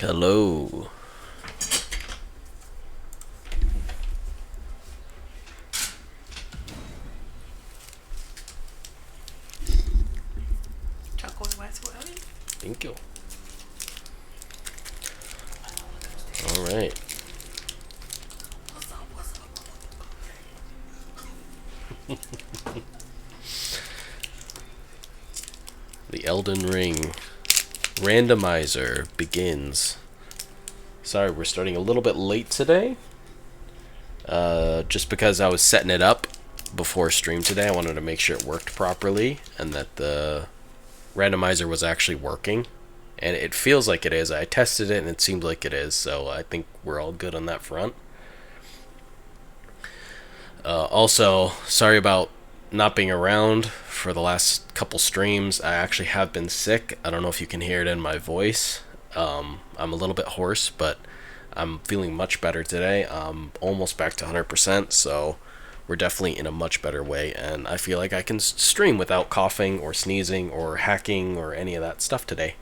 Hello. Thank you. All right. The Elden Ring randomizer begins. Sorry, we're starting a little bit late today. Just because I was setting it up before stream today, I wanted to make sure it worked properly and that the randomizer was actually working. And it feels like it is. I tested it and it seems like it is, so I think we're all good on that front. Also, sorry about not being around for the last couple streams. I actually have been sick. I don't know if you can hear it in my voice. I'm a little bit hoarse, but I'm feeling much better today. I'm almost back to 100%, so we're definitely in a much better way, and I feel like I can stream without coughing or sneezing or hacking or any of that stuff today.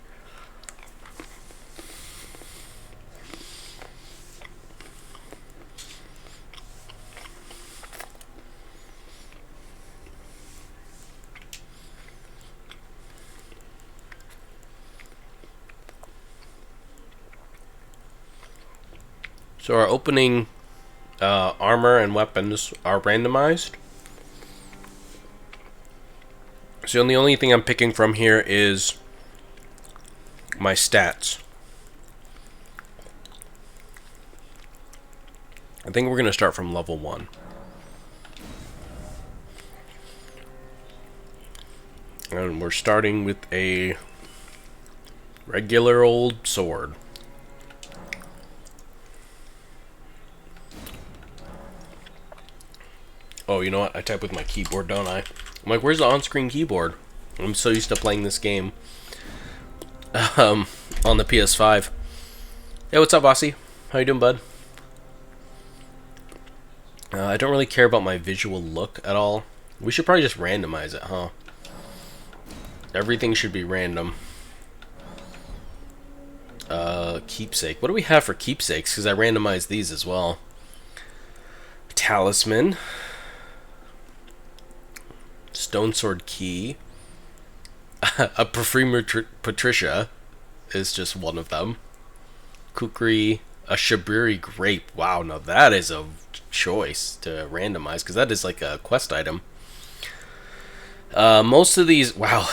So our opening armor and weapons are randomized. So the only thing I'm picking from here is my stats. I think we're going to start from level 1. And we're starting with a regular old sword. Oh, you know what? I type with my keyboard, don't I? I'm like, where's the on-screen keyboard? I'm so used to playing this game on the PS5. Hey, what's up, Bossy? How you doing, bud? I don't really care about my visual look at all. We should probably just randomize it, huh? Everything should be random. Keepsake. What do we have for keepsakes? Because I randomized these as well. Talisman. Stone Sword Key. A Perfumer Patricia is just one of them. Kukri. A Shabriri Grape. Wow, now that is a choice to randomize, because that is like a quest item. Most of these... Wow.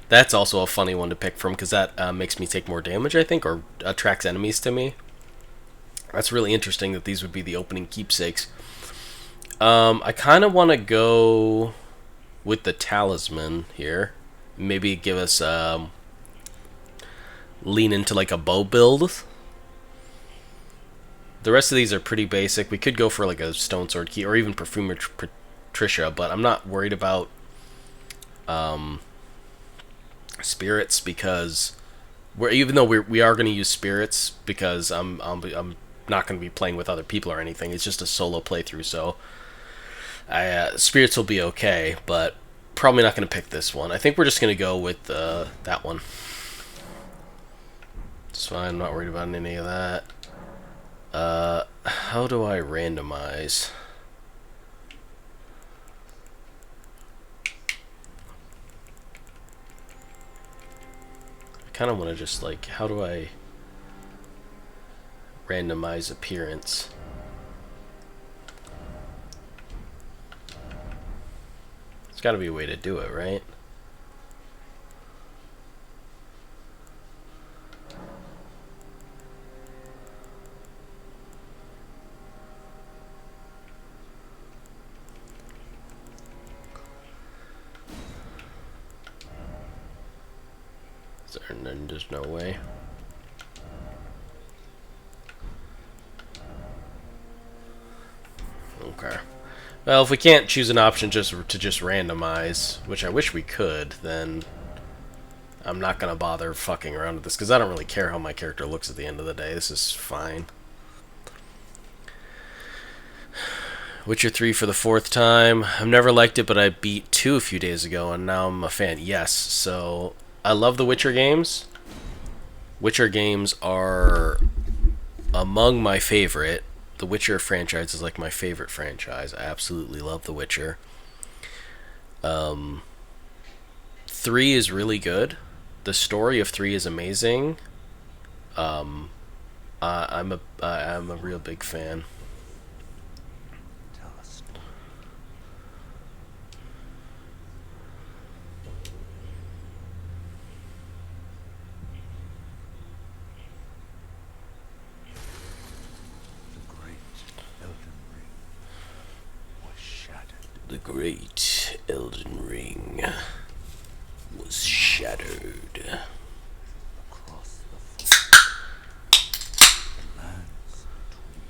That's also a funny one to pick from, because that makes me take more damage, I think, or attracts enemies to me. That's really interesting that these would be the opening keepsakes. I kind of want to go with the talisman here. Maybe give us lean into like a bow build. The rest of these are pretty basic. We could go for like a stone sword key or even Perfumer Patricia, but I'm not worried about spirits, because even though we are going to use spirits, because I'm not going to be playing with other people or anything. It's just a solo playthrough, so spirits will be okay, but probably not going to pick this one. I think we're just going to go with that one. It's fine. I'm not worried about any of that. How do I randomize? I kind of want to just like, how do I randomize appearance? There's got to be a way to do it, right? There's no way. Okay. Well, if we can't choose an option just randomize, which I wish we could, then I'm not gonna bother fucking around with this, because I don't really care how my character looks at the end of the day. This is fine. Witcher 3 for the 4th time. I've never liked it, but I beat 2 a few days ago, and now I'm a fan. Yes, so I love the Witcher games. Witcher games are among my favorite. The Witcher franchise is like my favorite franchise. I absolutely love The Witcher. 3 is really good. The story of 3 is amazing. I'm a real big fan. Tell us. The great Elden Ring was shattered. The great Elden Ring was shattered. Across the lands between.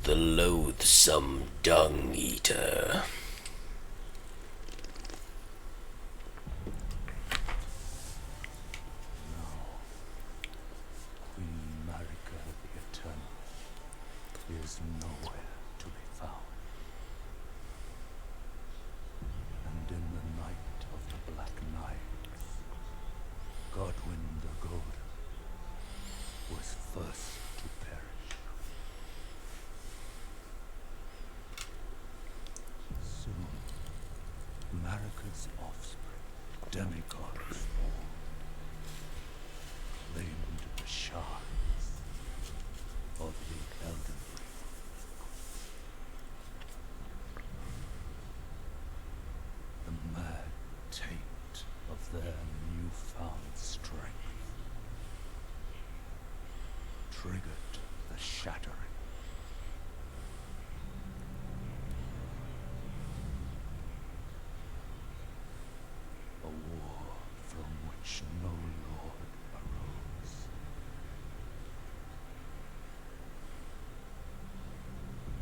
The loathsome dung eater. Queen Marika the Eternal is nowhere to be found. And in the night of the Black Knives, Godwyn the Golden was first to perish. Soon, Marika's offspring, demigods formed, claimed the shards of the Elden Ring. The mad taint of their newfound strength triggered the shattering. A war from which no lord arose.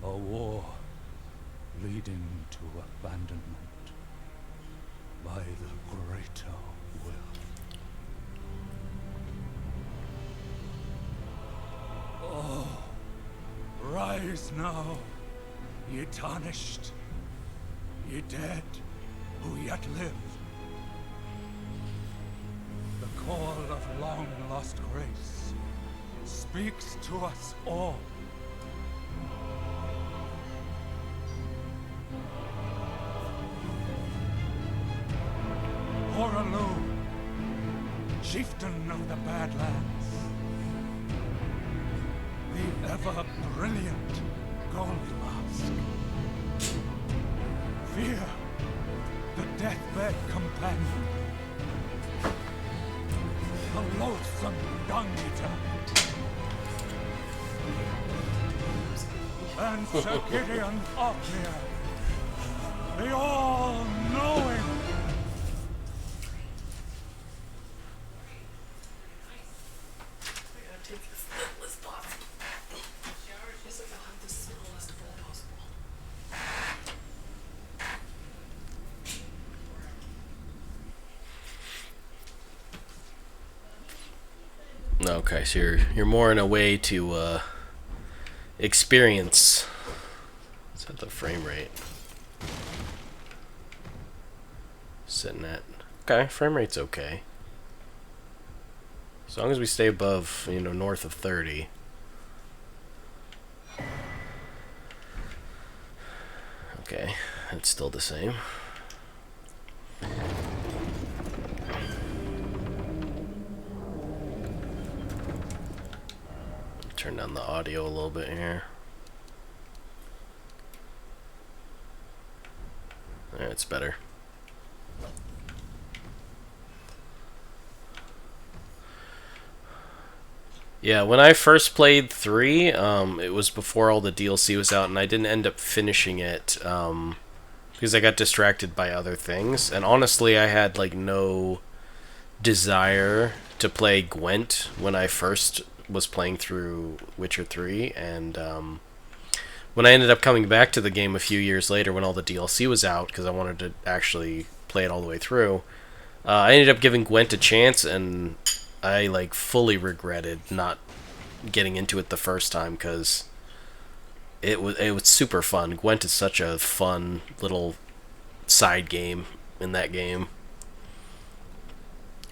A war leading to abandonment by the greater will. Oh, rise now, ye tarnished, ye dead who yet live. The call of long-lost grace speaks to us all. Horalu, chieftain of the Badlands, the ever-brilliant Gold Mask. Fear, the deathbed companion, the loathsome dung-eater, and Sir Gideon Ockmere, the all-knowing. Okay, so you're more in a way to experience. Set the frame rate. Sitting at okay, frame rate's okay. As long as we stay above, north of 30. Okay, it's still the same. Turn down the audio a little bit here. There, it's better. Yeah, when I first played 3, it was before all the DLC was out, and I didn't end up finishing it because I got distracted by other things. And honestly, I had like no desire to play Gwent when I first was playing through Witcher 3, and when I ended up coming back to the game a few years later when all the DLC was out, because I wanted to actually play it all the way through, I ended up giving Gwent a chance, and I like fully regretted not getting into it the first time, because it was super fun. Gwent is such a fun little side game in that game.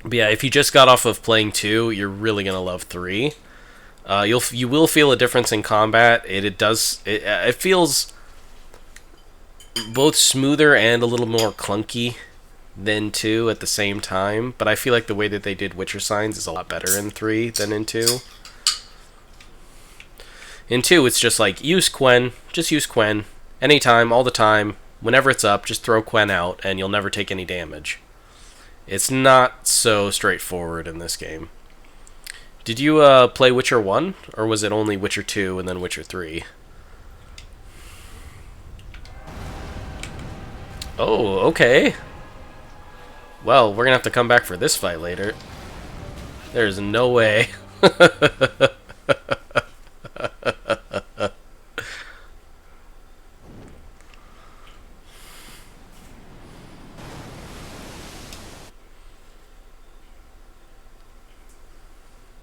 But yeah, if you just got off of playing 2, you're really gonna love 3. You will feel a difference in combat. It feels both smoother and a little more clunky than 2 at the same time. But I feel like the way that they did Witcher Signs is a lot better in 3 than in 2. In 2, it's just like, use Quen, just use Quen, anytime, all the time, whenever it's up, just throw Quen out, and you'll never take any damage. It's not so straightforward in this game. Did you play Witcher 1, or was it only Witcher 2 and then Witcher 3? Oh, okay. Well, we're gonna have to come back for this fight later. There's no way.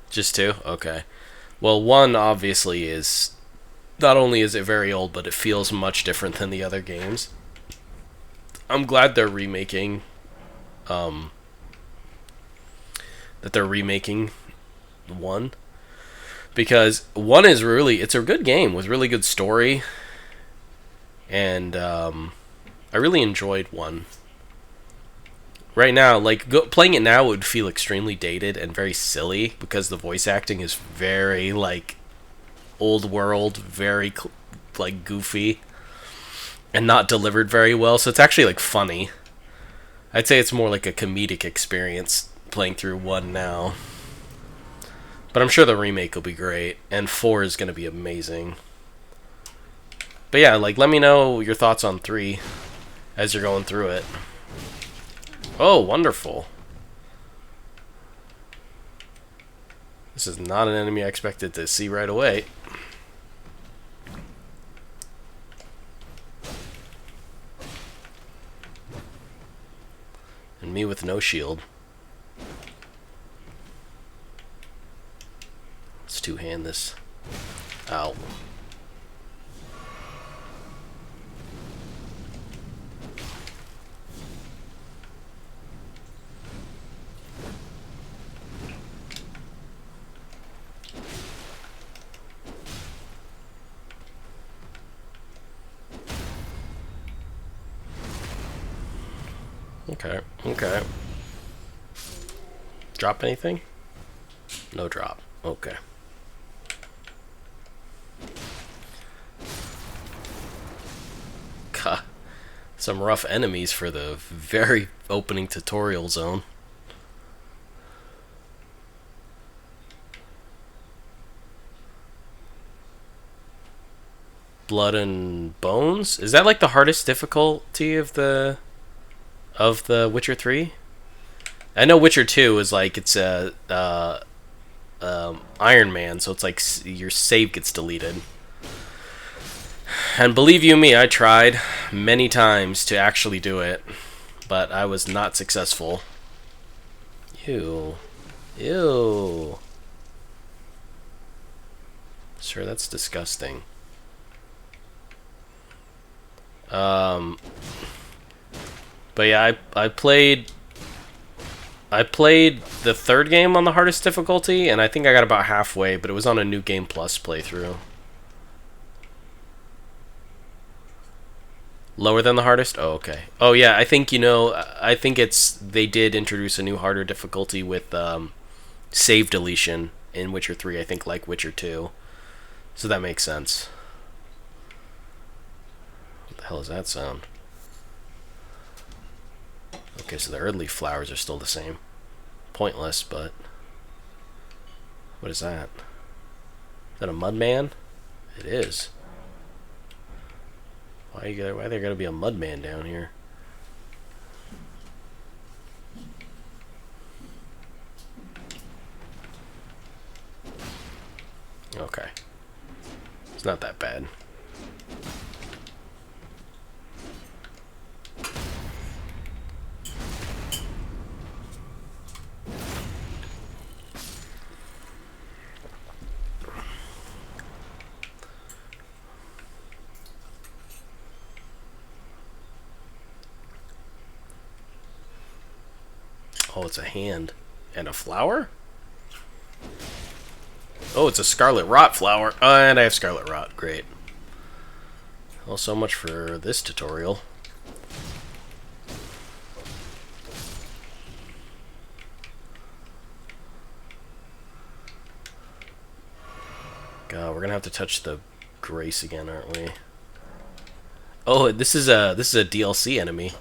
Just 2? Okay. Well, 1 obviously is... Not only is it very old, but it feels much different than the other games. I'm glad they're remaking... that they're remaking 1. Because 1 is really... It's a good game with really good story. And, I really enjoyed 1. Right now, like, playing it now would feel extremely dated and very silly because the voice acting is very, like, old world, very, like, goofy, and not delivered very well, so it's actually, like, funny. I'd say it's more like a comedic experience playing through 1 now. But I'm sure the remake will be great, and 4 is going to be amazing. But yeah, like, let me know your thoughts on 3 as you're going through it. Oh, wonderful. This is not an enemy I expected to see right away. And me with no shield. Let's two-hand this. Ow. Okay, okay. Drop anything? No drop. Okay. God. Some rough enemies for the very opening tutorial zone. Blood and Bones? Is that like the hardest difficulty of the Witcher 3? I know Witcher 2 is like it's a Iron Man, so it's like your save gets deleted. And believe you me, I tried many times to actually do it, but I was not successful. Ew. Ew. Sure, that's disgusting. But yeah, I played the third game on the hardest difficulty, and I think I got about halfway, but it was on a New Game Plus playthrough. Lower than the hardest? Oh, okay. Oh yeah, I think, I think they did introduce a new harder difficulty with save deletion in Witcher 3, I think, like Witcher 2. So that makes sense. What the hell is that sound? Okay, so the Erdtree flowers are still the same. Pointless, but... What is that? Is that a mud man? It is. Why there gotta be a mud man down here? Okay. It's not that bad. Oh, it's a hand. And a flower? Oh, it's a scarlet rot flower. And I have scarlet rot. Great. Well, so much for this tutorial. God, we're gonna have to touch the Grace again, aren't we? Oh, this is a DLC enemy.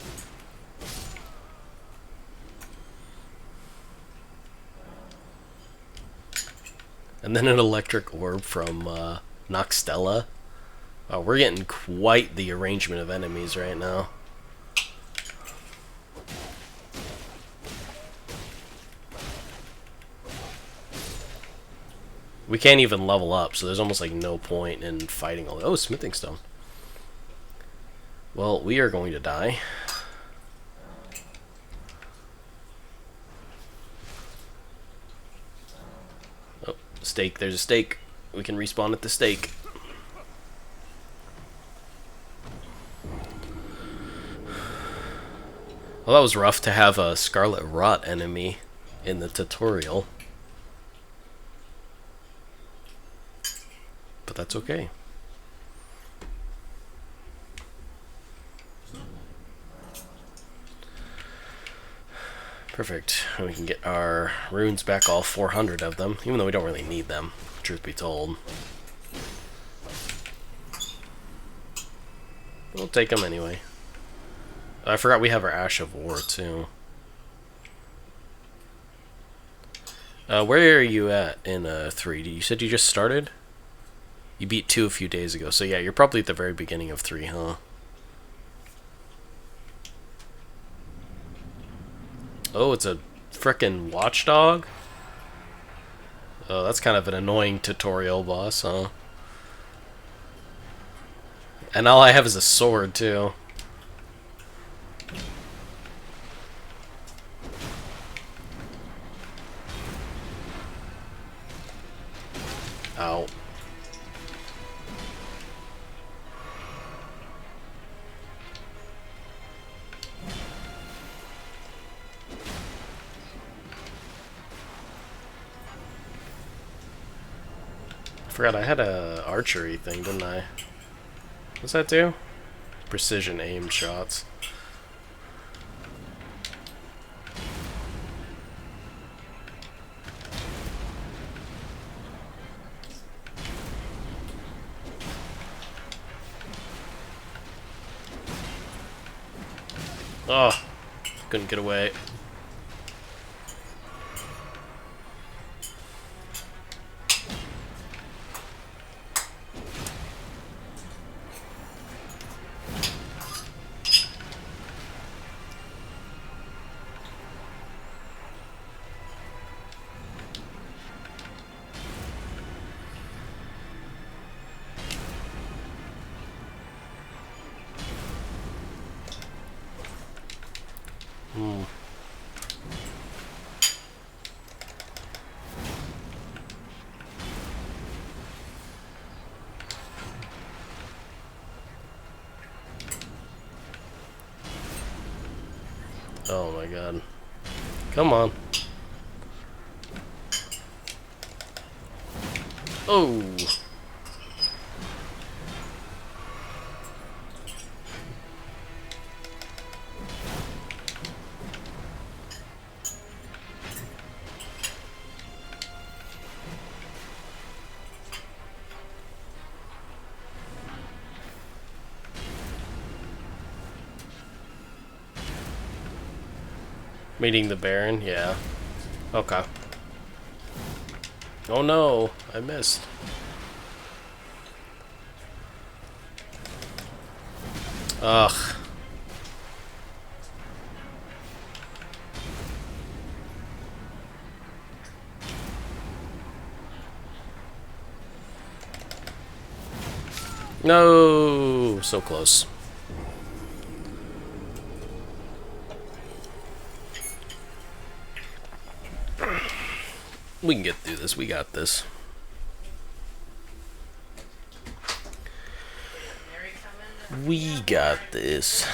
And then an electric orb from Noxtella. Oh, we're getting quite the arrangement of enemies right now. We can't even level up, so there's almost like no point in fighting all. Oh, smithing stone. Well, we are going to die. Oh, stake. There's a stake. We can respawn at the stake. Well, that was rough to have a Scarlet Rot enemy in the tutorial. But that's okay. Perfect. And we can get our runes back, all 400 of them, even though we don't really need them, truth be told. We'll take them anyway. I forgot we have our Ash of War, too. Where are you at in 3? You said you just started? You beat 2 a few days ago, so yeah, you're probably at the very beginning of 3, huh? Oh, it's a frickin' watchdog? Oh, that's kind of an annoying tutorial boss, huh? And all I have is a sword, too. Ow. Forgot I had a archery thing, didn't I? What's that do? Precision aim shots. Oh, couldn't get away. Oh my god. Come on. Oh. Meeting the Baron? Yeah. Okay. Oh no, I missed. Ugh. No, so close. We can get through this. We got this. We got this.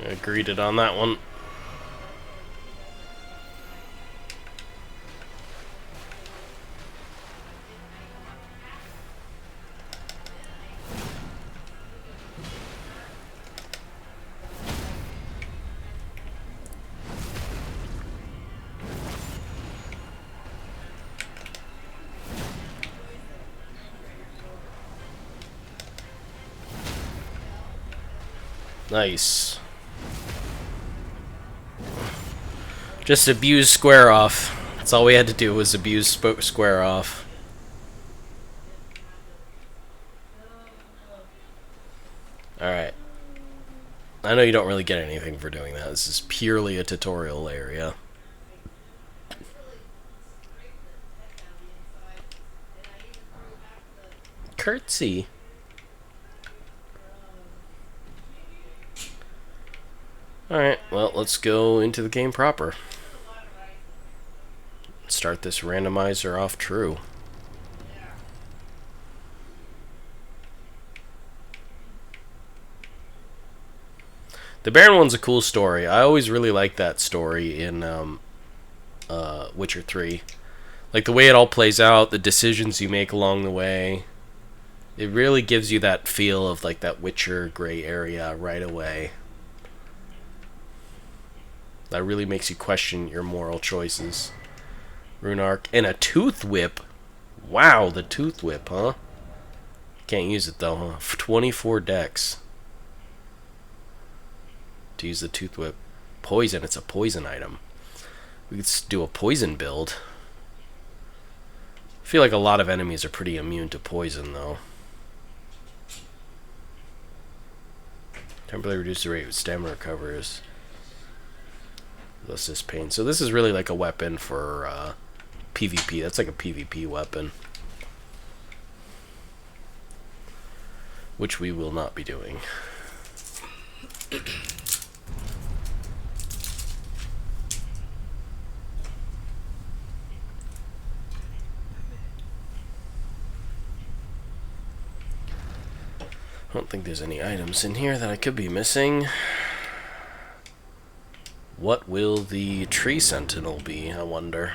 Agreed it on that one. Nice. Just abuse square off. That's all we had to do was abuse square off. Alright. I know you don't really get anything for doing that. This is purely a tutorial area. Curtsy. Alright, well, let's go into the game proper. Start this randomizer off true. The Baron one's a cool story. I always really liked that story in Witcher 3. Like the way it all plays out, the decisions you make along the way. It really gives you that feel of like that Witcher gray area right away. That really makes you question your moral choices. Rune Arc and a Tooth Whip. Wow, the Tooth Whip, huh? Can't use it though, huh? 24 decks to use the Tooth Whip. Poison, it's a poison item. We could do a poison build. I feel like a lot of enemies are pretty immune to poison though. Temporarily reduce the rate of stamina recovers. This pain. So this is really like a weapon for PvP. That's like a PvP weapon. Which we will not be doing. I don't think there's any items in here that I could be missing. What will the tree sentinel be, I wonder?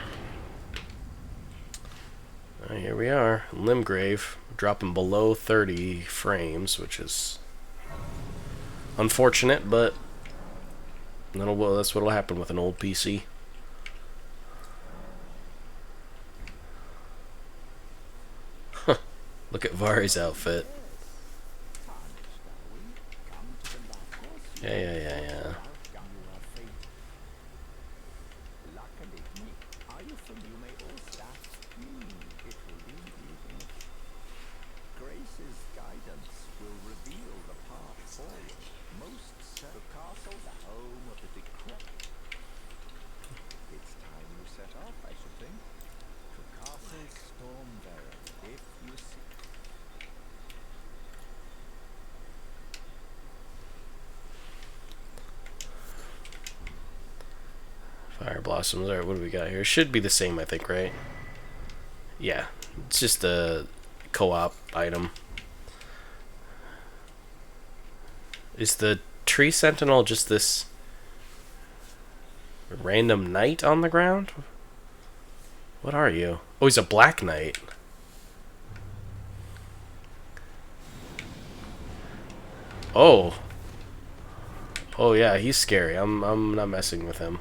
Here we are, Limgrave, dropping below 30 frames, which is unfortunate, but that's what'll happen with an old PC. Huh. Look at Vari's outfit. Yeah. Fire Blossoms. Alright, what do we got here? Should be the same, I think, right? Yeah. It's just a co-op item. Is the Tree Sentinel just this random knight on the ground? What are you? Oh, he's a black knight. Oh. Oh yeah, he's scary. I'm not messing with him.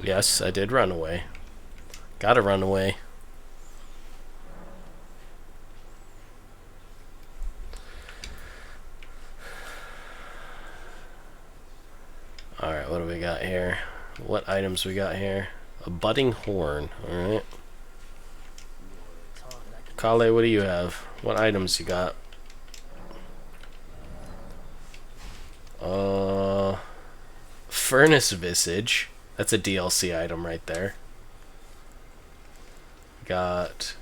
Yes, I did run away. Gotta run away. Alright, what do we got here? What items we got here? A budding horn. Alright. Kale, what do you have? What items you got? Furnace Visage. That's a DLC item right there. Got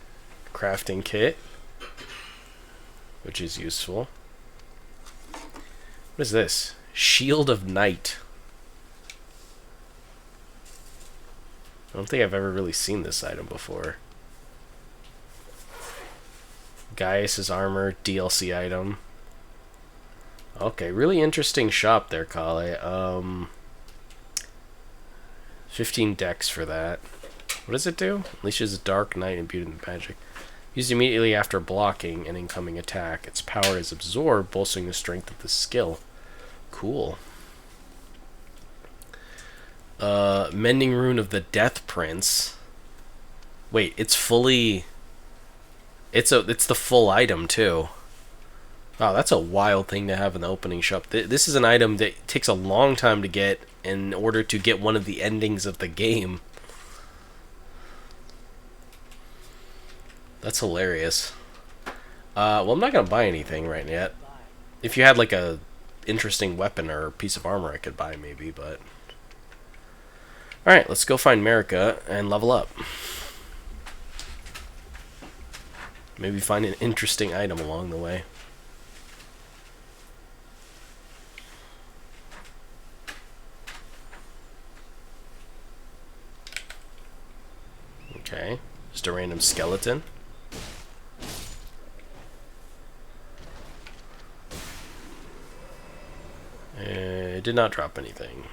crafting kit, which is useful. What is this? Shield of Night. I don't think I've ever really seen this item before. Gaius' armor, DLC item. Okay, really interesting shop there, Kale. 15 dex for that. What does it do? Unleashes Dark Knight imbued with magic. Used immediately after blocking an incoming attack. Its power is absorbed, bolstering the strength of the skill. Cool. Mending Rune of the Death Prince. Wait, it's fully... It's the full item, too. Wow, that's a wild thing to have in the opening shop. This is an item that takes a long time to get in order to get one of the endings of the game. That's hilarious. Well, I'm not going to buy anything right yet. If you had, like, a interesting weapon or piece of armor I could buy, maybe, but... Alright, let's go find Marika and level up. Maybe find an interesting item along the way. Okay, just a random skeleton. It did not drop anything.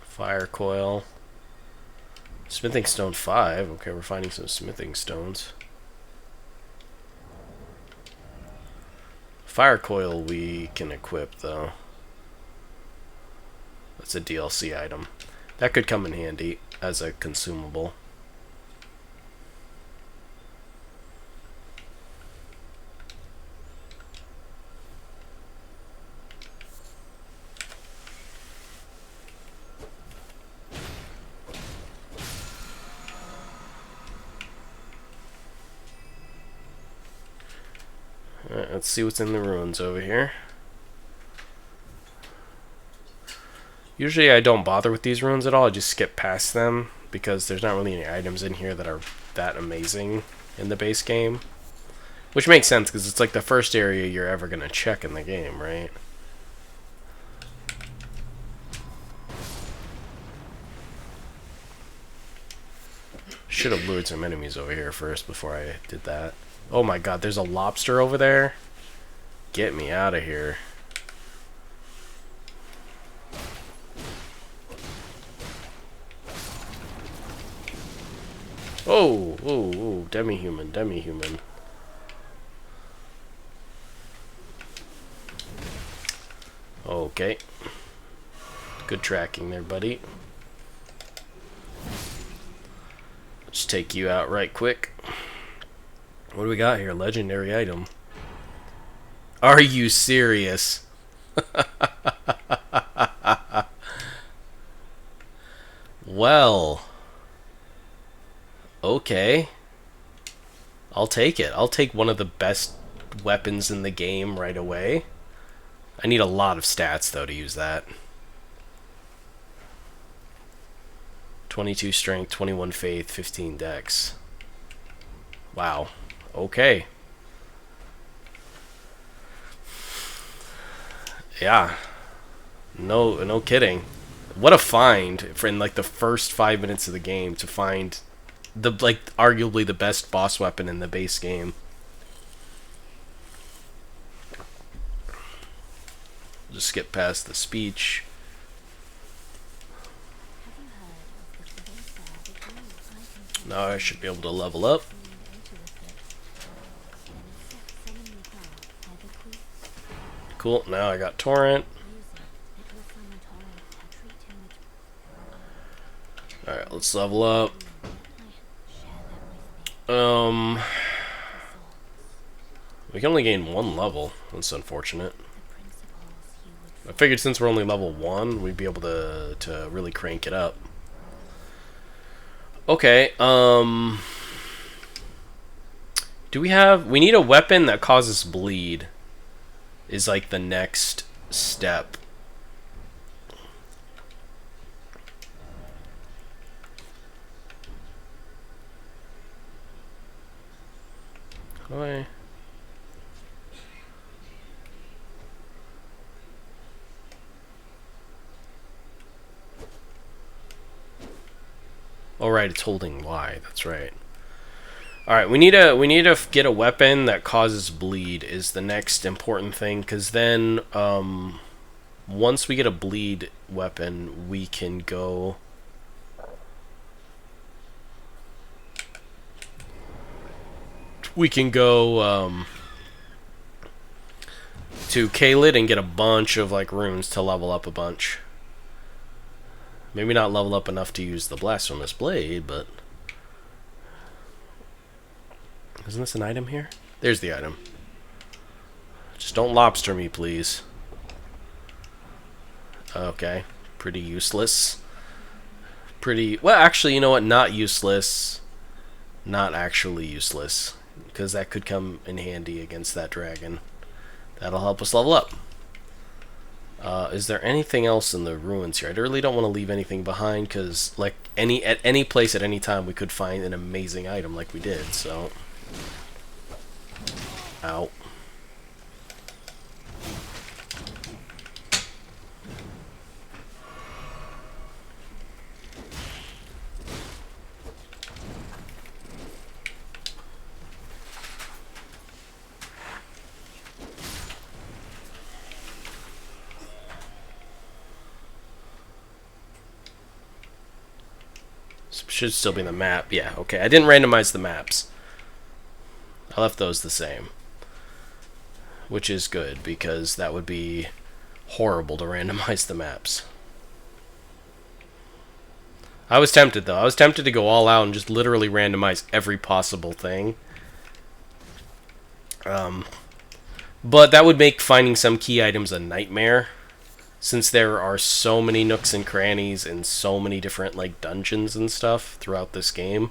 Fire coil. Smithing stone 5. Okay, we're finding some smithing stones. Fire coil we can equip, though. That's a DLC item. That could come in handy as a consumable. Alright, let's see what's in the ruins over here. Usually I don't bother with these ruins at all, I just skip past them because there's not really any items in here that are that amazing in the base game. Which makes sense because it's like the first area you're ever going to check in the game, right? Should have lured some enemies over here first before I did that. Oh my god, there's a lobster over there? Get me out of here. Oh, oh, oh, demi-human, demi-human. Okay. Good tracking there, buddy. Let's take you out right quick. What do we got here? Legendary item. Are you serious? Well. Okay. I'll take it. I'll take one of the best weapons in the game right away. I need a lot of stats, though, to use that. 22 strength, 21 faith, 15 dex. Wow. Okay. Yeah. No kidding. What a find for in like the first 5 minutes of the game to find the arguably the best boss weapon in the base game. Just skip past the speech. Now I should be able to level up. Cool, now I got Torrent. Alright, let's level up. We can only gain 1 level. That's unfortunate. I figured since we're only level 1, we'd be able to really crank it up. Okay, Do we have... We need a weapon that causes bleed. Is like the next step. Hi. Oh right, it's holding Y. That's right. All right, we need to get a weapon that causes bleed is the next important thing, because then once we get a bleed weapon, we can go. We can go to Kaled and get a bunch of like runes to level up a bunch. Maybe not level up enough to use the blasphemous blade, but isn't this an item here? There's the item. Just don't lobster me, please. Okay, pretty useless. Pretty well, actually, you know what? Not useless. Not actually useless, because that could come in handy against that dragon. That'll help us level up. Is there anything else in the ruins here? I really don't want to leave anything behind, because like at any place at any time we could find an amazing item like we did. So, ow. Should still be in the map. Yeah, okay. I didn't randomize the maps. I left those the same. Which is good, because that would be horrible to randomize the maps. I was tempted, though. I was tempted to go all out and just literally randomize every possible thing. But that would make finding some key items a nightmare. Since there are so many nooks and crannies and so many different like dungeons and stuff throughout this game,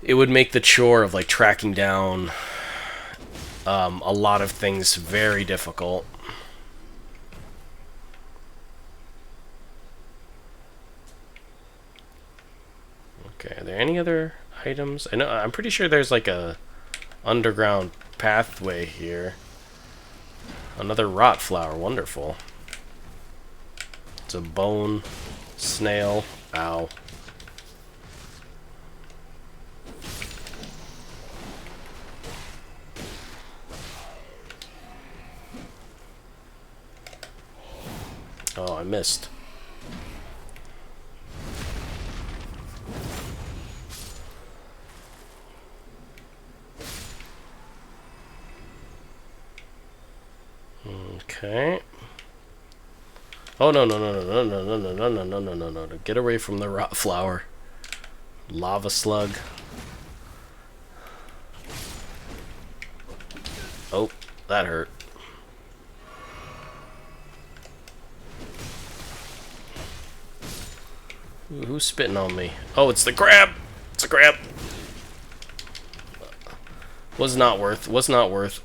it would make the chore of like tracking down a lot of things very difficult. Okay, are there any other items? I'm pretty sure there's like a underground pathway here. Another rot flower, wonderful. It's a bone snail. Ow. Oh, I missed. Okay. Oh no no no no no no no no no no no no no no! Get away from the rot flower. Lava slug. Oh, that hurt. Ooh, who's spitting on me? Oh, it's the crab! It's a crab! Was not worth. Was not worth.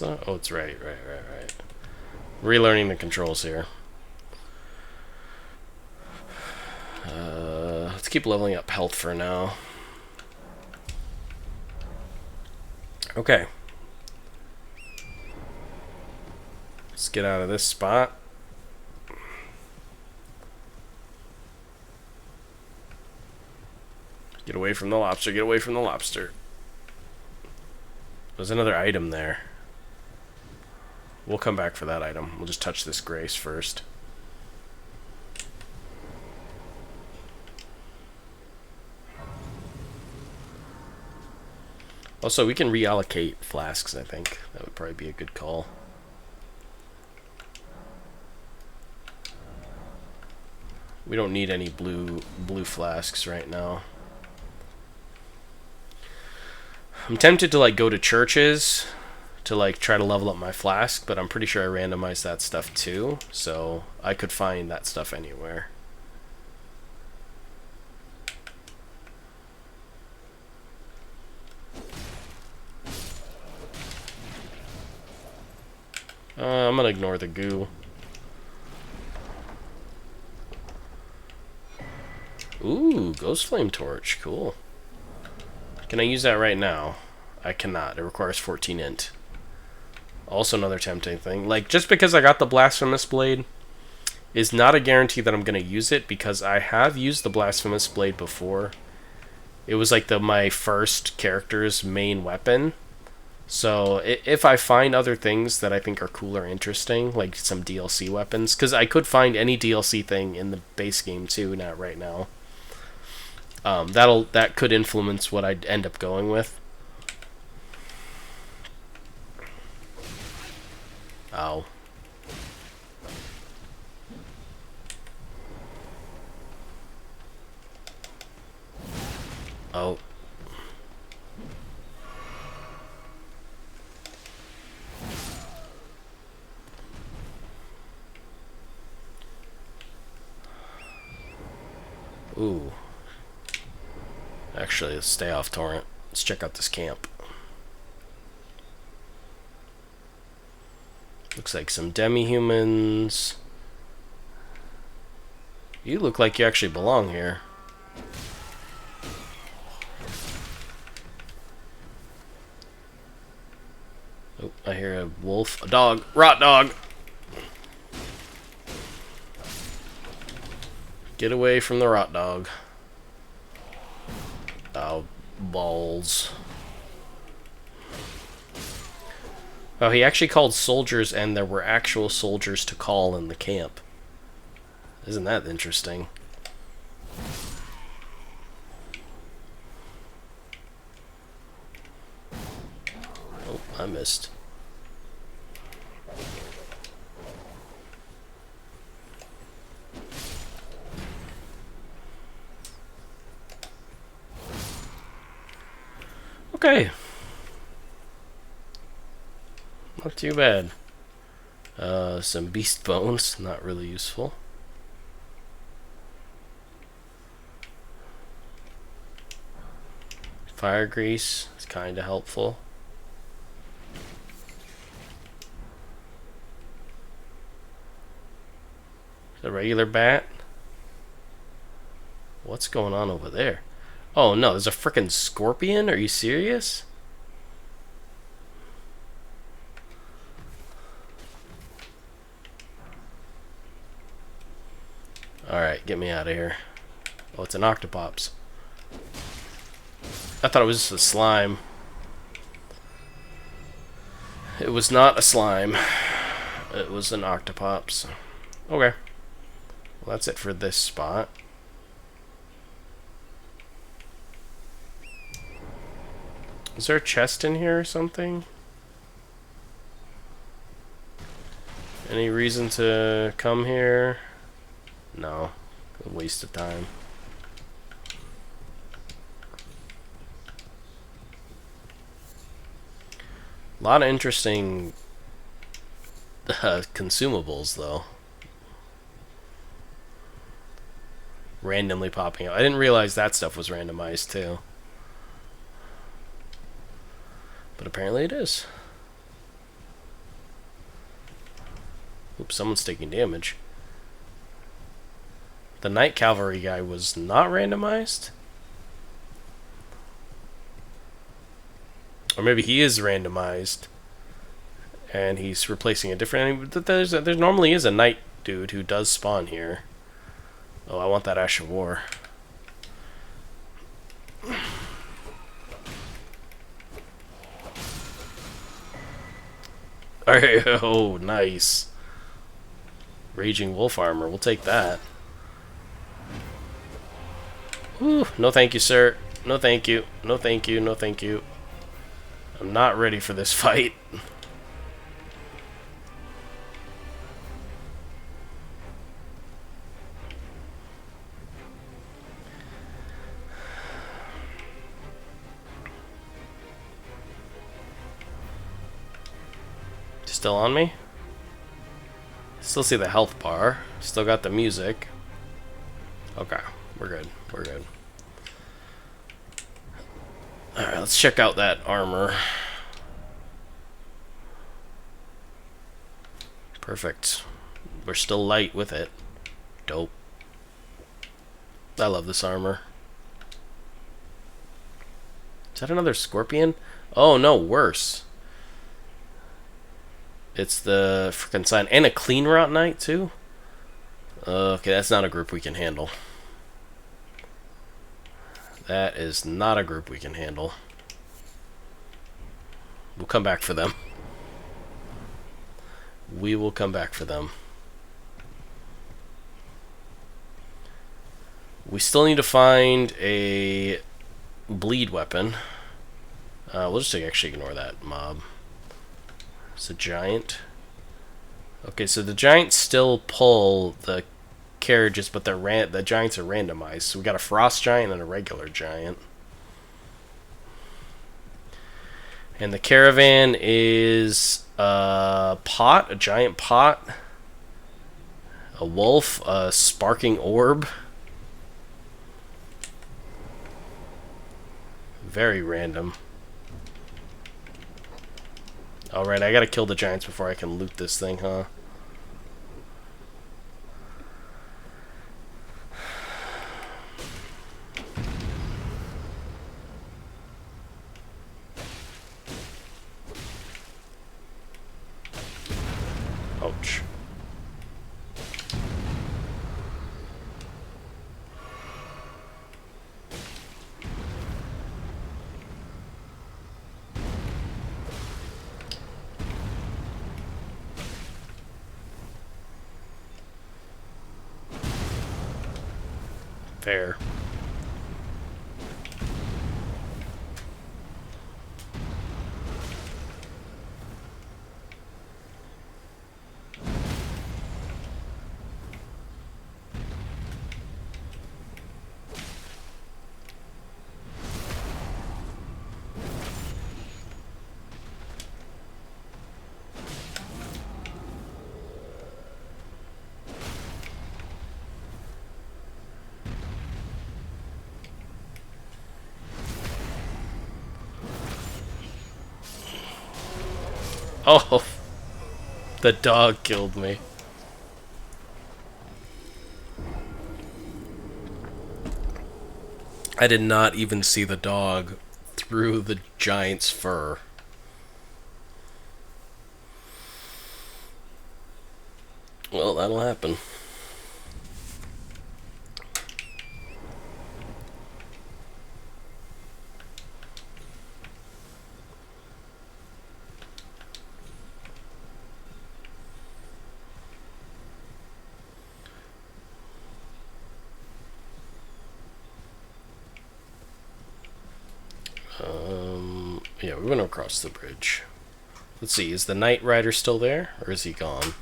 Oh, it's right. Relearning the controls here. Let's keep leveling up health for now. Okay. Let's get out of this spot. Get away from the lobster. Get away from the lobster. There's another item there. We'll come back for that item. We'll just touch this grace first. Also, we can reallocate flasks, I think. That would probably be a good call. We don't need any blue flasks right now. I'm tempted to like go to churches to like try to level up my flask, but I'm pretty sure I randomized that stuff too, so I could find that stuff anywhere. I'm gonna ignore the goo. Ooh, Ghost Flame Torch, cool. Can I use that right now? I cannot. It requires 14 int. Also another tempting thing. Like, just because I got the Blasphemous Blade is not a guarantee that I'm going to use it, because I have used the Blasphemous Blade before. It was like my first character's main weapon. So if I find other things that I think are cool or interesting, like some DLC weapons, because I could find any DLC thing in the base game too, not right now. That could influence what I'd end up going with. Ow. Oh. Ooh. Actually, let's stay off torrent. Let's check out this camp. Looks like some demi-humans. You look like you actually belong here. Oh, I hear a wolf. A dog. Rot dog! Get away from the rot dog. Oh, balls. Oh, he actually called soldiers, and there were actual soldiers to call in the camp. Isn't that interesting? Oh, I missed. Okay. Not too bad. Some beast bones, not really useful. Fire grease is kind of helpful. A regular bat? What's going on over there? Oh no, there's a frickin' scorpion? Are you serious? Alright, get me out of here. Oh, it's an octopops. I thought it was just a slime. It was not a slime. It was an octopops. Okay. Well, that's it for this spot. Is there a chest in here or something? Any reason to come here? No. A waste of time. A lot of interesting consumables, though. Randomly popping up. I didn't realize that stuff was randomized, too. But apparently it is. Oops, someone's taking damage. The Knight Cavalry guy was not randomized? Or maybe he is randomized, and he's replacing a different enemy. But there normally is a knight dude who does spawn here. Oh, I want that Ash of War. Alright, oh, nice. Raging Wolf Armor, we'll take that. Ooh, no thank you, sir. No thank you. No thank you. No thank you. I'm not ready for this fight. Still on me? Still see the health bar. Still got the music. Okay, we're good. We're good. Alright, let's check out that armor. Perfect. We're still light with it. Dope. I love this armor. Is that another scorpion? Oh no, worse. It's the freaking sign. And a clean route knight too? Okay, that's not a group we can handle. That is not a group we can handle. We'll come back for them. We will come back for them. We still need to find a bleed weapon. We'll just actually ignore that mob. It's a giant. Okay, so the giants still pull the carriages, but the giants are randomized. So we got a frost giant and a regular giant. And the caravan is a pot, a giant pot, a wolf, a sparking orb. Very random. Alright, I gotta kill the giants before I can loot this thing, huh? Ouch. Fair. Oh, the dog killed me. I did not even see the dog through the giant's fur. Well, that'll happen. Yeah, we went across the bridge. Let's see, is the Knight Rider still there? Or is he gone?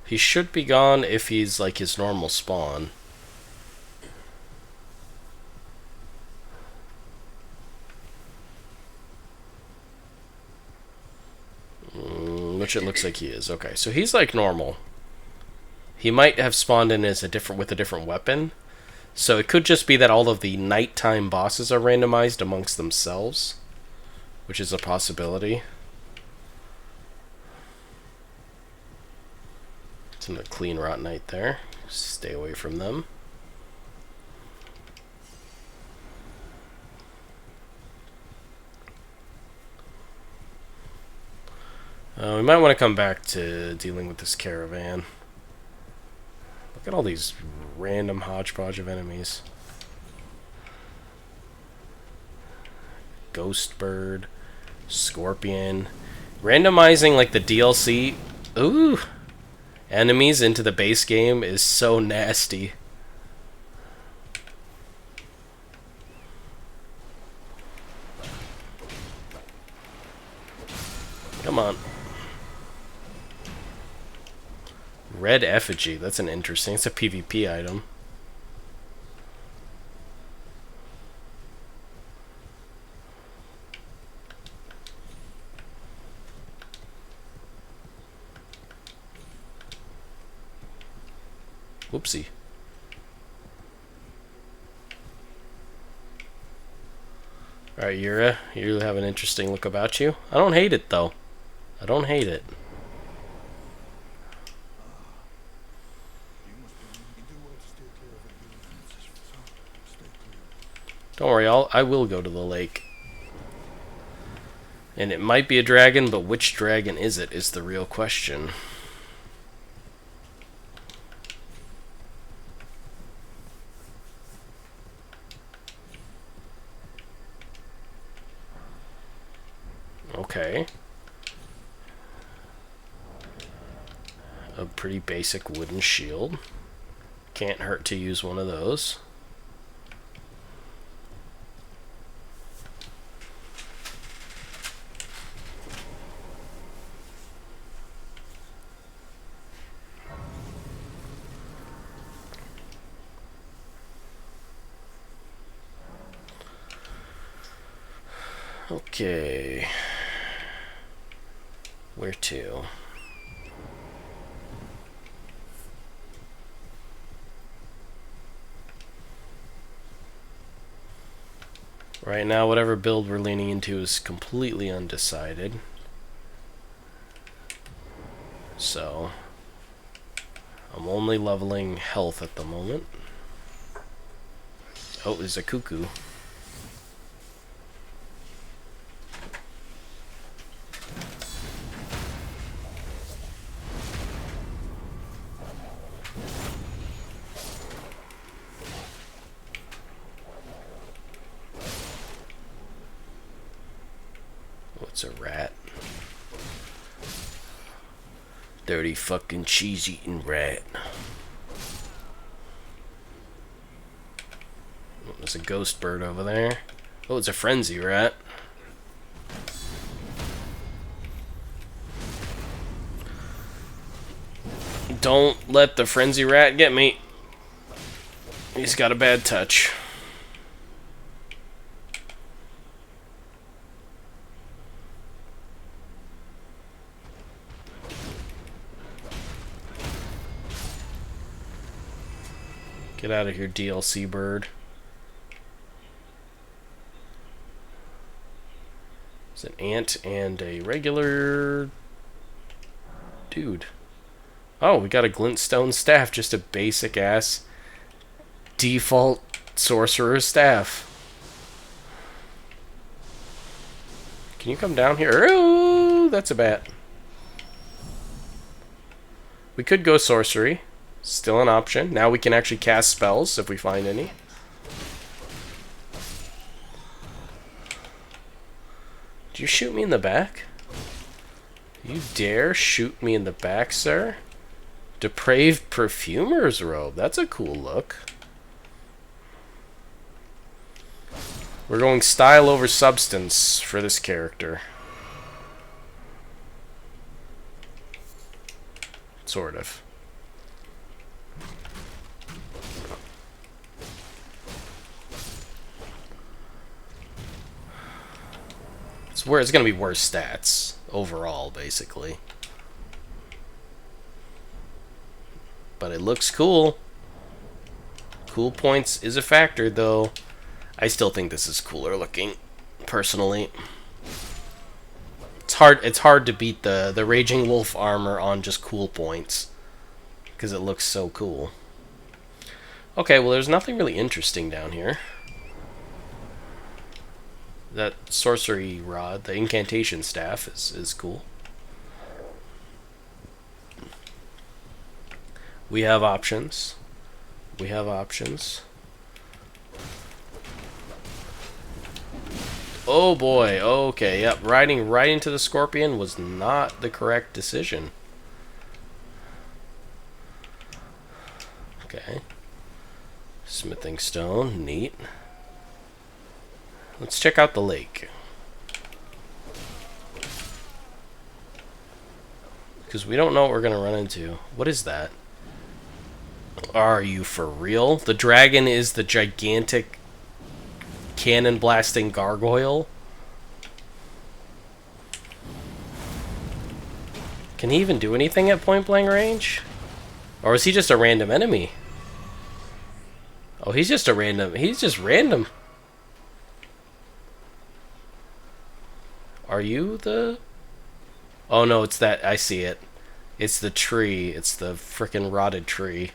He should be gone if he's like his normal spawn. Which it looks like he is. Okay, so he's like normal. He might have spawned in as with a different weapon. So it could just be that all of the nighttime bosses are randomized amongst themselves, which is a possibility. It's in a clean rot knight there. Stay away from them. We might want to come back to dealing with this caravan. Look at all these random hodgepodge of enemies. Ghost bird, scorpion. Randomizing like the DLC, enemies into the base game is so nasty. Come on. Red effigy, that's an interesting, it's a PvP item. Oopsie. Alright, Yura, you have an interesting look about you. I don't hate it, though. I don't hate it. Don't worry, I will go to the lake. And it might be a dragon, but which dragon is it is the real question. Okay. A pretty basic wooden shield. Can't hurt to use one of those. Okay. Where to? Right now, whatever build we're leaning into is completely undecided. So, I'm only leveling health at the moment. Oh, there's a cuckoo. What's a rat? Dirty fucking cheese-eating rat. Oh, there's a ghost bird over there. Oh, it's a frenzy rat. Don't let the frenzy rat get me. He's got a bad touch. Get out of here, DLC bird. It's an ant and a regular dude. Oh, we got a glintstone staff, just a basic ass default sorcerer's staff. Can you come down here? Oh, that's a bat. We could go sorcery. Still an option. Now we can actually cast spells if we find any. Did you shoot me in the back? You dare shoot me in the back, sir? Depraved Perfumer's Robe. That's a cool look. We're going style over substance for this character. Sort of. It's going to be worse stats overall, basically. But it looks cool. Cool points is a factor, though. I still think this is cooler looking, personally. It's hard to beat the Raging Wolf armor on just cool points, because it looks so cool. Okay, well, there's nothing really interesting down here. That sorcery rod, the incantation staff, is cool. We have options. We have options. Oh boy, okay, yep. Riding right into the scorpion was not the correct decision. Okay. Smithing stone, neat. Let's check out the lake. Because we don't know what we're going to run into. What is that? Are you for real? The dragon is the gigantic cannon blasting gargoyle? Can he even do anything at point blank range? Or is he just a random enemy? Oh, he's just a random. He's just random. Are you the... Oh no, it's that. I see it. It's the tree. It's the frickin' rotted tree.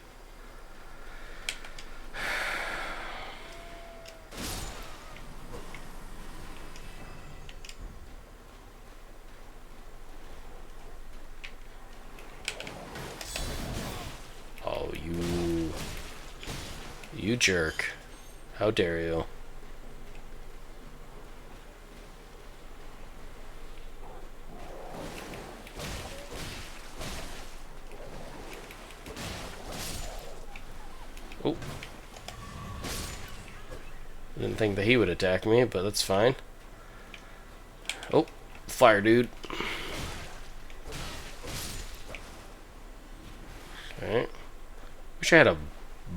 Oh, you... You jerk. How dare you. Oh. Didn't think that he would attack me, but that's fine. Oh, fire dude. Alright. Wish I had a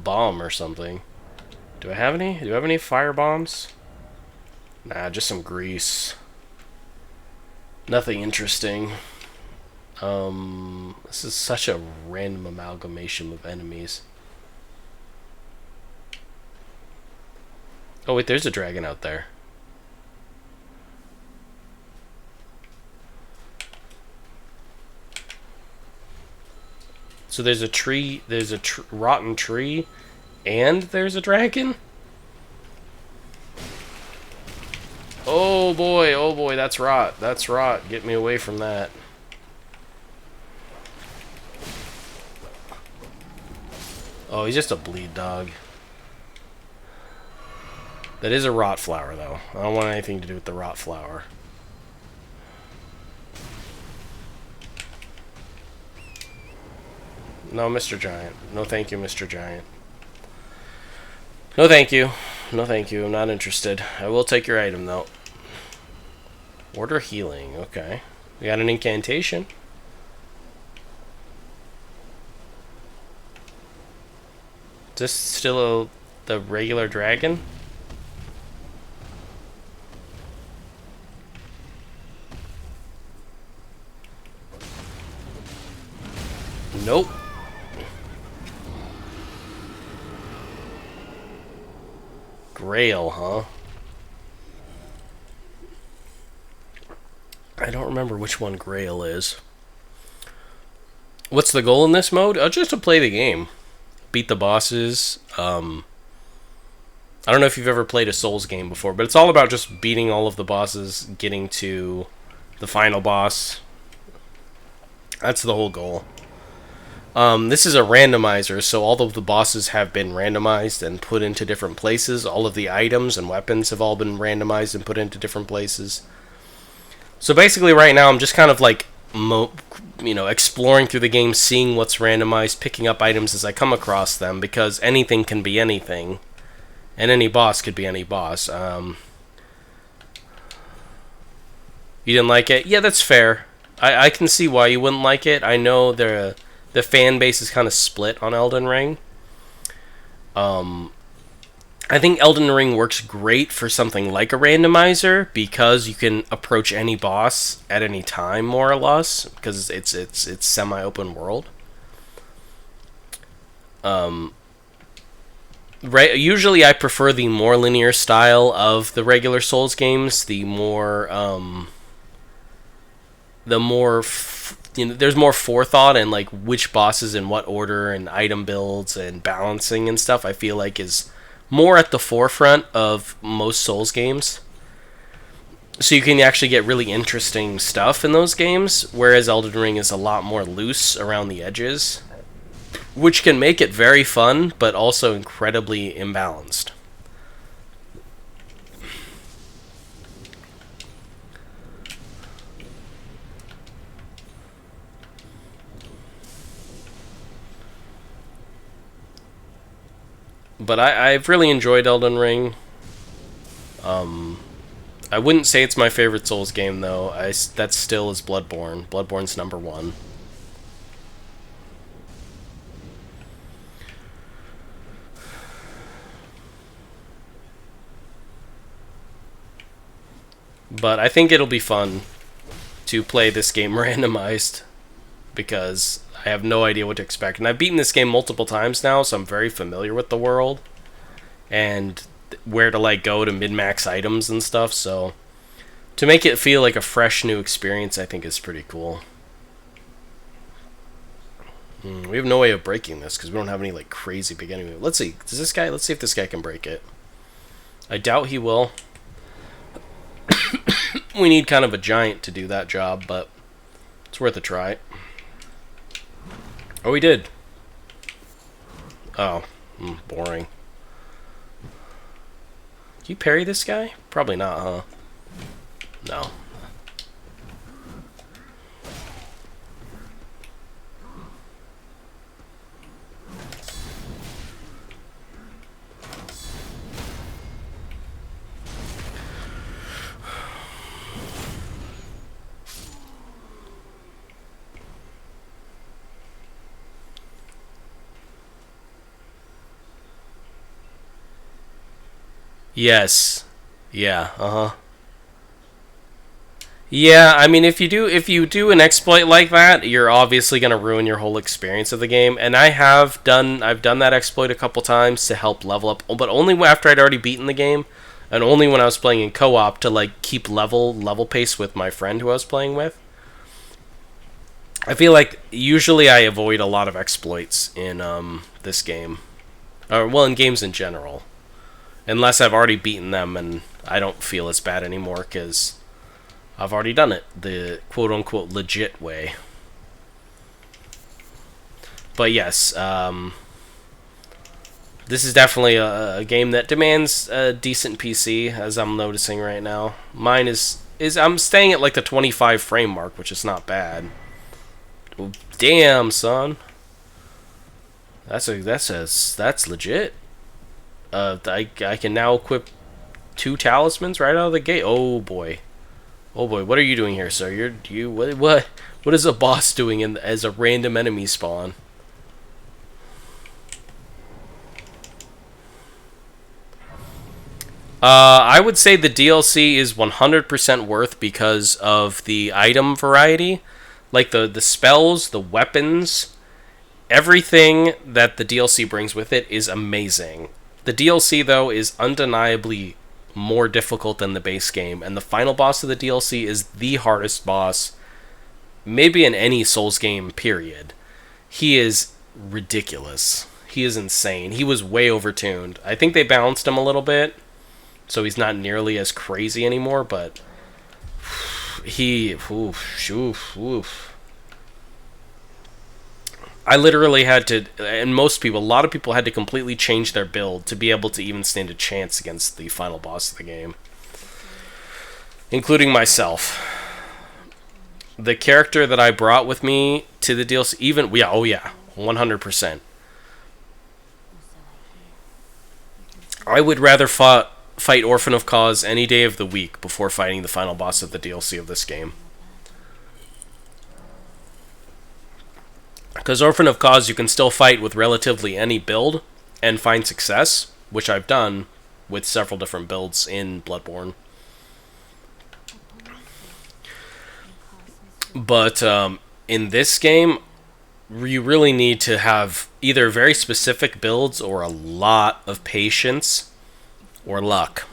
bomb or something. Do I have any? Do I have any fire bombs? Nah, just some grease. Nothing interesting. This is such a random amalgamation of enemies. Oh wait, there's a dragon out there. So there's a tree, there's a rotten tree, and there's a dragon? Oh boy, that's rot. That's rot. Get me away from that. Oh, he's just a bleed dog. That is a rot flower, though. I don't want anything to do with the rot flower. No, Mr. Giant. No thank you, Mr. Giant. No thank you. No thank you. I'm not interested. I will take your item, though. Order healing. Okay. We got an incantation. Is this still the regular dragon? Nope. Grail, huh? I don't remember which one Grail is. What's the goal in this mode? Just to play the game. Beat the bosses. I don't know if you've ever played a Souls game before, but it's all about just beating all of the bosses, getting to the final boss. That's the whole goal. This is a randomizer, so all of the bosses have been randomized and put into different places. All of the items and weapons have all been randomized and put into different places. So basically right now I'm just kind of like, exploring through the game, seeing what's randomized, picking up items as I come across them, because anything can be anything. And any boss could be any boss. You didn't like it? Yeah, that's fair. I can see why you wouldn't like it. I know the fan base is kind of split on Elden Ring. I think Elden Ring works great for something like a randomizer because you can approach any boss at any time, more or less, because it's semi-open world. Usually I prefer the more linear style of the regular Souls games. There's more forethought in like which bosses in what order and item builds and balancing and stuff. I feel like is more at the forefront of most Souls games. So you can actually get really interesting stuff in those games, whereas Elden Ring is a lot more loose around the edges, which can make it very fun, but also incredibly imbalanced. But I've really enjoyed Elden Ring. I wouldn't say it's my favorite Souls game, though. That still is Bloodborne. Bloodborne's number one. But I think it'll be fun to play this game randomized, because I have no idea what to expect. And I've beaten this game multiple times now, so I'm very familiar with the world. and where to like go to min-max items and stuff. So to make it feel like a fresh new experience, I think is pretty cool. We have no way of breaking this because we don't have any like crazy beginning. Let's see. Does this guy? Let's see if this guy can break it. I doubt he will. We need kind of a giant to do that job, but it's worth a try. Oh, we did. Oh, boring. Can you parry this guy? Probably not, huh? No. Yes. Yeah, uh-huh. Yeah, I mean if you do an exploit like that, you're obviously going to ruin your whole experience of the game. And I've done that exploit a couple times to help level up, but only after I'd already beaten the game and only when I was playing in co-op to like keep level pace with my friend who I was playing with. I feel like usually I avoid a lot of exploits in this game. Or well, in games in general. Unless I've already beaten them and I don't feel it's bad anymore because I've already done it the quote-unquote legit way. But yes, this is definitely a game that demands a decent PC, as I'm noticing right now. Mine is I'm staying at like the 25 frame mark, which is not bad. Oh, damn, son. That's legit. I can now equip 2 talismans right out of the gate. Oh boy, what are you doing here, sir? What is a boss doing as a random enemy spawn? I would say the DLC is 100% worth because of the item variety, like the spells, the weapons, everything that the DLC brings with it is amazing. The DLC, though, is undeniably more difficult than the base game, and the final boss of the DLC is the hardest boss, maybe in any Souls game, period. He is ridiculous. He is insane. He was way overtuned. I think they balanced him a little bit, so he's not nearly as crazy anymore, but he... oof. I literally had to, and a lot of people had to completely change their build to be able to even stand a chance against the final boss of the game. Including myself. The character that I brought with me to the DLC, 100%. I would rather fight Orphan of Cause any day of the week before fighting the final boss of the DLC of this game. Because Orphan of Cause you can still fight with relatively any build and find success, which I've done with several different builds in Bloodborne. But in this game, you really need to have either very specific builds or a lot of patience or luck.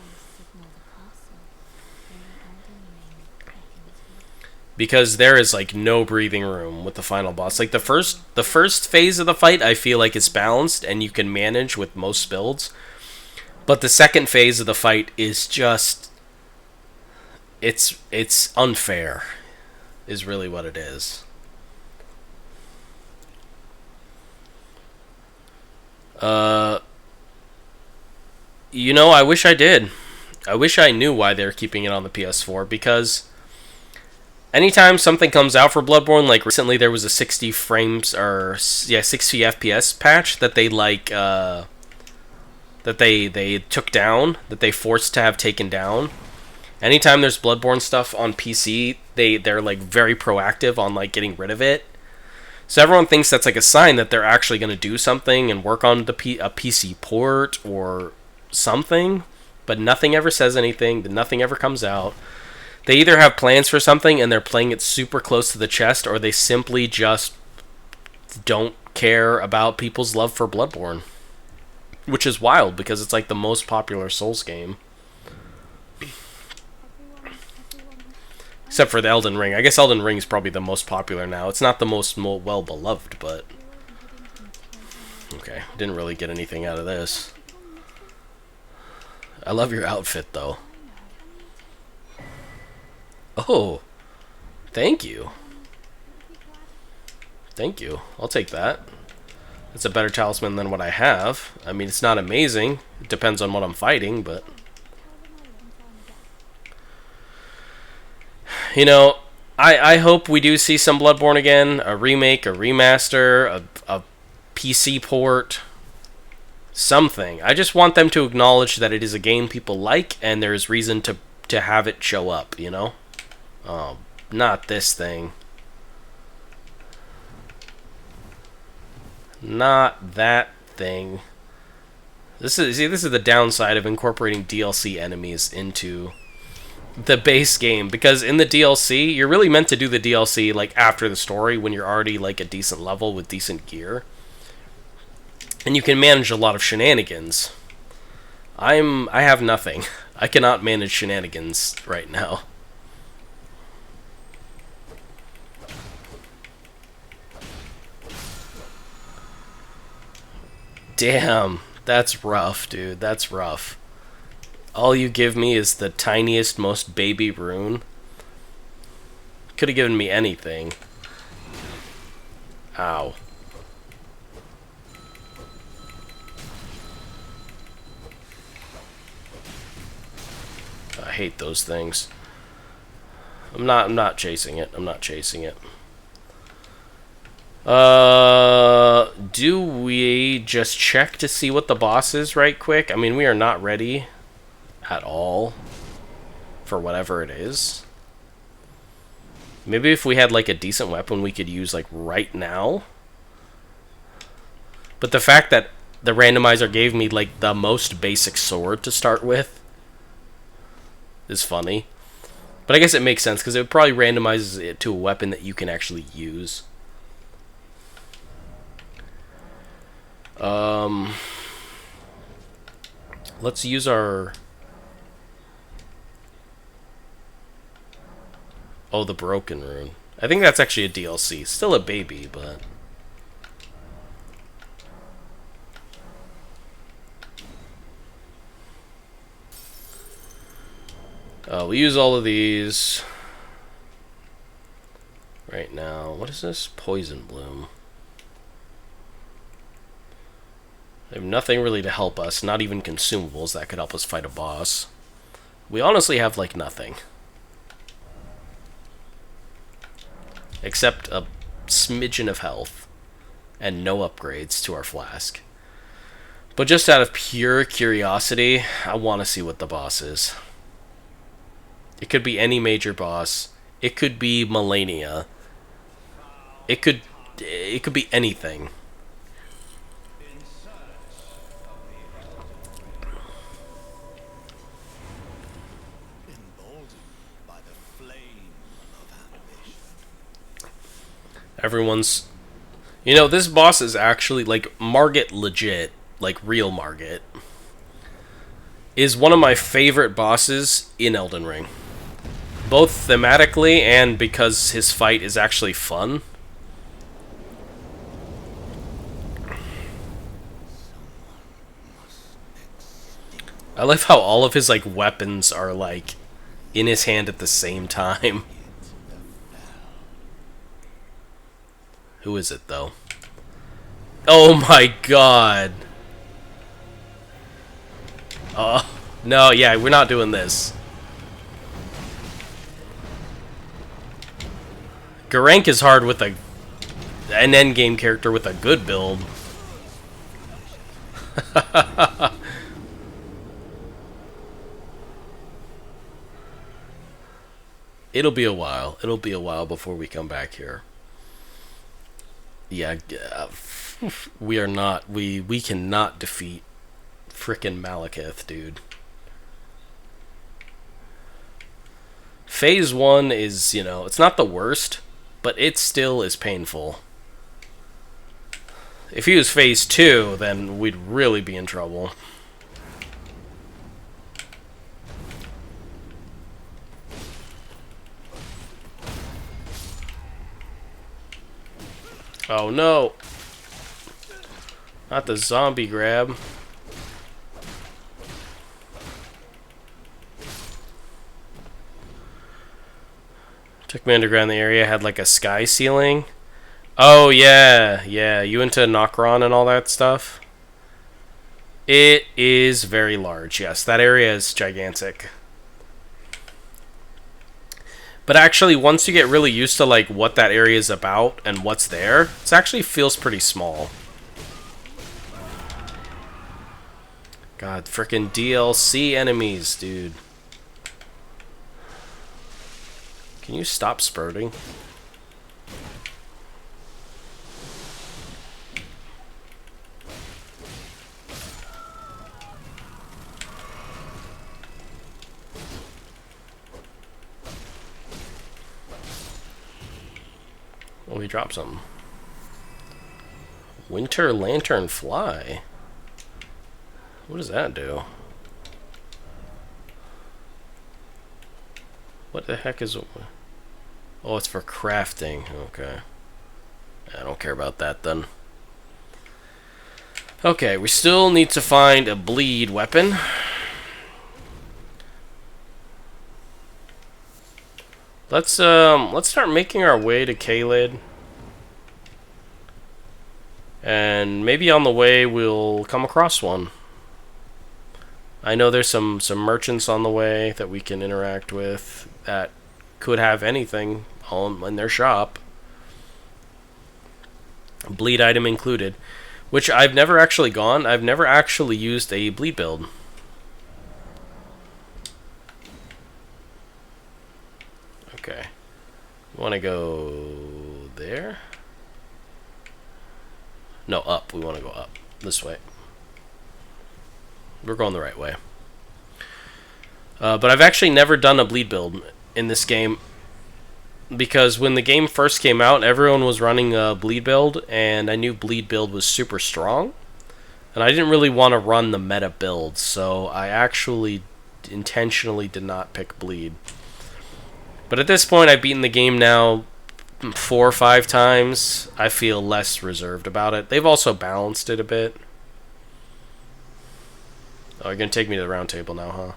Because there is like no breathing room with the final boss. Like the first phase of the fight, I feel like it's balanced and you can manage with most builds. But the second phase of the fight is just it's unfair, is really what it is. I wish I did. I wish I knew why they're keeping it on the PS4 because anytime something comes out for Bloodborne, like recently there was a 60 frames or 60 FPS patch that they that they took down, that they forced to have taken down. Anytime there's Bloodborne stuff on PC, they're like very proactive on like getting rid of it. So everyone thinks that's like a sign that they're actually going to do something and work on a PC port or something, but nothing ever says anything, nothing ever comes out. They either have plans for something and they're playing it super close to the chest, or they simply just don't care about people's love for Bloodborne. which is wild because it's like the most popular Souls game. Except for the Elden Ring. I guess Elden Ring is probably the most popular now. It's not the most well-beloved, but... Okay, didn't really get anything out of this. I love your outfit, though. Oh, thank you. Thank you. I'll take that. It's a better talisman than what I have. I mean, it's not amazing. It depends on what I'm fighting, but... You know, I hope we do see some Bloodborne again. A remake, a remaster, a PC port. Something. I just want them to acknowledge that it is a game people like, and there's reason to have it show up, you know? Oh, not this thing. Not that thing. This is the downside of incorporating DLC enemies into the base game, because in the DLC, you're really meant to do the DLC like after the story when you're already like a decent level with decent gear. And you can manage a lot of shenanigans. I have nothing. I cannot manage shenanigans right now. Damn, that's rough, dude. That's rough. All you give me is the tiniest, most baby rune. Could have given me anything. Ow. I hate those things. I'm not chasing it. I'm not chasing it. Do we just check to see what the boss is right quick? I mean, we are not ready at all for whatever it is. Maybe if we had like a decent weapon we could use like right now. But the fact that the randomizer gave me like the most basic sword to start with is funny. But I guess it makes sense because it probably randomizes it to a weapon that you can actually use. Let's use our... Oh, the broken rune. I think that's actually a DLC. Still a baby, but... we'll use all of these right now. What is this? Poison Bloom. They have nothing really to help us, not even consumables that could help us fight a boss. We honestly have, like, nothing. Except a smidgen of health and no upgrades to our flask. But just out of pure curiosity, I want to see what the boss is. It could be any major boss. It could be Melania. It could be anything. Everyone's... You know, this boss is actually, like, Margit legit, like, real Margit, is one of my favorite bosses in Elden Ring. Both thematically and because his fight is actually fun. I love how all of his, like, weapons are, like, in his hand at the same time. Who is it, though? Oh my god! No, yeah, we're not doing this. Garank is hard with an endgame character with a good build. It'll be a while. It'll be a while before we come back here. Yeah, we are not. We cannot defeat frickin' Malekith, dude. Phase 1 is, you know, it's not the worst, but it still is painful. If he was phase 2, then we'd really be in trouble. Oh no! Not the zombie grab. Took me underground. The area had like a sky ceiling. Oh yeah, yeah. You into Nokron and all that stuff? It is very large. Yes, that area is gigantic. But actually, once you get really used to like what that area is about and what's there, it actually feels pretty small. God, frickin' DLC enemies, dude. Can you stop spurting? Oh, he dropped something. Winter Lantern Fly. What does that do? What the heck is... Oh, it's for crafting. Okay. I don't care about that then. Okay, we still need to find a bleed weapon. Let's start making our way to Caelid. And maybe on the way we'll come across one. I know there's some merchants on the way that we can interact with that could have anything in their shop. Bleed item included. Which I've never actually gone. I've never actually used a bleed build. Okay. We want to go there? No, up. We want to go up. This way. We're going the right way. But I've actually never done a bleed build in this game. Because when the game first came out, everyone was running a bleed build, and I knew bleed build was super strong. And I didn't really want to run the meta build, so I actually intentionally did not pick bleed. But at this point, I've beaten the game now 4 or 5 times. I feel less reserved about it. They've also balanced it a bit. Oh, you're going to take me to the round table now, huh?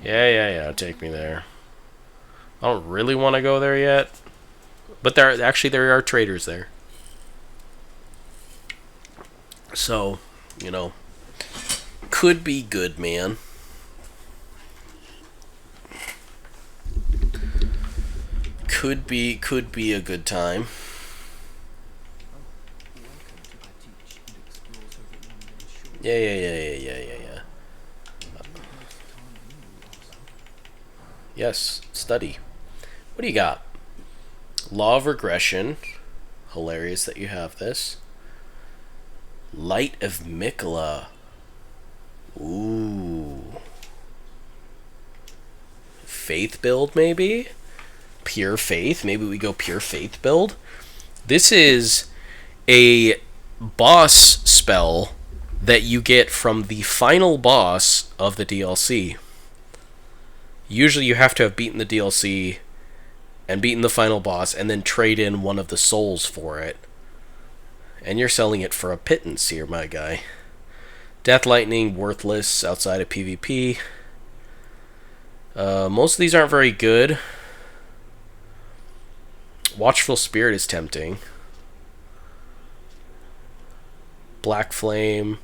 Yeah, take me there. I don't really want to go there yet. But there are traders there. So, you know, could be good, man. Could be a good time. Yeah. Yes, study. What do you got? Law of regression. Hilarious that you have this. Light of Mikola. Ooh. Faith build, maybe? Pure faith. Maybe we go pure faith build. This is a boss spell that you get from the final boss of the DLC. Usually you have to have beaten the DLC and beaten the final boss and then trade in one of the souls for it. And you're selling it for a pittance here, my guy. Death Lightning, worthless outside of PvP. Most of these aren't very good. Watchful Spirit is tempting. Black Flame.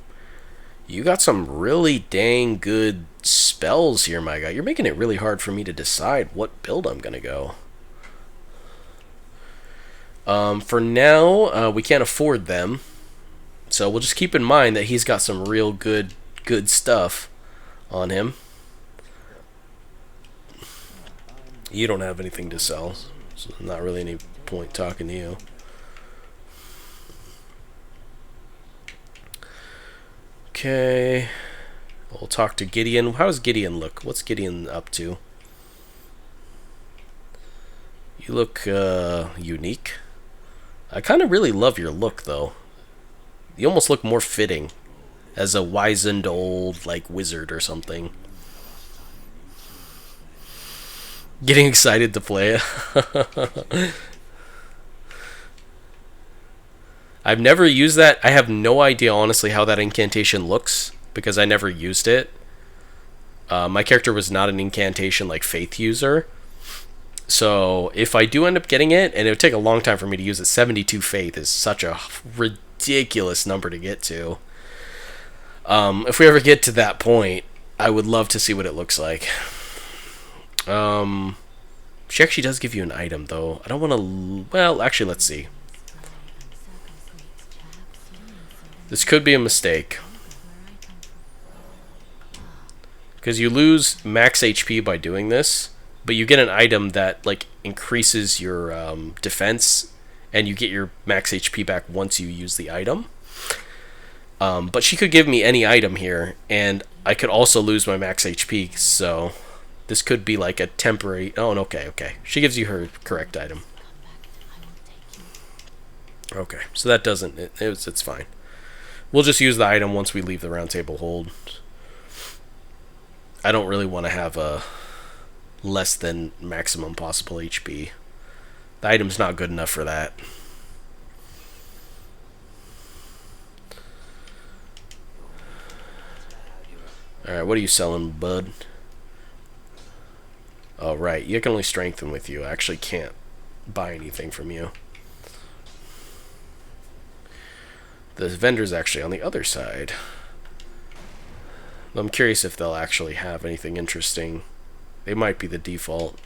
You got some really dang good spells here, my guy. You're making it really hard for me to decide what build I'm going to go. For now, we can't afford them. So we'll just keep in mind that he's got some real good stuff on him. You don't have anything to sell, so not really any point talking to you. Okay. We'll talk to Gideon. How does Gideon look? What's Gideon up to? You look unique. I kind of really love your look, though. You almost look more fitting as a wizened old, like, wizard or something. Getting excited to play it. I've never used that. I have no idea, honestly, how that incantation looks because I never used it. My character was not an incantation, like, faith user. So if I do end up getting it, and it would take a long time for me to use it, 72 faith is such a ridiculous number to get to. If we ever get to that point, I would love to see what it looks like. She actually does give you an item, though. I don't want to... Well, actually, let's see. This could be a mistake. Because you lose max HP by doing this, but you get an item that, like, increases your defense, and you get your max HP back once you use the item. But she could give me any item here, and I could also lose my max HP, so this could be like a temporary... Oh, okay. She gives you her correct item. Okay, so that doesn't... It's fine. We'll just use the item once we leave the round table hold. I don't really want to have a less than maximum possible HP. The item's not good enough for that. Alright, what are you selling, bud? Oh, right. You can only strengthen with you. I actually can't buy anything from you. The vendor's actually on the other side. I'm curious if they'll actually have anything interesting. They might be the default.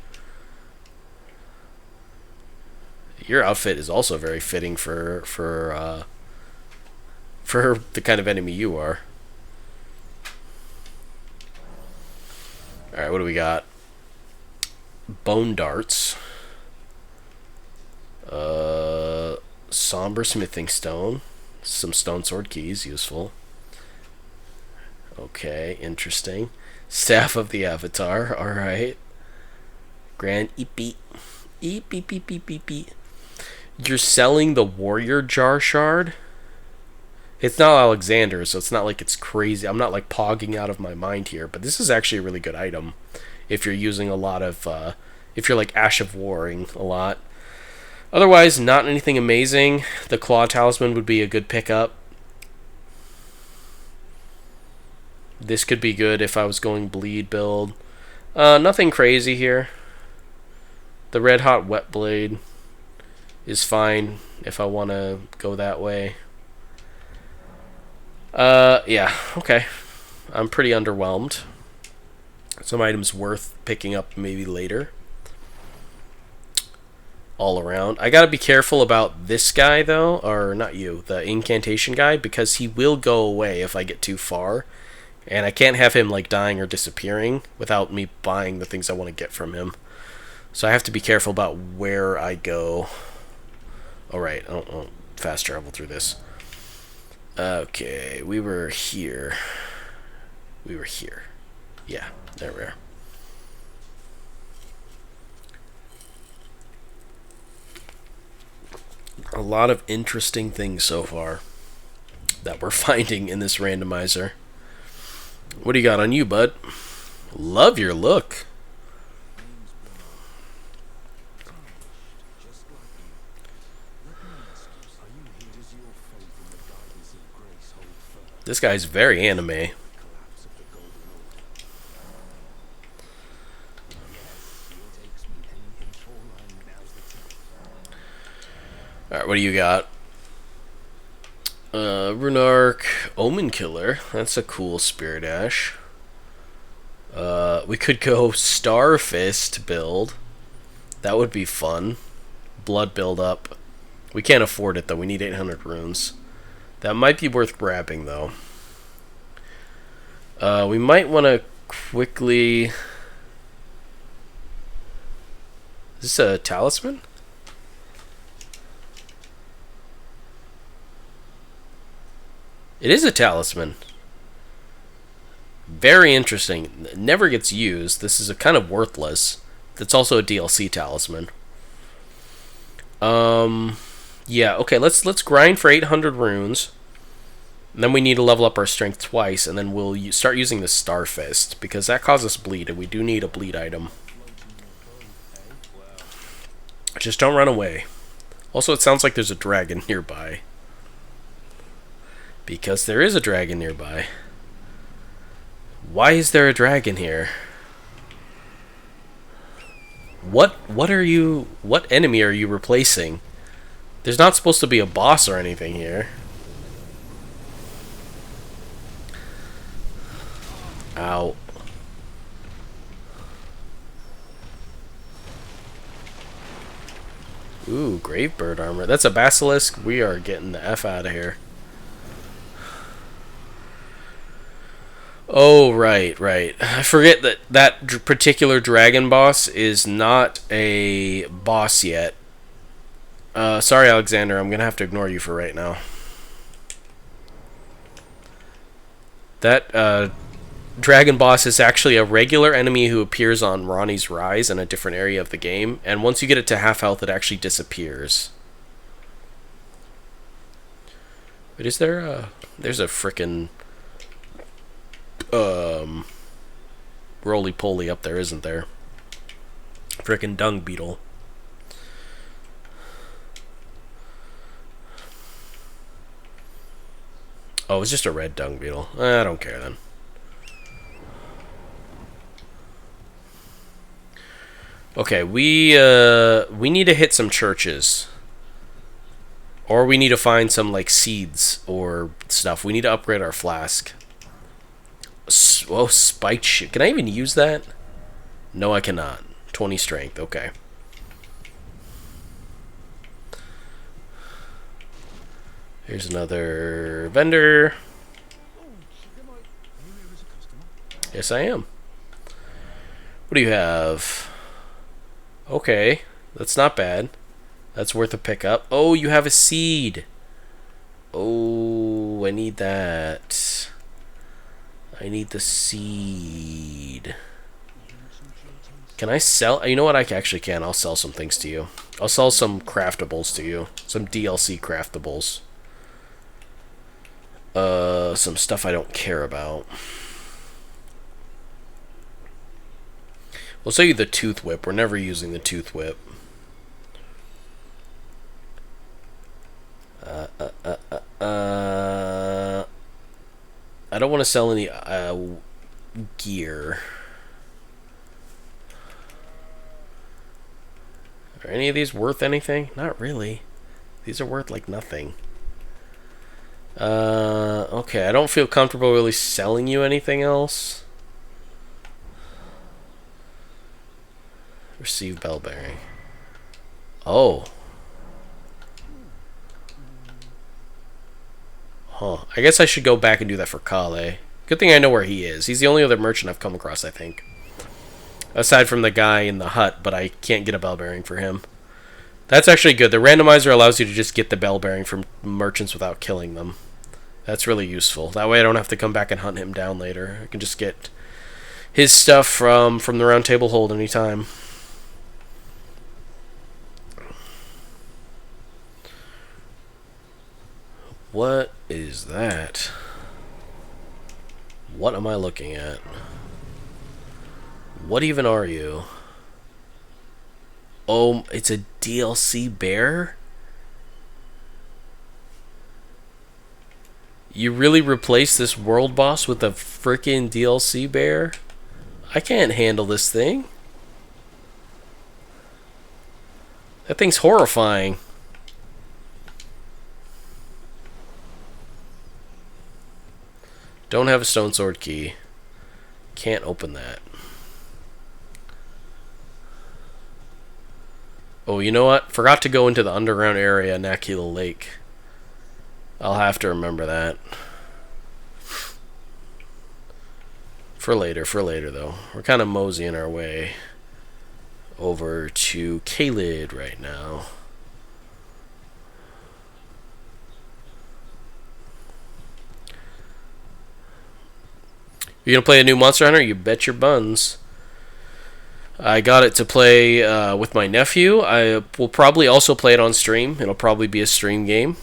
Your outfit is also very fitting for the kind of enemy you are. Alright, what do we got? Bone darts. Somber smithing stone. Some stone sword keys, useful. Okay, interesting. Staff of the Avatar, alright. Grand Eep. Eep, beep, beep, beep, beep, beep. You're selling the Warrior Jar Shard? It's not Alexander, so it's not like it's crazy. I'm not like pogging out of my mind here, but this is actually a really good item if you're using a lot of, if you're like Ash of Warring a lot. Otherwise, not anything amazing. The Claw Talisman would be a good pickup. This could be good if I was going bleed build. Nothing crazy here. The Red Hot Wet Blade is fine if I want to go that way. Yeah, okay. I'm pretty underwhelmed. Some items worth picking up maybe later. All around. I gotta be careful about this guy, though. Or, not you, the incantation guy, because he will go away if I get too far. And I can't have him, like, dying or disappearing without me buying the things I want to get from him. So I have to be careful about where I go. Alright, I don't fast travel through this. Okay, we were here. Yeah, there we are. A lot of interesting things so far that we're finding in this randomizer. What do you got on you, bud? Love your look. This guy's very anime. Alright, what do you got? Runark Omen Killer. That's a cool Spirit Ash. We could go Star Fist build. That would be fun. Blood build up. We can't afford it though. We need 800 runes. That might be worth grabbing though. We might want to quickly... Is this a talisman? It is a talisman. Very interesting. Never gets used. This is a kind of worthless. It's also a DLC talisman. Yeah, okay, let's grind for 800 runes. And then we need to level up our strength twice, and then we'll start using the Star Fist, because that causes bleed, and we do need a bleed item. Just don't run away. Also, it sounds like there's a dragon nearby. Because there is a dragon nearby. Why is there a dragon here? What enemy are you replacing? There's not supposed to be a boss or anything here. Ow. Ooh, Gravebird armor. That's a basilisk. We are getting the F out of here. Oh, right. I forget that that particular dragon boss is not a boss yet. Sorry, Alexander. I'm going to have to ignore you for right now. That dragon boss is actually a regular enemy who appears on Ronnie's Rise in a different area of the game. And once you get it to half health, it actually disappears. But is there a... There's a frickin' roly-poly up there, isn't there? Frickin' dung beetle. Oh, it's just a red dung beetle. I don't care then. Okay, we need to hit some churches. Or we need to find some, like, seeds or stuff. We need to upgrade our flask. Oh, spiked shit. Can I even use that? No, I cannot. 20 strength. Okay. Here's another vendor. Yes, I am. What do you have? Okay. That's not bad. That's worth a pickup. Oh, you have a seed. Oh, I need that. I need the seed. Can I sell? You know what? I actually can. I'll sell some things to you. I'll sell some craftables to you. Some DLC craftables. Some stuff I don't care about. We'll sell you the tooth whip. We're never using the tooth whip. I don't want to sell any gear. Are any of these worth anything? Not really. These are worth like nothing. Okay, I don't feel comfortable really selling you anything else. Receive bell bearing. Oh. Huh. I guess I should go back and do that for Kale. Good thing I know where he is. He's the only other merchant I've come across, I think. Aside from the guy in the hut, but I can't get a bell bearing for him. That's actually good. The randomizer allows you to just get the bell bearing from merchants without killing them. That's really useful. That way I don't have to come back and hunt him down later. I can just get his stuff from the round table hold anytime. What is that? What am I looking at? What even are you? Oh, it's a DLC bear? You really replaced this world boss with a freaking DLC bear? I can't handle this thing. That thing's horrifying. Don't have a stone sword key. Can't open that. Oh, you know what? Forgot to go into the underground area in Nakila Lake. I'll have to remember that. For later though. We're kind of moseying our way over to Kaled right now. You gonna play a new Monster Hunter? You bet your buns. I got it to play with my nephew. I will probably also play it on stream. It'll probably be a stream game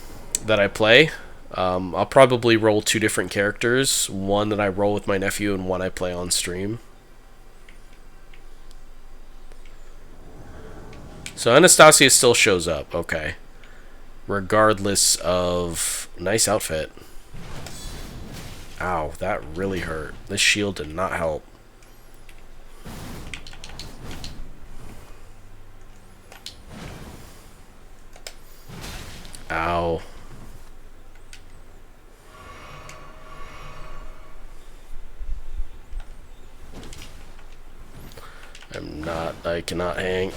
that I play. I'll probably roll 2 different characters. One that I roll with my nephew and one I play on stream. So Anastasia still shows up. Okay. Regardless of... Nice outfit. Ow, that really hurt. This shield did not help. Ow. I cannot hang.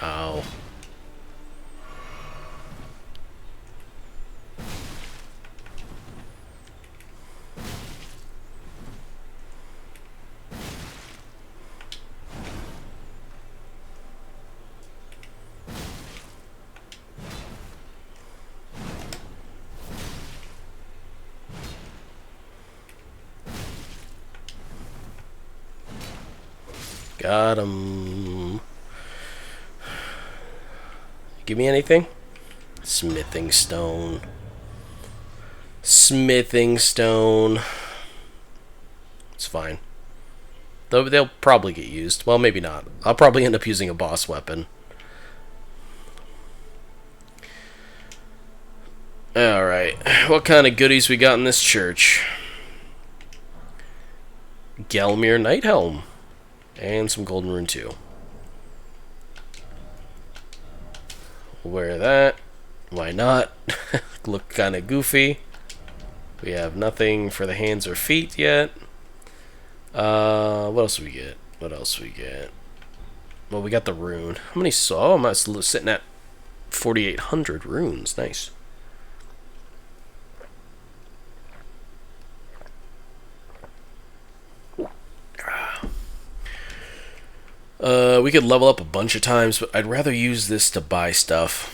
Ow. Got him. Give me anything? Smithing stone. Smithing stone. It's fine. Though they'll probably get used. Well, maybe not. I'll probably end up using a boss weapon. Alright. What kind of goodies we got in this church? Gelmir Nighthelm. And some Golden Rune 2. We'll wear that. Why not? Look kind of goofy. We have nothing for the hands or feet yet. What else do we get? What else do we get? Well, we got the rune. How many saw? I'm sitting at 4,800 runes. Nice. We could level up a bunch of times, but I'd rather use this to buy stuff.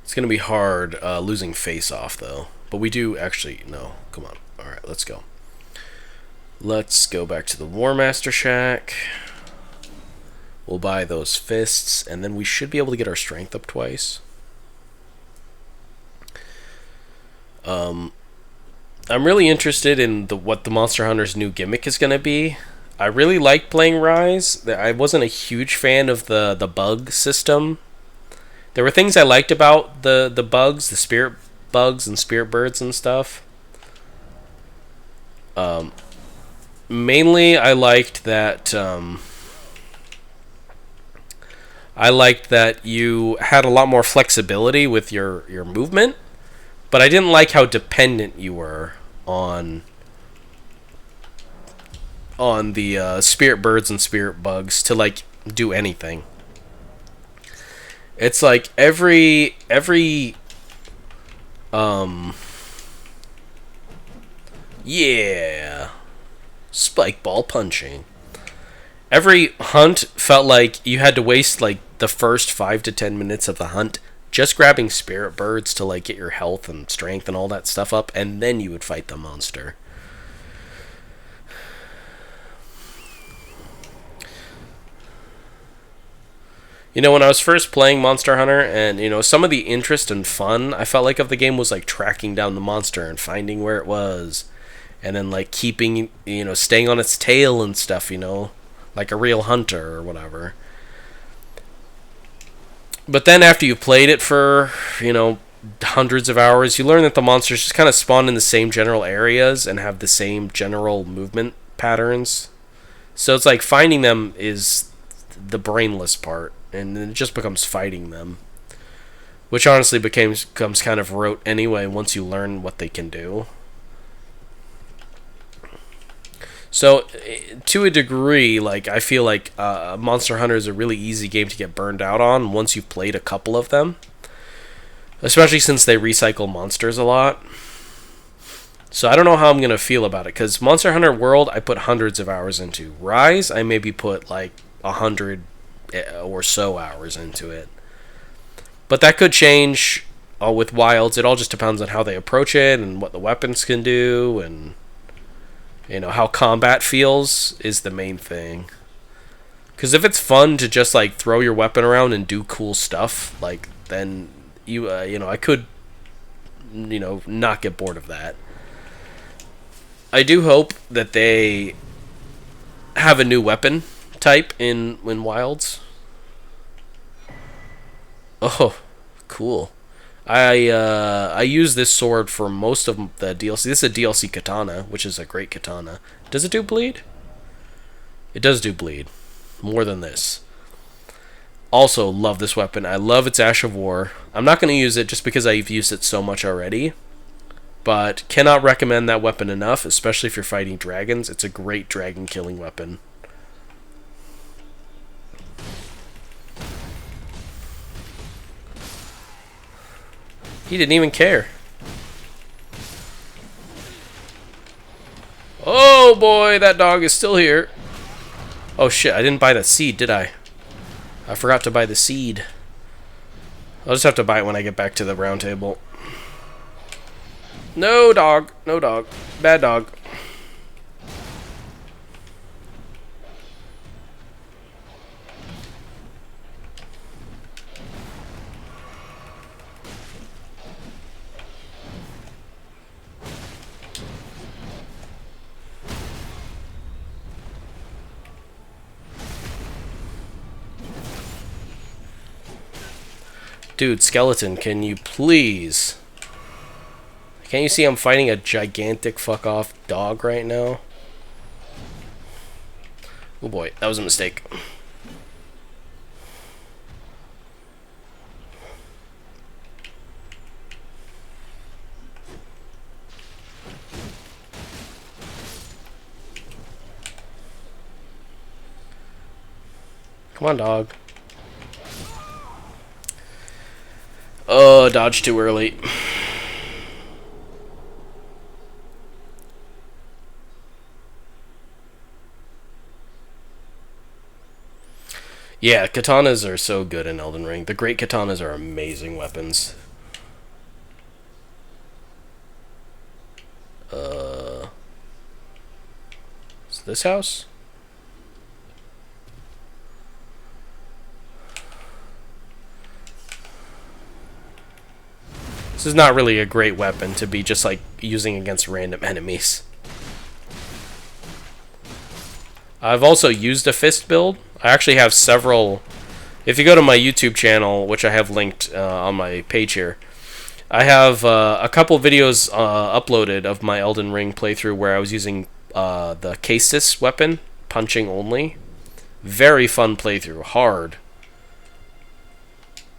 It's gonna be hard losing face off, though. But we do actually... No, come on. Alright, let's go. Let's go back to the War Master Shack. We'll buy those fists, and then we should be able to get our strength up twice. I'm really interested in what the Monster Hunter's new gimmick is going to be. I really liked playing Rise. I wasn't a huge fan of the bug system. There were things I liked about the bugs, the spirit bugs and spirit birds and stuff. Mainly, I liked that you had a lot more flexibility with your movement. But I didn't like how dependent you were on the spirit birds and spirit bugs to like do anything. It's like every yeah, spike ball punching. Every hunt felt like you had to waste like the first 5 to 10 minutes of the hunt just grabbing spirit birds to like get your health and strength and all that stuff up, and then you would fight the monster. You know, when I was first playing Monster Hunter, and you know, some of the interest and fun I felt like of the game was like tracking down the monster and finding where it was, and then like keeping, you know, staying on its tail and stuff, you know, like a real hunter or whatever. But then after you played it for, you know, hundreds of hours, you learn that the monsters just kind of spawn in the same general areas and have the same general movement patterns. So it's like finding them is the brainless part, and then it just becomes fighting them. Which honestly becomes kind of rote anyway once you learn what they can do. So, to a degree, like I feel like Monster Hunter is a really easy game to get burned out on once you've played a couple of them. Especially since they recycle monsters a lot. So I don't know how I'm gonna feel about it, because Monster Hunter World I put hundreds of hours into. Rise I maybe put like 100 or so hours into it. But that could change with Wilds. It all just depends on how they approach it and what the weapons can do, and how combat feels is the main thing. Because if it's fun to just like throw your weapon around and do cool stuff, like then I could not get bored of that. I do hope that they have a new weapon type in Wilds. Oh, cool. I use this sword for most of the DLC. This is a DLC katana, which is a great katana. Does it do bleed? It does do bleed. More than this. Also, love this weapon. I love its Ash of War. I'm not going to use it just because I've used it so much already. But cannot recommend that weapon enough, especially if you're fighting dragons. It's a great dragon killing weapon. He didn't even care. Oh boy, that dog is still here. Oh shit, I didn't buy that seed, did I? I forgot to buy the seed. I'll just have to buy it when I get back to the round table. No dog. No dog. Bad dog. Dude, skeleton, can you please... Can't you see I'm fighting a gigantic fuck-off dog right now? Oh boy, that was a mistake. Come on, dog. Oh, dodge too early. Yeah, katanas are so good in Elden Ring. The great katanas are amazing weapons. Is this house? This is not really a great weapon to be just like using against random enemies. I've also used a fist build. I actually have several. If you go to my YouTube channel, which I have linked on my page here, I have a couple videos uploaded of my Elden Ring playthrough where I was using the Casis weapon, punching only. Very fun playthrough, hard.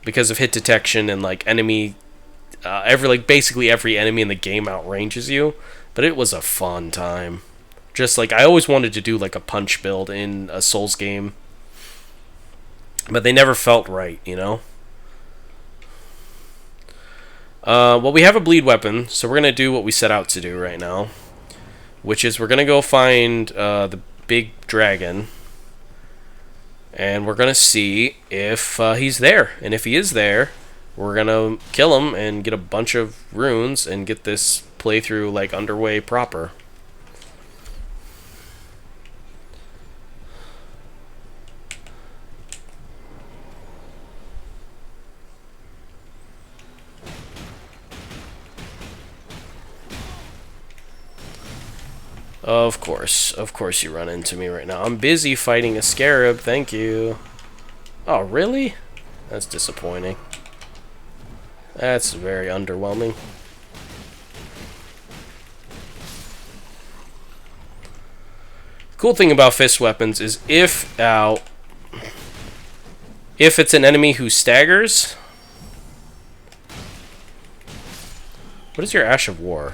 Because of hit detection and like enemy, basically every enemy in the game outranges you. But it was a fun time. Just like I always wanted to do like a punch build in a Souls game, but they never felt right, Well, we have a bleed weapon, so we're gonna do what we set out to do right now, which is we're gonna go find the big dragon, and we're gonna see if he's there, and if he is there, we're gonna kill him and get a bunch of runes and get this playthrough like underway proper. Of course you run into me right now. I'm busy fighting a scarab, thank you. Oh, really? That's disappointing. That's very underwhelming. Cool thing about fist weapons is if it's an enemy who staggers. What is your Ash of War?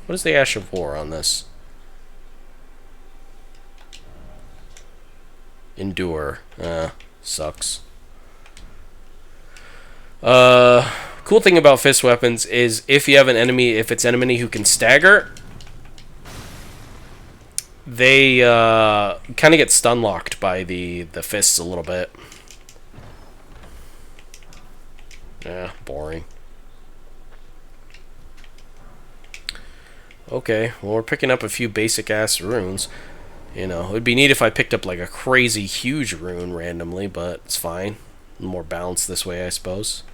What is the Ash of War on this? Endure. Sucks. Cool thing about fist weapons is if you have an enemy, if it's an enemy who can stagger, they kind of get stun locked by the fists a little bit. Yeah, boring. Okay, well, we're picking up a few basic-ass runes. You know, it would be neat if I picked up, like, a crazy huge rune randomly, but it's fine. More balanced this way, I suppose.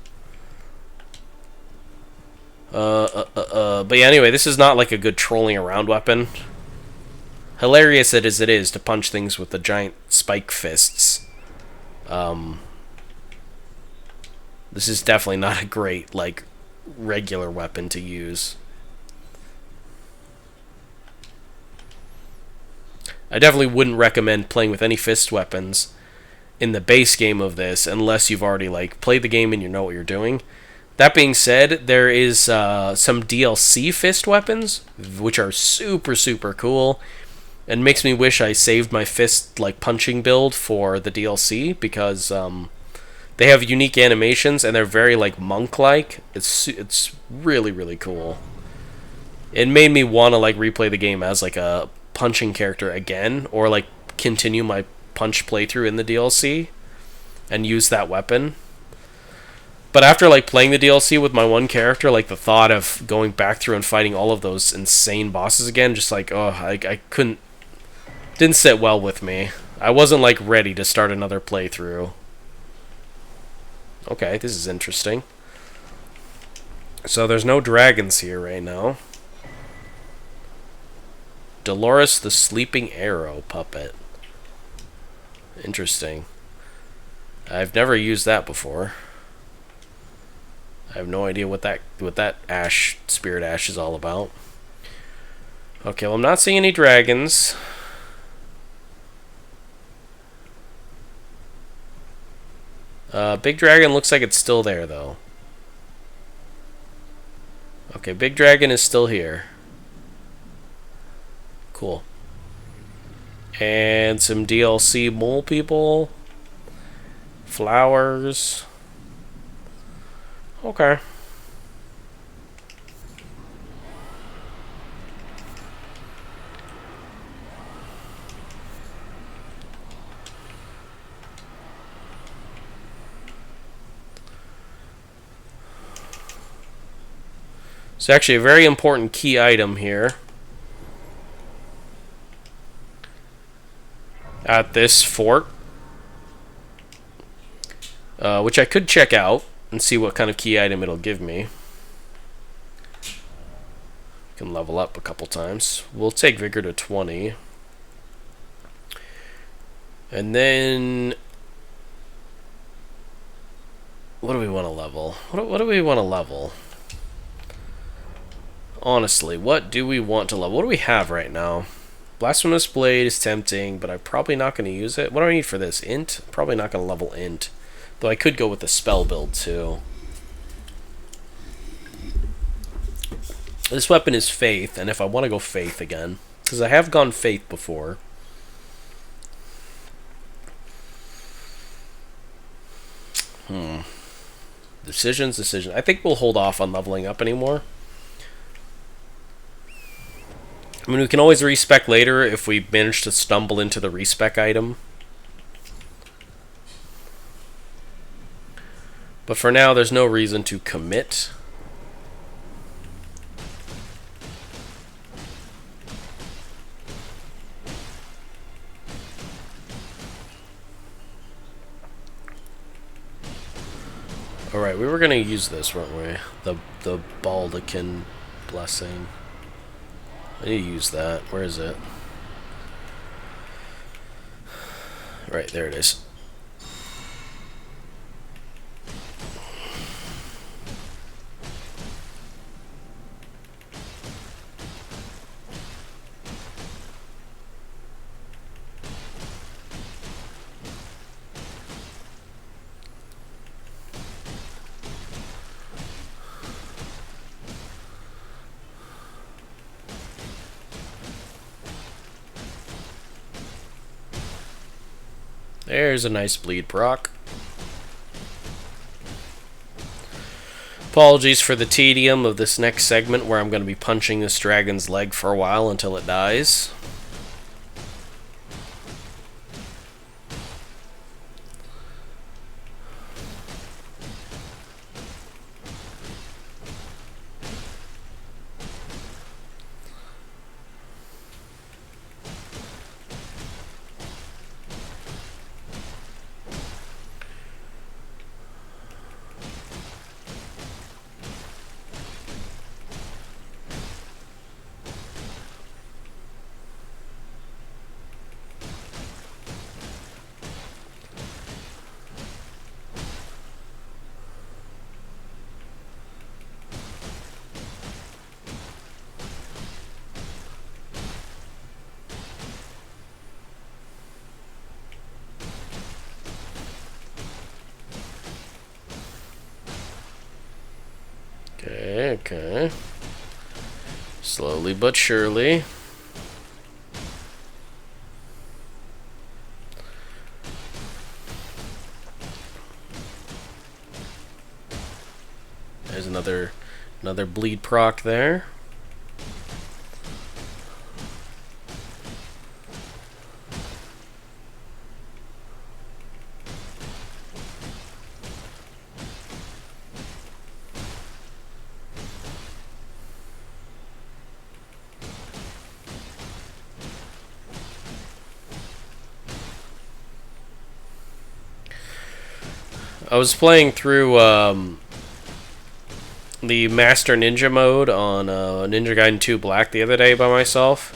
But yeah, anyway, this is not, like, a good trolling around weapon. Hilarious as it is to punch things with the giant spike fists. This is definitely not a great, like, regular weapon to use. I definitely wouldn't recommend playing with any fist weapons in the base game of this unless you've already like played the game and you know what you're doing. That being said, there is some DLC fist weapons which are super cool and makes me wish I saved my fist like punching build for the DLC because they have unique animations and they're very like monk-like. It's really cool. It made me want to like replay the game as like a punching character again, or like continue my punch playthrough in the DLC and use that weapon. But after like playing the DLC with my one character, like the thought of going back through and fighting all of those insane bosses again, just like I couldn't, didn't sit well with me. I wasn't like ready to start another playthrough. Okay, this is interesting. So there's no dragons here right now. Dolores the Sleeping Arrow puppet. Interesting. I've never used that before. I have no idea what that spirit ash is all about. Okay, well I'm not seeing any dragons. Big dragon looks like it's still there though. Okay, big dragon is still here. Cool. And some DLC mole people. Flowers. Okay. It's actually a very important key item here. At this fort, which I could check out and see what kind of key item it'll give me. Can level up a couple times. We'll take Vigor to 20. And then what do we want to level? What do we want to level? Honestly, what do we want to level? What do we have right now? Blasphemous Blade is tempting, but I'm probably not going to use it. What do I need for this? Int? Probably not going to level Int. Though I could go with the spell build, too. This weapon is Faith, and if I want to go Faith again, because I have gone Faith before. Decisions. I think we'll hold off on leveling up anymore. I mean, we can always respec later if we manage to stumble into the respec item. But for now, there's no reason to commit. Alright, we were going to use this, weren't we? The Baldekin Blessing. I need to use that. Where is it? Right, there it is. There's a nice bleed proc. Apologies for the tedium of this next segment where I'm going to be punching this dragon's leg for a while until it dies. Okay. Slowly but surely. There's another bleed proc there. I was playing through the Master Ninja mode on Ninja Gaiden 2 Black the other day by myself.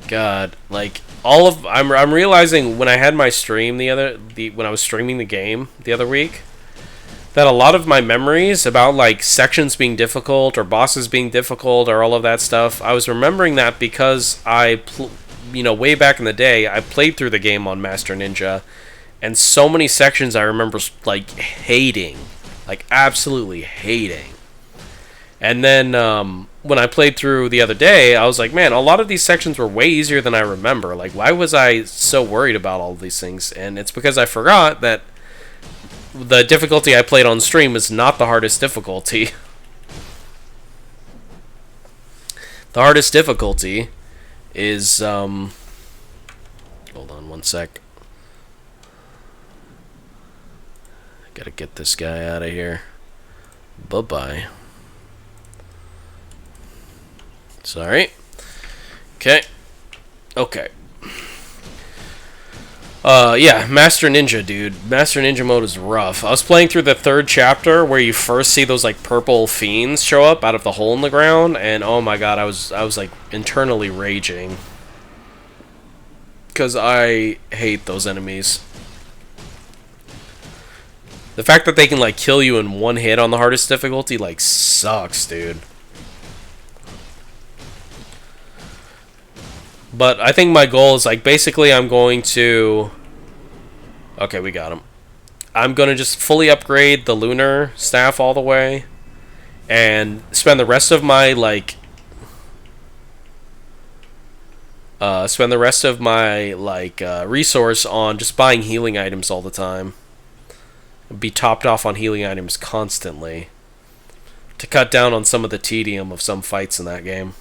God, like I'm realizing when I had my stream when I was streaming the game the other week that a lot of my memories about like sections being difficult or bosses being difficult or all of that stuff, I was remembering that because way back in the day I played through the game on Master Ninja. And so many sections I remember, like, hating. Like, absolutely hating. And then, when I played through the other day, I was like, man, a lot of these sections were way easier than I remember. Like, why was I so worried about all of these things? And it's because I forgot that the difficulty I played on stream is not the hardest difficulty. The hardest difficulty is, hold on one sec. Gotta get this guy out of here. Bye-bye. Sorry. Okay. Okay. Yeah, Master Ninja, dude. Master Ninja mode is rough. I was playing through the 3rd chapter where you first see those, like, purple fiends show up out of the hole in the ground, and oh my god, I was like, internally raging. Because I hate those enemies. The fact that they can, like, kill you in one hit on the hardest difficulty, like, sucks, dude. But I think my goal is, like, basically I'm going to... Okay, we got him. I'm going to just fully upgrade the lunar staff all the way. And spend the rest of my, like... resource on just buying healing items all the time. Be topped off on healing items constantly to cut down on some of the tedium of some fights in that game.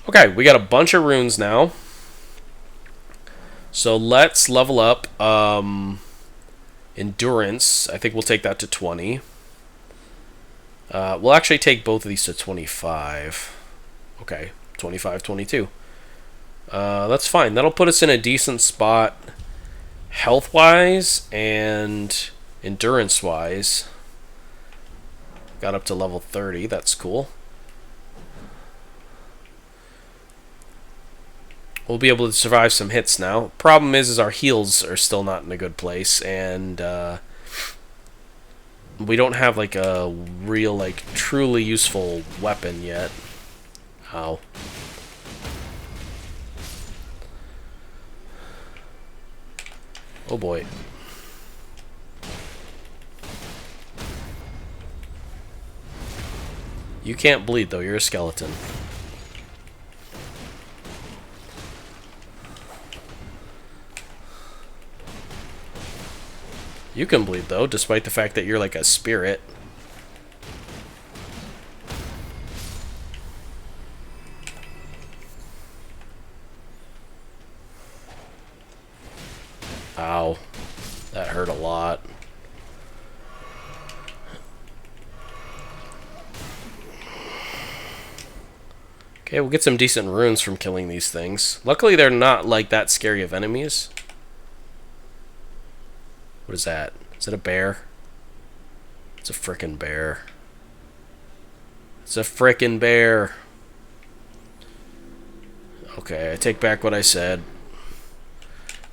Okay, we got a bunch of runes now. So let's level up endurance. I think we'll take that to 20. We'll actually take both of these to 25. Okay, 25, 22. That's fine. That'll put us in a decent spot health-wise and endurance-wise. Got up to level 30. That's cool. We'll be able to survive some hits now. Problem is our heals are still not in a good place, and we don't have like a real, like, truly useful weapon yet. Ow. Oh boy. You can't bleed though, you're a skeleton. You can bleed though, despite the fact that you're like a spirit. Okay, we'll get some decent runes from killing these things. Luckily, they're not, like, that scary of enemies. What is that? Is it a bear? It's a frickin' bear. It's a frickin' bear. Okay, I take back what I said.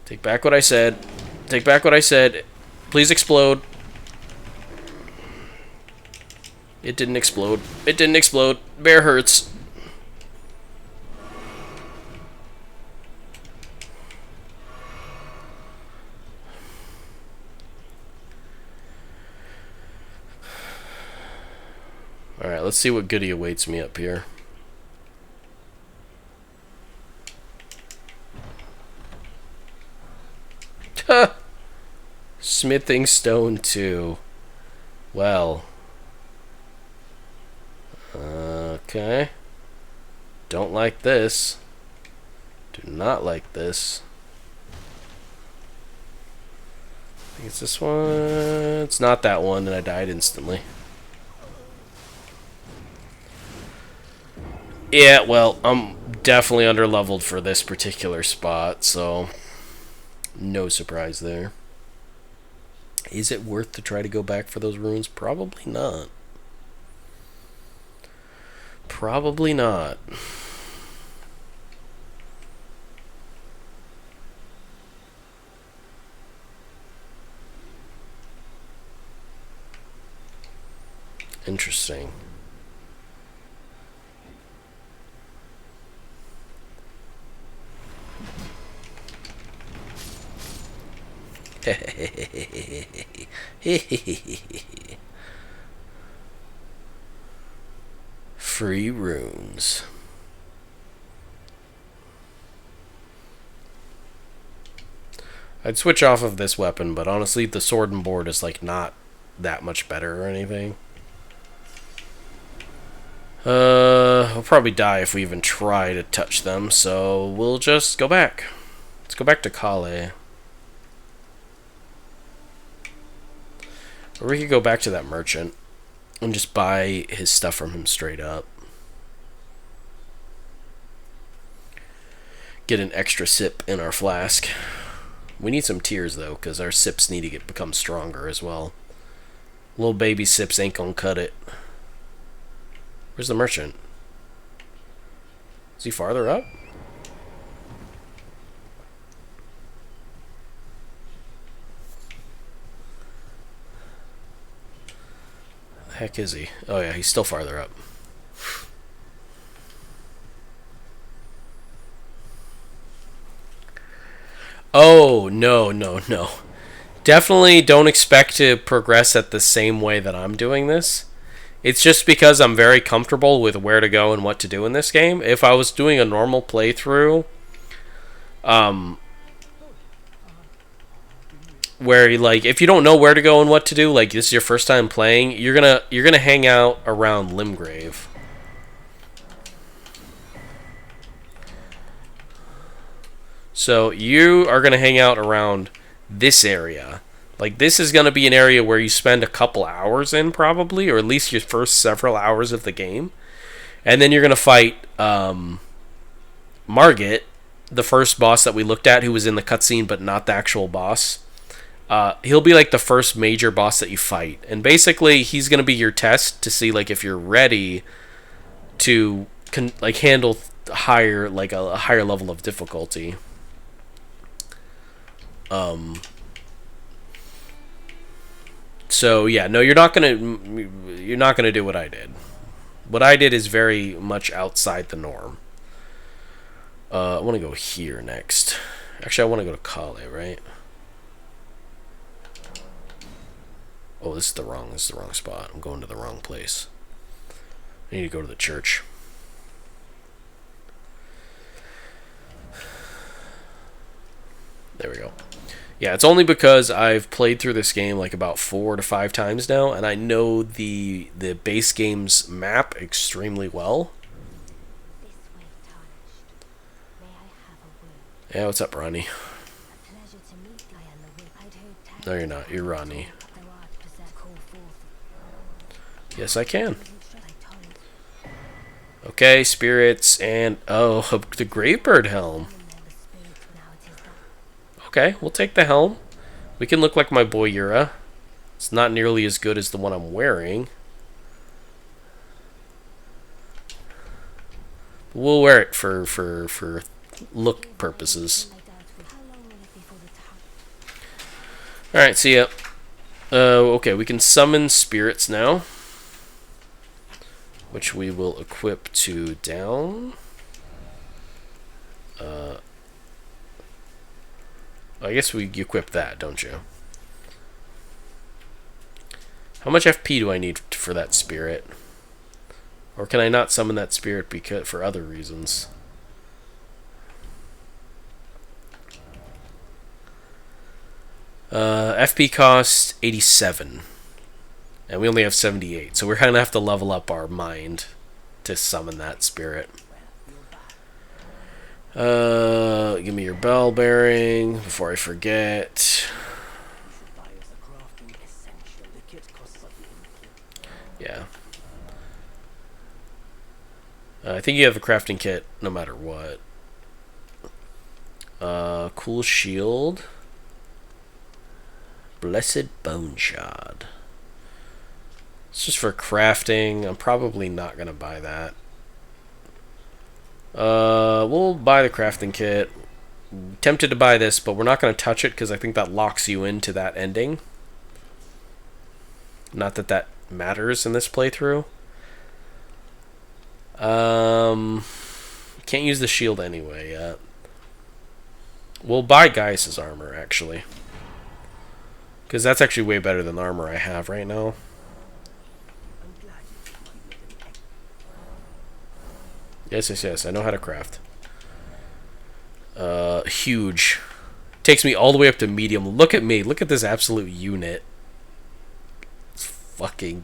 Take back what I said. Take back what I said. Please explode. It didn't explode. It didn't explode. Bear hurts. Alright, let's see what goodie awaits me up here. Smithing stone 2. Well. Okay. Don't like this. Do not like this. I think it's this one. It's not that one, and I died instantly. Yeah, well, I'm definitely underleveled for this particular spot, so no surprise there. Is it worth to try to go back for those runes? Probably not. Probably not. Interesting. Free runes. I'd switch off of this weapon, but honestly, the sword and board is like not that much better or anything. I'll probably die if we even try to touch them, so we'll just go back. Let's go back to Kale. Or we could go back to that merchant and just buy his stuff from him straight up. Get an extra sip in our flask. We need some tears, though, because our sips need to become stronger as well. Little baby sips ain't gonna cut it. Where's the merchant? Is he farther up? The heck is he? Oh yeah, he's still farther up. Oh, no, no, no. Definitely don't expect to progress at the same way that I'm doing this. It's just because I'm very comfortable with where to go and what to do in this game. If I was doing a normal playthrough, where like if you don't know where to go and what to do, like this is your first time playing, you're gonna hang out around Limgrave. So you are gonna hang out around this area. Like this is gonna be an area where you spend a couple hours in probably, or at least your first several hours of the game, and then you're gonna fight Margit, the first boss that we looked at, who was in the cutscene but not the actual boss. He'll be like the first major boss that you fight, and basically he's gonna be your test to see like if you're ready to like handle higher like a higher level of difficulty. So yeah, no, you're not gonna do what I did. What I did is very much outside the norm. I want to go here next. Actually, I want to go to Kale, right? Oh, this is the wrong spot. I'm going to the wrong place. I need to go to the church. There we go. Yeah, it's only because I've played through this game like about 4 to 5 times now, and I know the base game's map extremely well. Yeah, what's up, Ronnie? No, you're not. You're Ronnie. Yes, I can. Okay. Okay, spirits and oh, the Gravebird helm. Okay, we'll take the helm. We can look like my boy Yura. It's not nearly as good as the one I'm wearing. We'll wear it for look purposes. Alright, see ya. Okay, we can summon spirits now, which we will equip to down. I guess we equip that, don't you? How much FP do I need for that spirit? Or can I not summon that spirit because for other reasons? FP cost 87. And we only have 78. So we're going to have to level up our mind to summon that spirit. Give me your bell bearing before I forget. Yeah. I think you have a crafting kit no matter what. Cool shield. Blessed Bone Shard. It's just for crafting. I'm probably not going to buy that. We'll buy the crafting kit. Tempted to buy this, but we're not going to touch it because I think that locks you into that ending. Not that that matters in this playthrough. Can't use the shield anyway yet. We'll buy Gaius' armor, actually. Because that's actually way better than the armor I have right now. Yes, I know how to craft. Huge. Takes me all the way up to medium. Look at me. Look at this absolute unit. It's fucking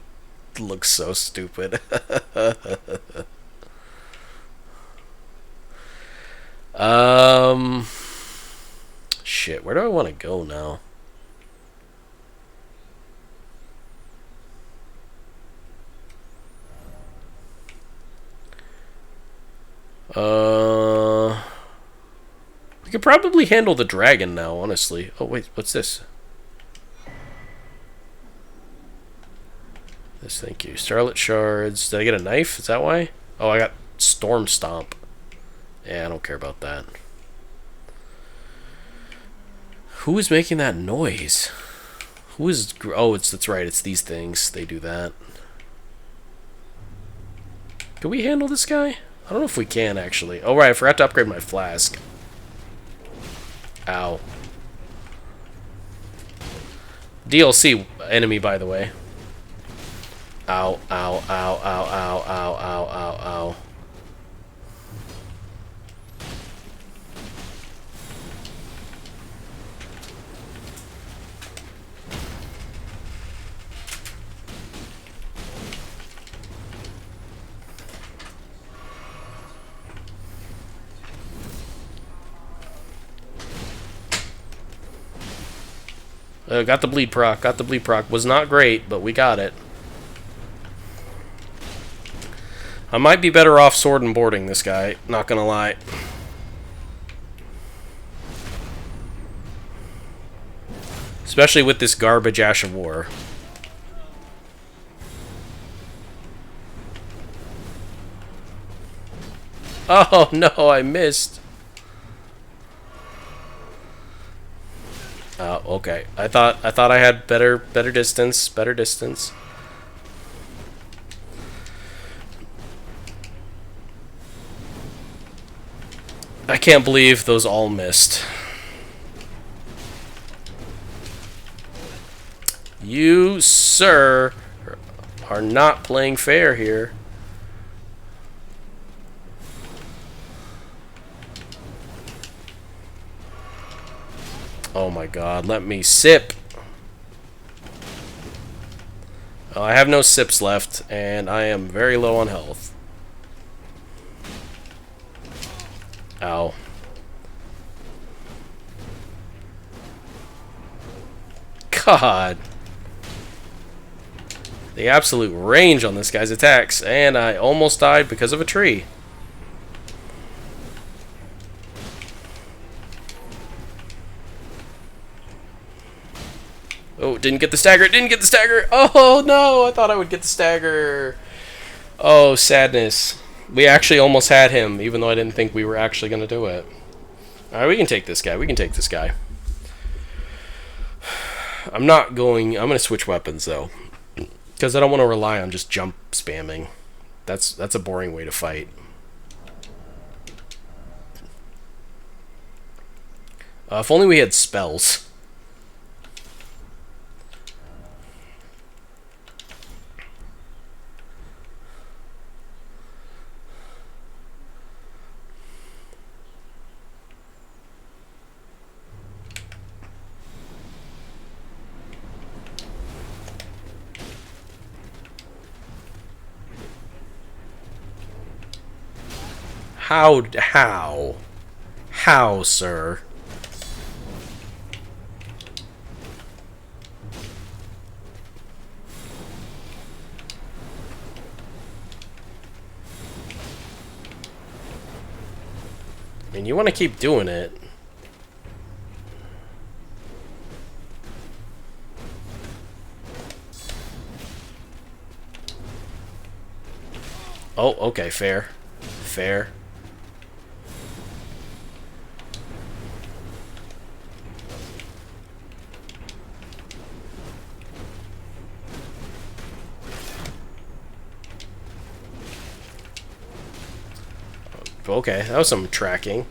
looks so stupid. Shit, where do I want to go now? We could probably handle the dragon now, honestly. Oh, wait, what's this? This, thank you. Starlit shards. Did I get a knife? Is that why? Oh, I got storm stomp. Yeah, I don't care about that. Who is making that noise? Who is... Oh, that's right. It's these things. They do that. Can we handle this guy? I don't know if we can, actually. Oh, right. I forgot to upgrade my flask. Ow. DLC enemy, by the way. Ow, ow, ow, ow, ow, ow, ow, ow, ow. Got the bleed proc. Got the bleed proc. Was not great, but we got it. I might be better off sword and boarding this guy. Not gonna lie. Especially with this garbage Ash of War. Oh no, I missed. Oh, okay. I thought I had better distance. Better distance. I can't believe those all missed. You, sir, are not playing fair here. Oh my god, let me sip. Oh, I have no sips left, and I am very low on health. Ow. God. The absolute range on this guy's attacks, and I almost died because of a tree. Oh, didn't get the stagger, didn't get the stagger! Oh no, I thought I would get the stagger. Oh, sadness. We actually almost had him, even though I didn't think we were actually going to do it. Alright, we can take this guy, we can take this guy. I'm going to switch weapons, though. Because I don't want to rely on just jump spamming. That's a boring way to fight. If only we had spells. How, sir? I mean, you want to keep doing it. Oh, okay, fair. Fair. Okay, that was some tracking.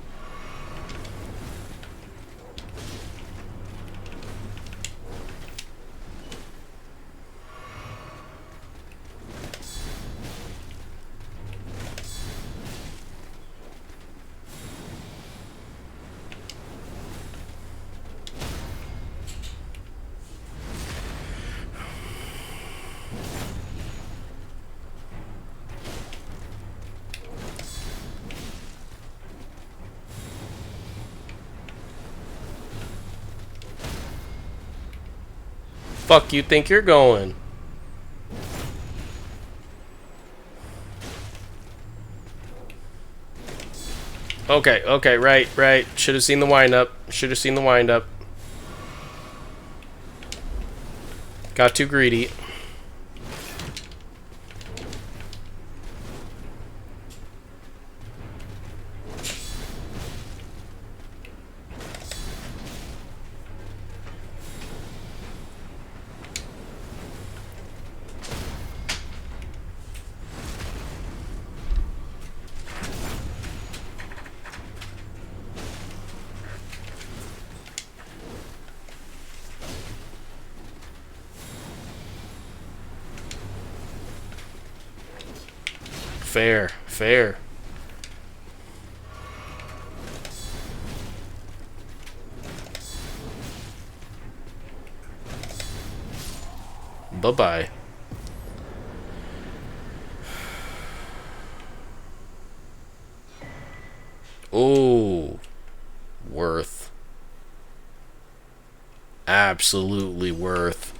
Fuck you think you're going? Okay, okay, right. Should have seen the wind up. Should have seen the wind up. Got too greedy. Fair, fair. Bye-bye. Oh, worth. Absolutely worth.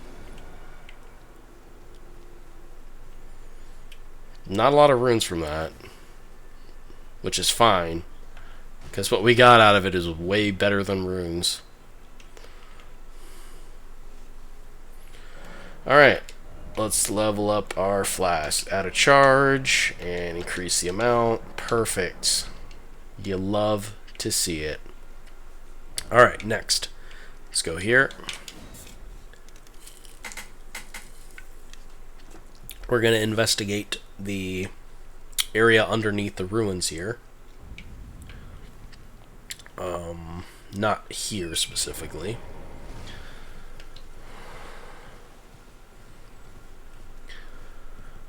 Not a lot of runes from that, which is fine, because what we got out of it is way better than runes. Alright, let's level up our flask. Add a charge and increase the amount. Perfect. You love to see it. Alright, next. Let's go here. We're going to investigate the area underneath the ruins here. Not here specifically.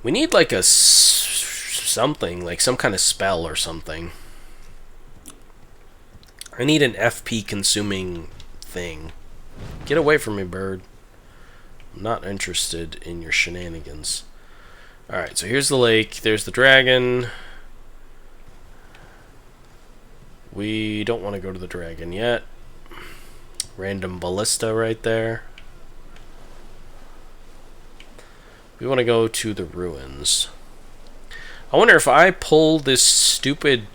We need like a something, like some kind of spell or something. I need an FP consuming thing. Get away from me, bird. I'm not interested in your shenanigans. Alright, so here's the lake. There's the dragon. We don't want to go to the dragon yet. Random ballista right there. We want to go to the ruins. I wonder if I pull this stupid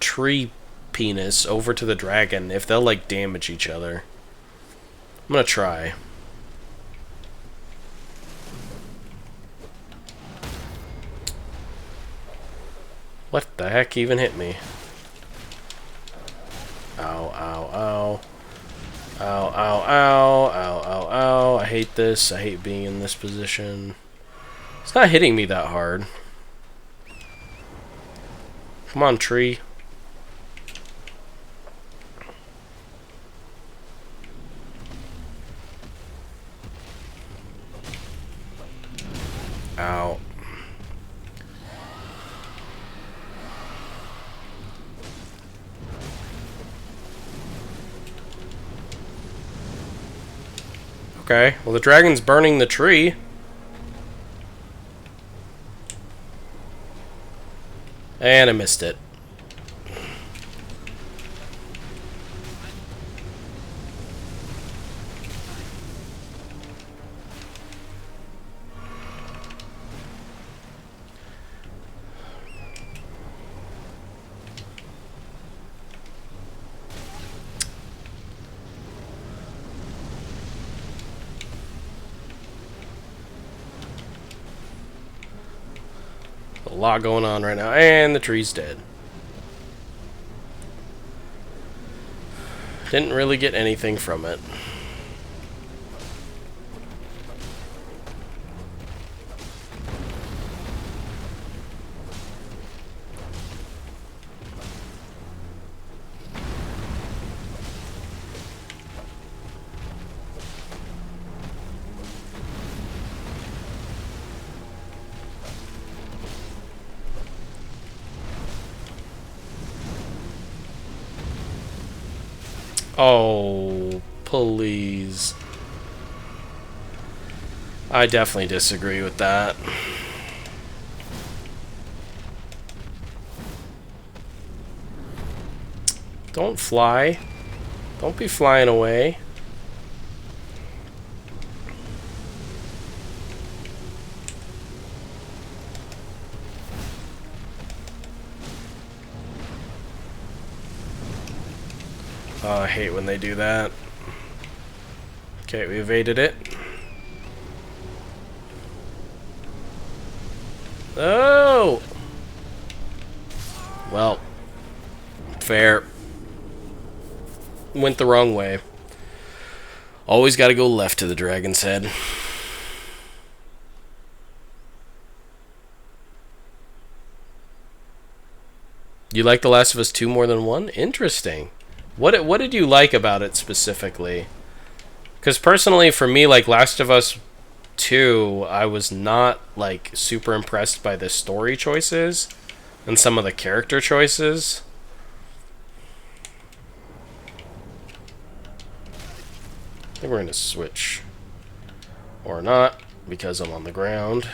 tree penis over to the dragon, if they'll, like, damage each other. I'm gonna try. What the heck even hit me? Ow, ow, ow. Ow, ow, ow, ow, ow, ow. I hate this. I hate being in this position. It's not hitting me that hard. Come on, tree. Ow. Okay, well the dragon's burning the tree. And I missed it. A lot going on right now, and the tree's dead. Didn't really get anything from it. Oh, please. I definitely disagree with that. Don't fly. Don't be flying away. Oh, I hate when they do that. Okay, we evaded it. Oh! Well, fair. Went the wrong way. Always gotta go left to the dragon's head. You like The Last of Us 2 more than 1? Interesting. What did you like about it specifically? Because personally, for me, like Last of Us 2, I was not like super impressed by the story choices and some of the character choices. I think we're gonna switch. Or not, because I'm on the ground.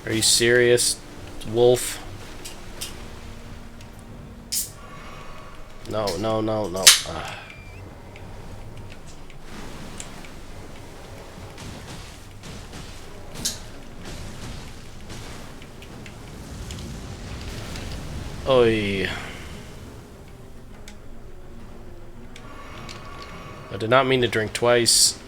Are you serious, wolf? No, no, no, no. Oy. I did not mean to drink twice.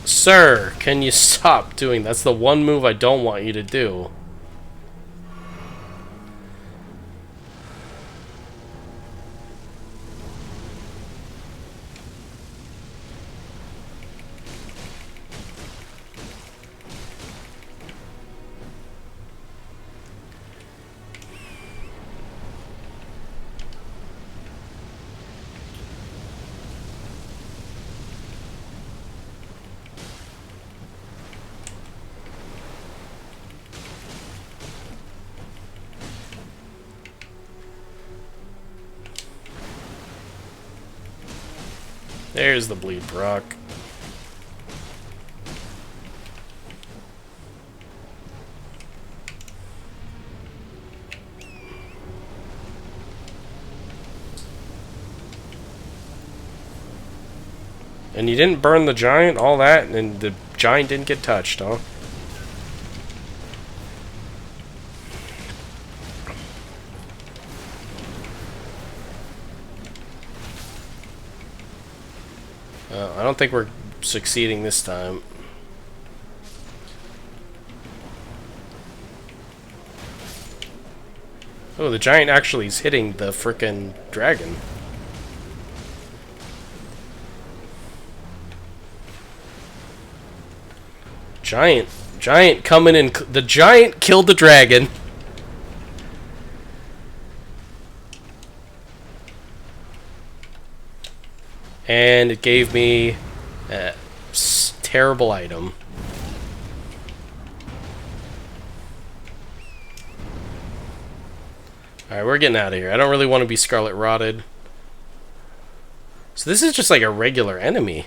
Sir, can you stop doing that? That's the one move I don't want you to do. There's the bleed Brock. And you didn't burn the giant, all that, and the giant didn't get touched, huh? I don't think we're succeeding this time. Oh, the giant actually is hitting the frickin' dragon. Giant coming in. The giant killed the dragon. And it gave me a terrible item. Alright, we're getting out of here. I don't really want to be Scarlet Rotted. So this is just like a regular enemy.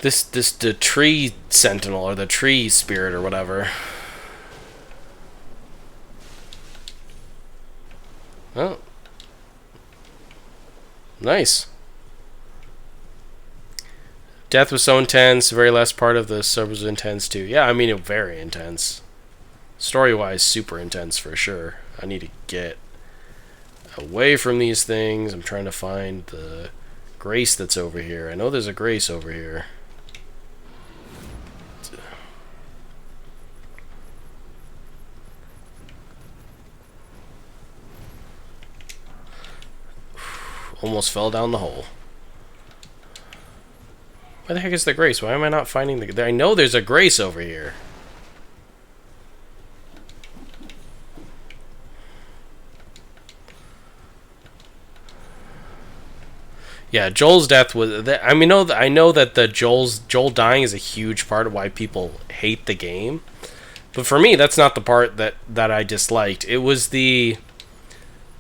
The tree sentinel, or the tree spirit, or whatever. Oh. Nice. Death was so intense. The very last part of the sub was intense too. Yeah, I mean, very intense. Story-wise, super intense for sure. I need to get away from these things. I'm trying to find the grace that's over here. I know there's a grace over here. Almost fell down the hole. Where the heck is the grace? Why am I not finding the... I know there's a grace over here. Yeah, Joel's death was... I mean, I know that Joel dying is a huge part of why people hate the game. But for me, that's not the part that I disliked. It was the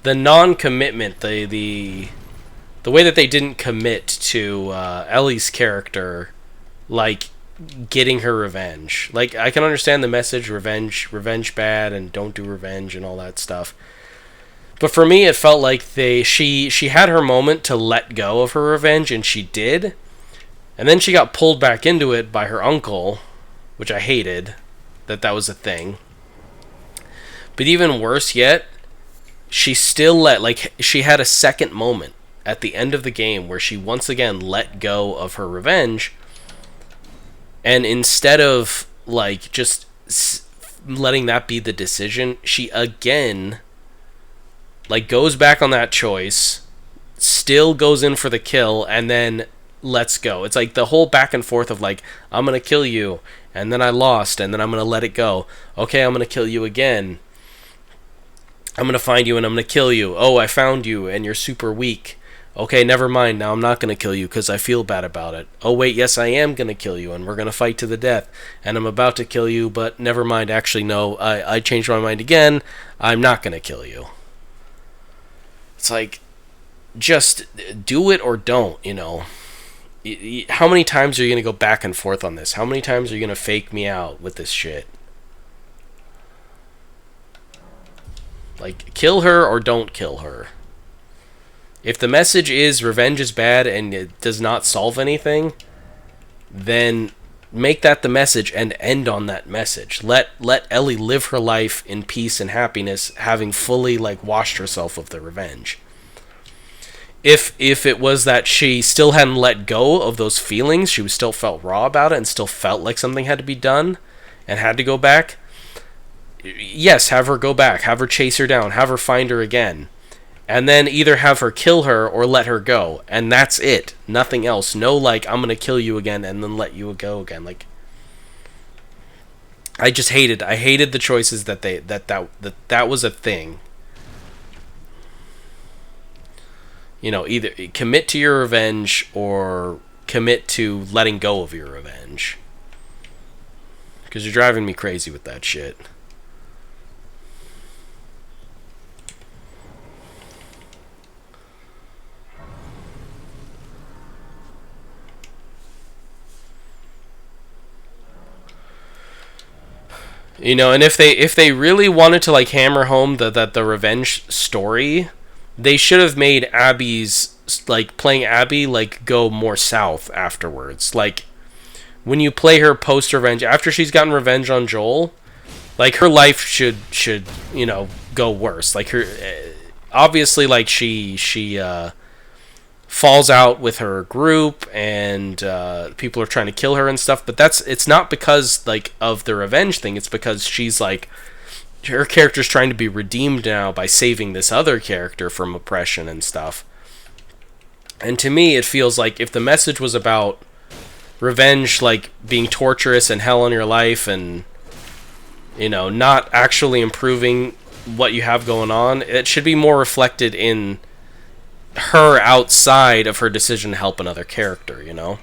non-commitment, the way that they didn't commit to Ellie's character, like, getting her revenge. Like, I can understand the message, revenge bad, and don't do revenge and all that stuff. But for me, it felt like she had her moment to let go of her revenge, and she did. And then she got pulled back into it by her uncle, which I hated, that was a thing. But even worse yet, she still she had a second moment at the end of the game where she once again let go of her revenge, and instead of like just letting that be the decision, she again like goes back on that choice, still goes in for the kill, and then lets go. It's like the whole back and forth of like, I'm gonna kill you, and then I lost, and then I'm gonna let it go. Okay, I'm gonna kill you again. I'm gonna find you and I'm gonna kill you. Oh, I found you and you're super weak. Okay, never mind, now I'm not going to kill you because I feel bad about it. Oh wait, yes I am going to kill you and we're going to fight to the death. And I'm about to kill you, but never mind, actually no, I changed my mind again. I'm not going to kill you. It's like, just do it or don't, you know. How many times are you going to go back and forth on this? How many times are you going to fake me out with this shit? Like, kill her or don't kill her. If the message is revenge is bad and it does not solve anything, then make that the message and end on that message. Let Ellie live her life in peace and happiness, having fully like washed herself of the revenge. If it was that she still hadn't let go of those feelings, she still felt raw about it and still felt like something had to be done and had to go back, yes, have her go back, have her chase her down, have her find her again. And then either have her kill her or let her go. And that's it. Nothing else. No, like, I'm going to kill you again and then let you go again. Like, I just hated the choices that was a thing. You know, either commit to your revenge or commit to letting go of your revenge. Because you're driving me crazy with that shit. You know, and if they really wanted to like hammer home that the revenge story, they should have made Abby's like playing Abby like go more south afterwards. Like when you play her post revenge after she's gotten revenge on Joel, like her life should you know go worse. Like her obviously like she falls out with her group and people are trying to kill her and stuff, but it's not because like of the revenge thing. It's because she's like her character's trying to be redeemed now by saving this other character from oppression and stuff. And to me it feels like if the message was about revenge like being torturous and hell on your life and you know not actually improving what you have going on, it should be more reflected in her outside of her decision to help another character, you know?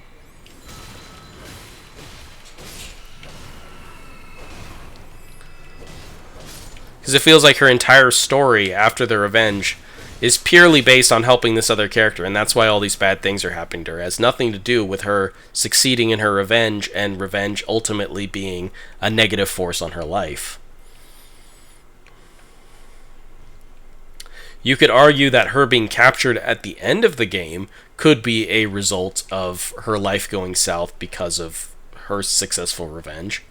Because it feels like her entire story after the revenge is purely based on helping this other character, and that's why all these bad things are happening to her. It has nothing to do with her succeeding in her revenge, and revenge ultimately being a negative force on her life. You could argue that her being captured at the end of the game could be a result of her life going south because of her successful revenge.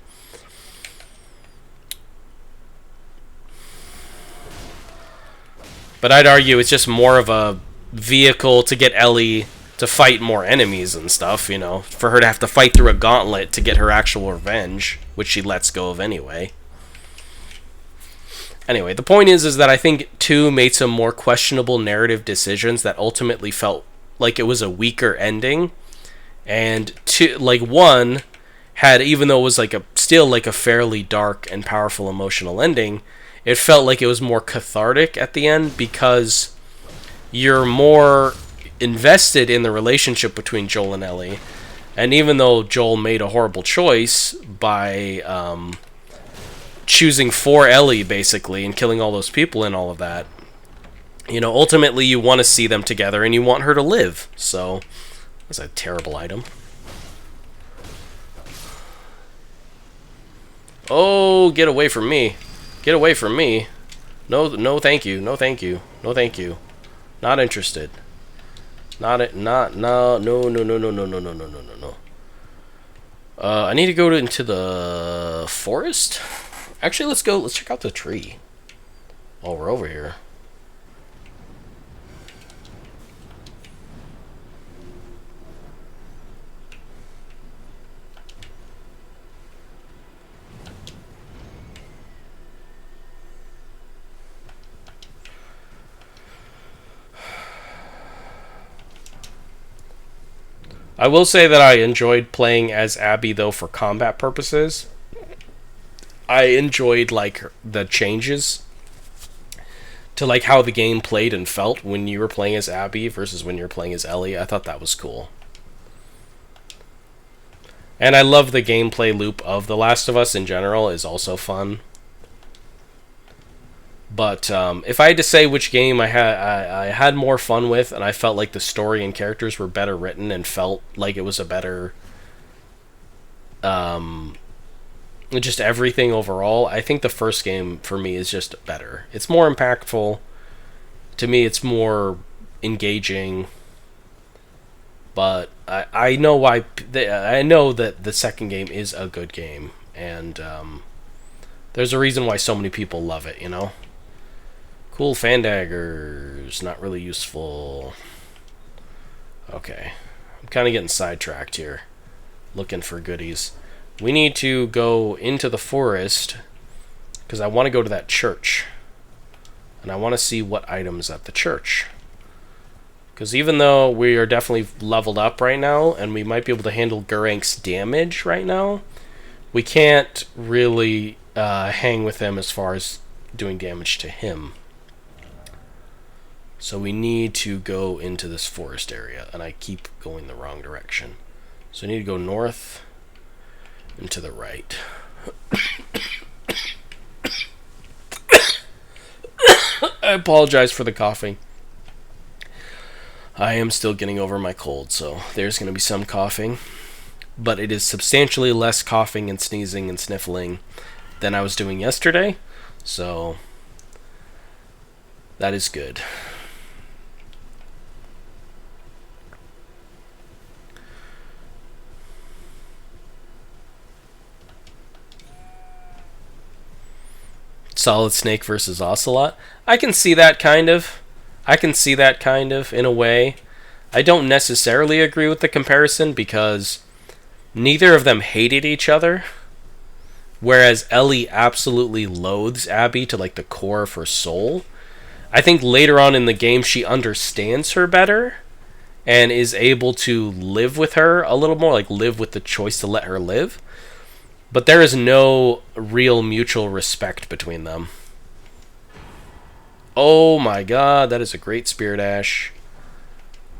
But I'd argue it's just more of a vehicle to get Ellie to fight more enemies and stuff, you know, for her to have to fight through a gauntlet to get her actual revenge, which she lets go of anyway. Anyway, the point is that I think 2 made some more questionable narrative decisions that ultimately felt like it was a weaker ending. And 2, like 1 had, even though it was like still like a fairly dark and powerful emotional ending, it felt like it was more cathartic at the end because you're more invested in the relationship between Joel and Ellie. And even though Joel made a horrible choice by choosing for Ellie basically and killing all those people and all of that, you know, ultimately you want to see them together and you want her to live. So that's a terrible item. Oh, get away from me. Get away from me. No thank you. No thank you. No thank you. Not interested. No I need to go into the forest. Actually, let's check out the tree while we're over here. I will say that I enjoyed playing as Abby though for combat purposes. I enjoyed like the changes to like how the game played and felt when you were playing as Abby versus when you're playing as Ellie. I thought that was cool. And I love the gameplay loop of The Last of Us in general is also fun. But if I had to say which game I had more fun with, and I felt like the story and characters were better written and felt like it was a better just everything overall, I think the first game for me is just better. It's more impactful. To me, it's more engaging. But I know why. I know that the second game is a good game, and there's a reason why so many people love it. You know, cool fan daggers, not really useful. Okay, I'm kind of getting sidetracked here, looking for goodies. We need to go into the forest because I want to go to that church, and I want to see what items at the church. Because even though we are definitely leveled up right now, and we might be able to handle Gurank's damage right now, we can't really hang with him as far as doing damage to him. So we need to go into this forest area, and I keep going the wrong direction. So I need to go north and to the right. I apologize for the coughing. I am still getting over my cold, so there's going to be some coughing. But it is substantially less coughing and sneezing and sniffling than I was doing yesterday. So that is good. Solid Snake versus Ocelot. I can see that kind of. I can see that kind of in a way. I don't necessarily agree with the comparison because neither of them hated each other. Whereas Ellie absolutely loathes Abby to like the core of her soul. I think later on in the game she understands her better and is able to live with her a little more, like live with the choice to let her live. But there is no real mutual respect between them. Oh my god, that is a great Spirit Ash.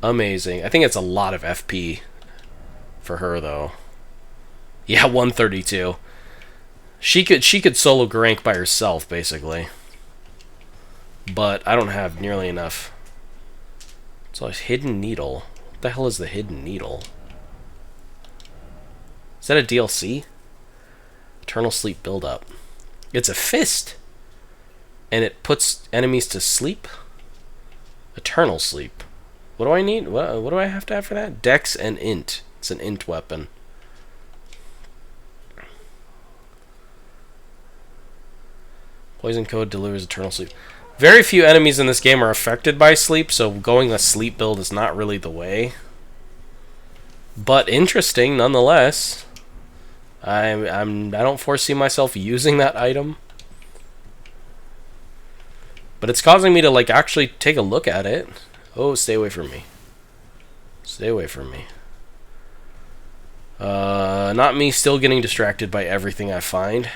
Amazing. I think it's a lot of FP for her though. Yeah, 132. She could solo Garank by herself basically. But I don't have nearly enough. So a Hidden Needle. What the hell is the Hidden Needle? Is that a DLC? Eternal Sleep Buildup. It's a fist. And it puts enemies to sleep? Eternal Sleep. What do I need? What do I have to have for that? Dex and Int. It's an Int weapon. Poison Code delivers Eternal Sleep. Very few enemies in this game are affected by sleep, so going a sleep build is not really the way. But interesting nonetheless. I don't foresee myself using that item. But it's causing me to like actually take a look at it. Oh, stay away from me. Stay away from me. Not me still getting distracted by everything I find.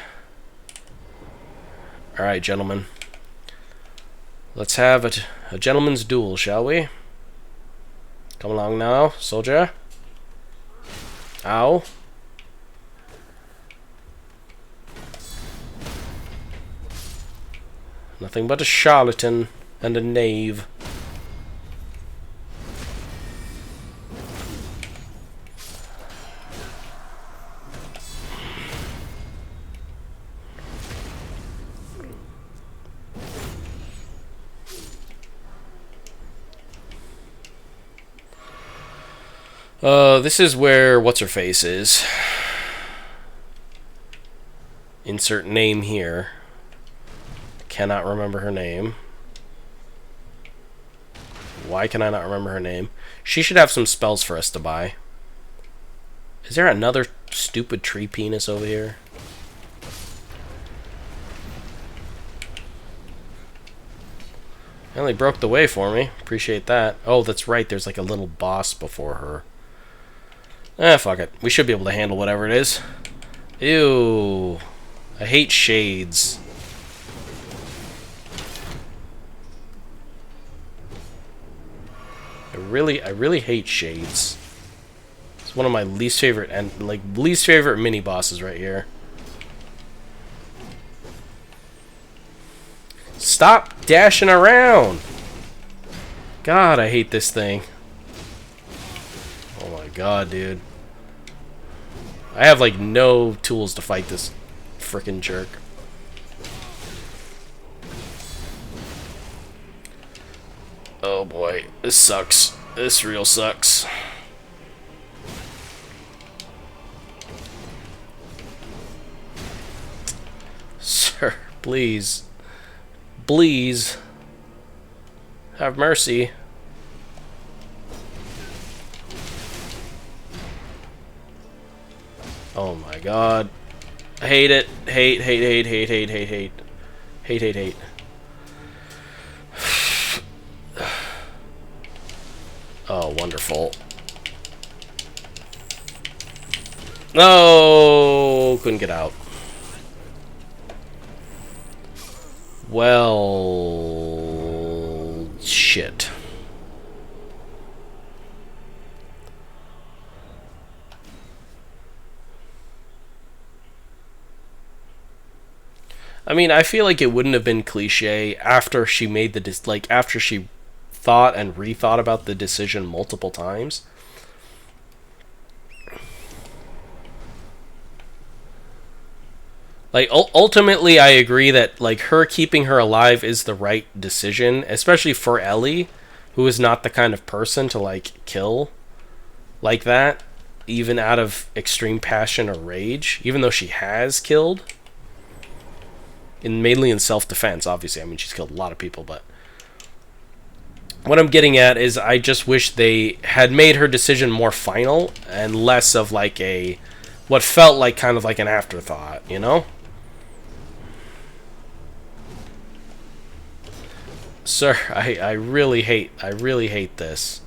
Alright, gentlemen. Let's have a gentleman's duel, shall we? Come along now, soldier. Ow. Nothing but a charlatan and a knave. This is where what's-her-face is. Insert name here. Cannot remember her name. Why can I not remember her name? She should have some spells for us to buy. Is there another stupid tree penis over here? Well, they broke the way for me. Appreciate that. Oh, that's right. There's like a little boss before her. Fuck it. We should be able to handle whatever it is. Ew. I hate shades. I really hate shades. It's one of my least favorite mini bosses right here. Stop dashing around! God, I hate this thing. Oh my god, dude. I have like no tools to fight this frickin' jerk. Oh boy, this sucks. This real sucks. Sir, please. Please. Have mercy. Oh my god. I hate it. Hate. Hate. Oh, wonderful. No, couldn't get out. Well, shit. I mean, I feel like it wouldn't have been cliche after she made the after she thought and rethought about the decision multiple times. Like, ultimately, I agree that, like, her keeping her alive is the right decision, especially for Ellie, who is not the kind of person to, like, kill like that, even out of extreme passion or rage, even though she has killed. Mainly in self-defense, obviously. I mean, she's killed a lot of people, but what I'm getting at is I just wish they had made her decision more final and less of, like, what felt like kind of like an afterthought, you know? Sir, I really hate this.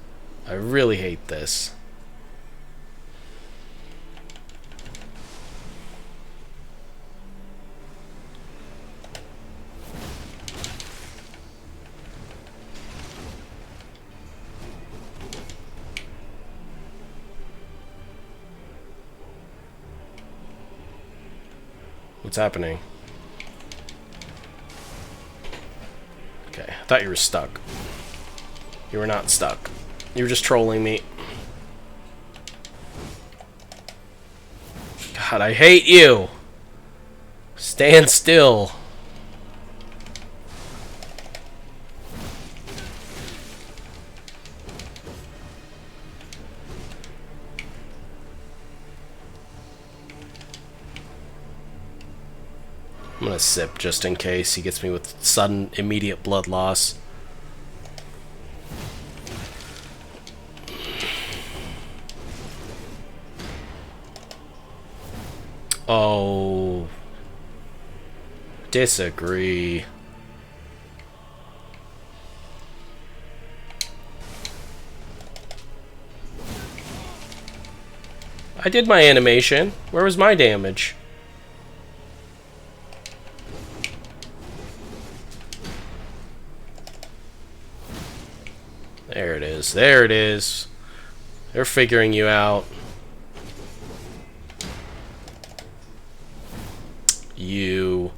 I really hate this. What's happening? Okay, I thought you were stuck. You were not stuck. You were just trolling me. God, I hate you! Stand still. I'm gonna sip just in case he gets me with sudden, immediate blood loss. Oh. Disagree. I did my animation. Where was my damage? There it is. There it is. They're figuring you out. You.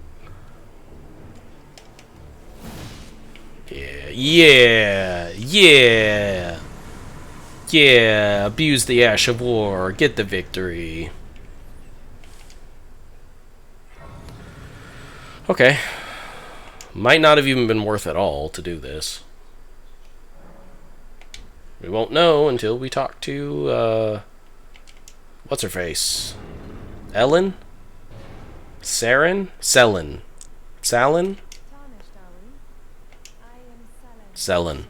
Yeah. Yeah. Yeah. Yeah. Abuse the ash of war. Get the victory. Okay. Might not have even been worth it all to do this. We won't know until we talk to, what's her face? Ellen? Saren? Selen. Salen? Selen.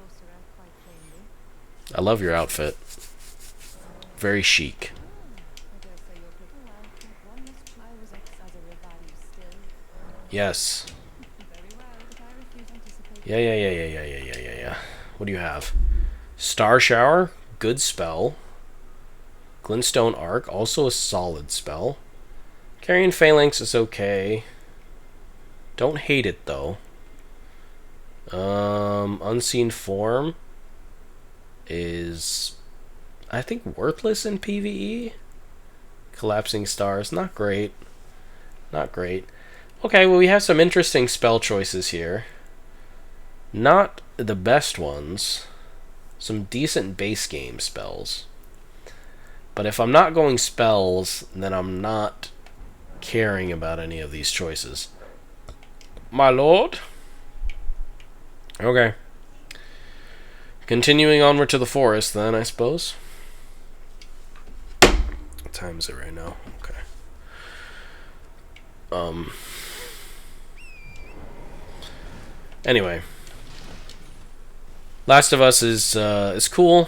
I love your outfit. Very chic. Yes. Yeah. What do you have? Star Shower, good spell. Glintstone Arc, also a solid spell. Carrion Phalanx is okay. Don't hate it though. Unseen Form is, I think, worthless in PvE. Collapsing Stars, not great. Not great. Okay, well, we have some interesting spell choices here. Not the best ones. Some decent base game spells. But if I'm not going spells, then I'm not caring about any of these choices. My lord? Okay. Continuing onward to the forest, then, I suppose. What time is it right now? Okay. Anyway. Last of Us is cool.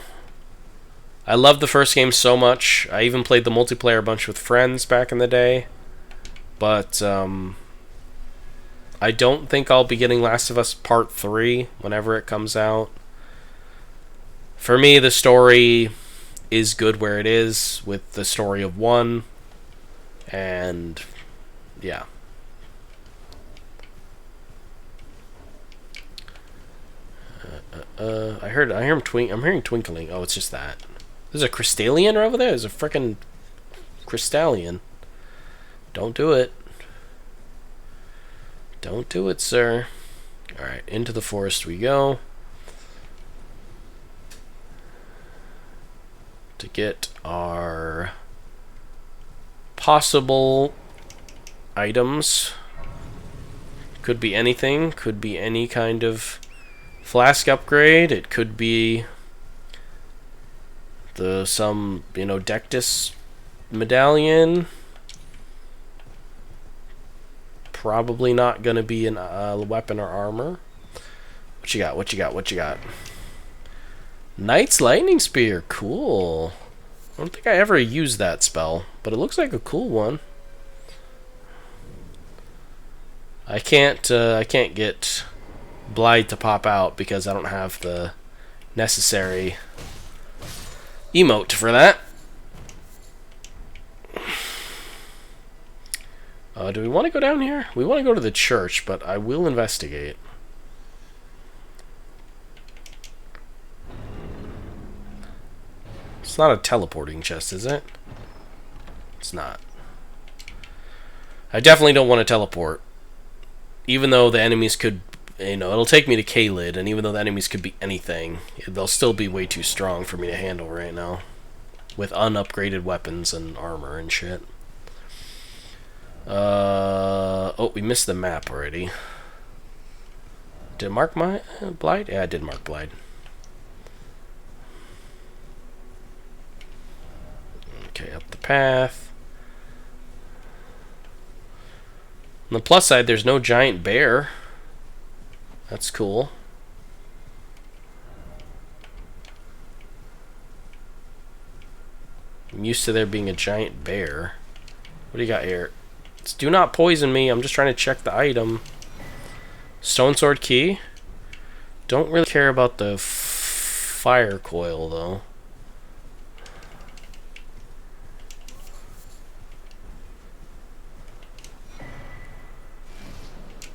I loved the first game so much. I even played the multiplayer a bunch with friends back in the day. But, I don't think I'll be getting Last of Us Part 3 whenever it comes out. For me, the story is good where it is, with the story of 1. And, yeah. I hear him I'm hearing twinkling. Oh, it's just that. There's a Crystallian over there? There's a frickin' Crystallian. Don't do it. Don't do it, sir. Alright, into the forest we go. To get our possible items. Could be anything. Could be any kind of flask upgrade. It could be some Dectus medallion. Probably not gonna be an weapon or armor. What you got? What you got? What you got? Knight's Lightning Spear. Cool. I don't think I ever used that spell, but it looks like a cool one. I can't get Blide to pop out because I don't have the necessary emote for that. Do we want to go down here? We want to go to the church, but I will investigate. It's not a teleporting chest, is it? It's not. I definitely don't want to teleport. Even though the enemies could, it'll take me to K-Lid, and even though the enemies could be anything, they'll still be way too strong for me to handle right now. With unupgraded weapons and armor and shit. Oh, we missed the map already. Did I mark my Blide? Yeah, I did mark Blide. Okay, up the path. On the plus side, there's no giant bear. That's cool. I'm used to there being a giant bear. What do you got here? It's do not poison me. I'm just trying to check the item. Stone sword key. Don't really care about the fire coil though.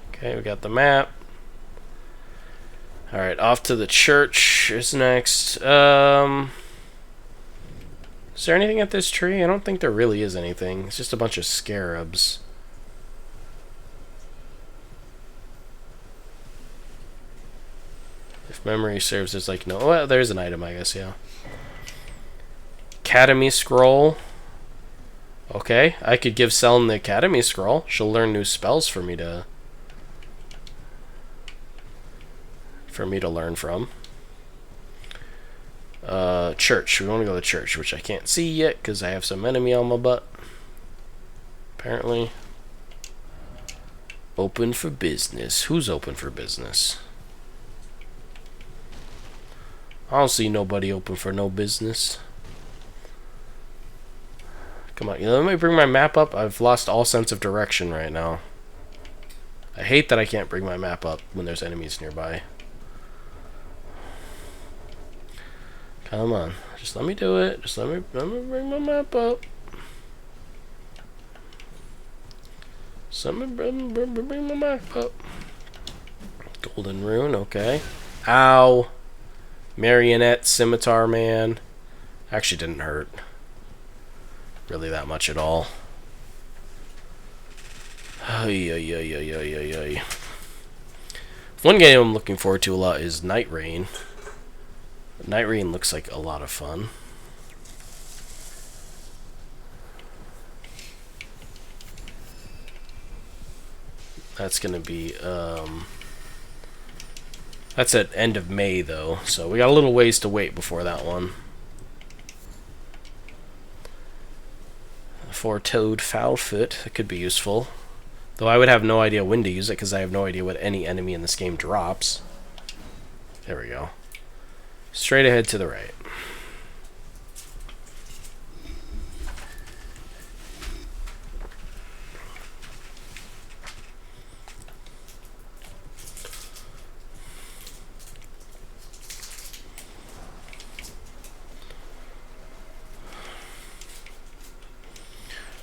Okay, we got the map. Alright, off to the church is next. Is there anything at this tree? I don't think there really is anything. It's just a bunch of scarabs. If memory serves, there's like no... Well, there's an item, I guess, yeah. Academy Scroll. Okay, I could give Selene the Academy Scroll. She'll learn new spells for me to learn from. Church. We want to go to church, which I can't see yet because I have some enemy on my butt. Apparently. Open for business. Who's open for business? I don't see nobody open for no business. Come on, let me bring my map up. I've lost all sense of direction right now. I hate that I can't bring my map up when there's enemies nearby. Come on, just let me do it. Just let me bring my map up. Just let me bring my map up. Golden rune, okay. Ow. Marionette, scimitar man. Actually didn't hurt. Really that much at all. One game I'm looking forward to a lot is Night Rain. Night Rain looks like a lot of fun. That's gonna be that's at end of May though, so we got a little ways to wait before that one. Four-toed Foulfoot, that could be useful. Though I would have no idea when to use it because I have no idea what any enemy in this game drops. There we go. Straight ahead to the right.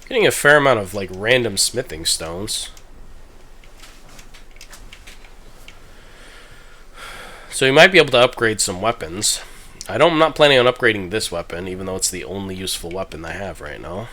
Getting a fair amount of like random smithing stones. So we might be able to upgrade some weapons. I'm not planning on upgrading this weapon, even though it's the only useful weapon I have right now.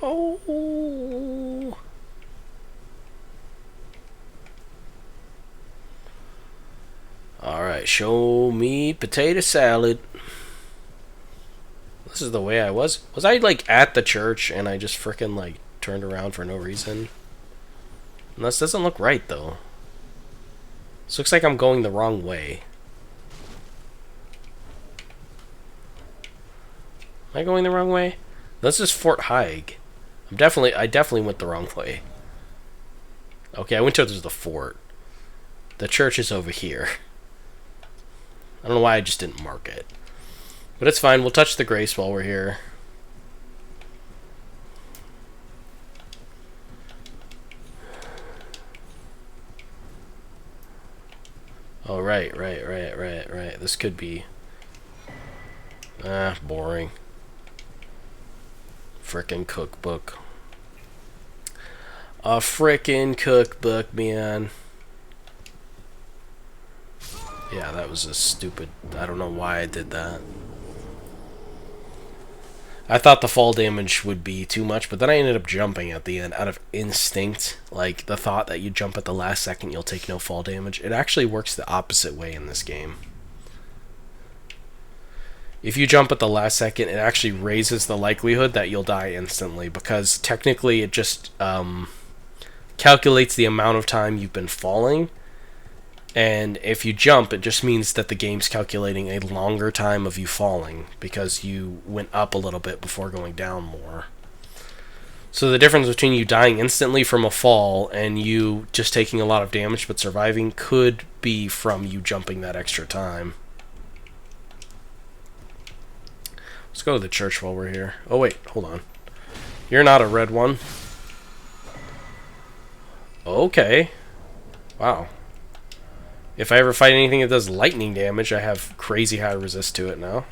Oh. Alright, show me potato salad. This is the way I was. Was I, like, at the church and I just frickin', like, turned around for no reason? And this doesn't look right, though. This looks like I'm going the wrong way. Am I going the wrong way? This is Fort Haig. I definitely went the wrong way. Okay, I went towards the fort. The church is over here. I don't know why I just didn't mark it. But it's fine, we'll touch the grace while we're here. Oh, right. This could be... boring. Frickin' cookbook. A frickin' cookbook, man. Yeah, that was a stupid... I don't know why I did that. I thought the fall damage would be too much, but then I ended up jumping at the end out of instinct. Like, the thought that you jump at the last second, you'll take no fall damage. It actually works the opposite way in this game. If you jump at the last second, it actually raises the likelihood that you'll die instantly, because technically it just calculates the amount of time you've been falling. And if you jump, it just means that the game's calculating a longer time of you falling because you went up a little bit before going down more. So the difference between you dying instantly from a fall and you just taking a lot of damage but surviving could be from you jumping that extra time. Let's go to the church while we're here. Oh wait, hold on. You're not a red one. Okay. Wow. If I ever fight anything that does lightning damage, I have crazy high resist to it now.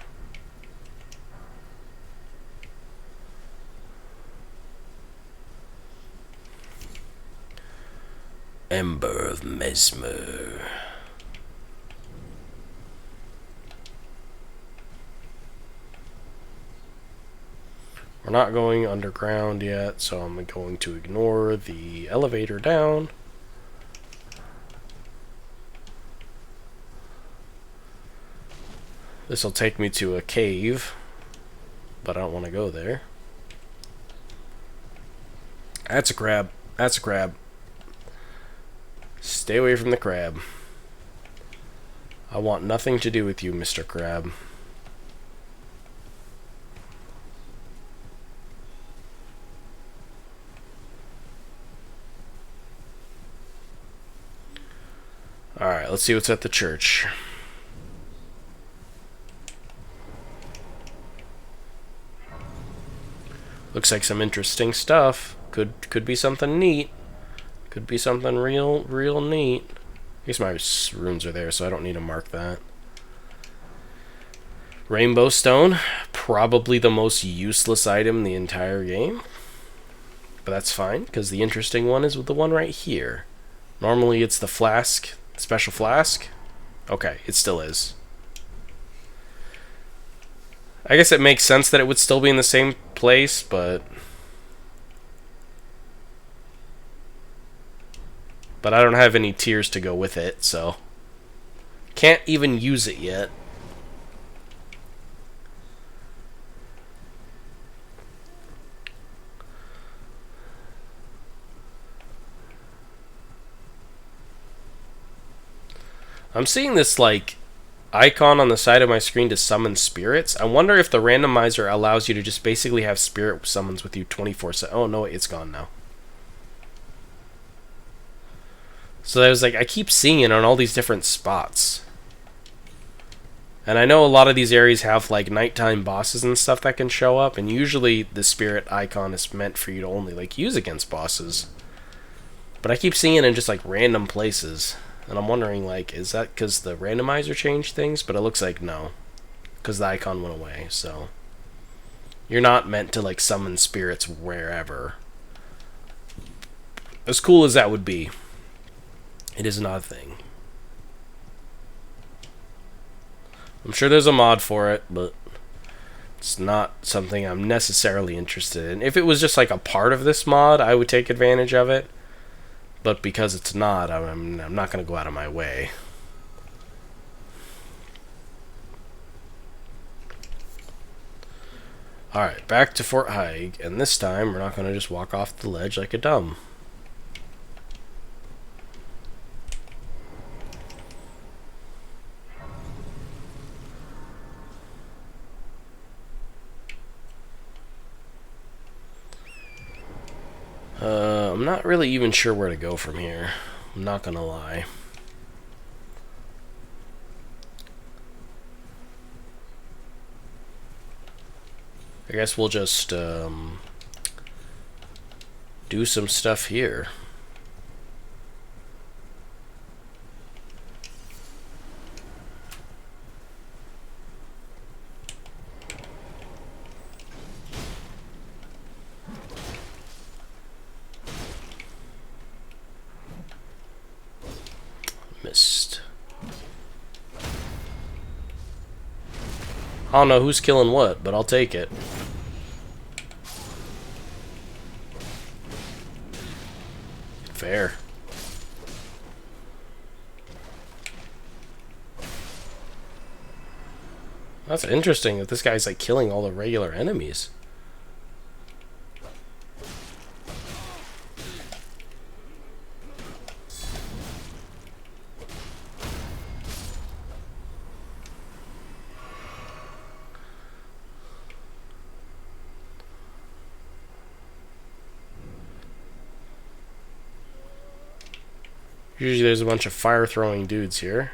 Ember of Mesmer. We're not going underground yet, so I'm going to ignore the elevator down. This will take me to a cave, but I don't want to go there. That's a crab. That's a crab. Stay away from the crab. I want nothing to do with you, Mr. Crab. Alright, let's see what's at the church. Looks like some interesting stuff. Could be something neat. Could be something real neat. I guess my runes are there, so I don't need to mark that. Rainbow stone, probably the most useless item in the entire game. But that's fine, because the interesting one is with the one right here. Normally it's the flask, special flask. Okay, it still is. I guess it makes sense that it would still be in the same place, but I don't have any tiers to go with it, so can't even use it yet. I'm seeing this, like, icon on the side of my screen to summon spirits. I wonder if the randomizer allows you to just basically have spirit summons with you 24/7. Oh, no, it's gone now. So I was like, I keep seeing it on all these different spots. And I know a lot of these areas have, like, nighttime bosses and stuff that can show up, and usually the spirit icon is meant for you to only, like, use against bosses. But I keep seeing it in just, like, random places. And I'm wondering, like, is that because the randomizer changed things? But it looks like no. Because the icon went away, so you're not meant to, like, summon spirits wherever. As cool as that would be, it is not a thing. I'm sure there's a mod for it, but It's not something I'm necessarily interested in. If it was just like a part of this mod, I would take advantage of it. But because it's not, I'm not going to go out of my way. Alright, back to Fort Haig, and this time we're not going to just walk off the ledge like a dumb. I'm not really even sure where to go from here. I'm not going to lie. I guess we'll just do some stuff here. Missed. I don't know who's killing what, but I'll take it. Fair. That's interesting that this guy's like killing all the regular enemies. Usually there's a bunch of fire-throwing dudes here.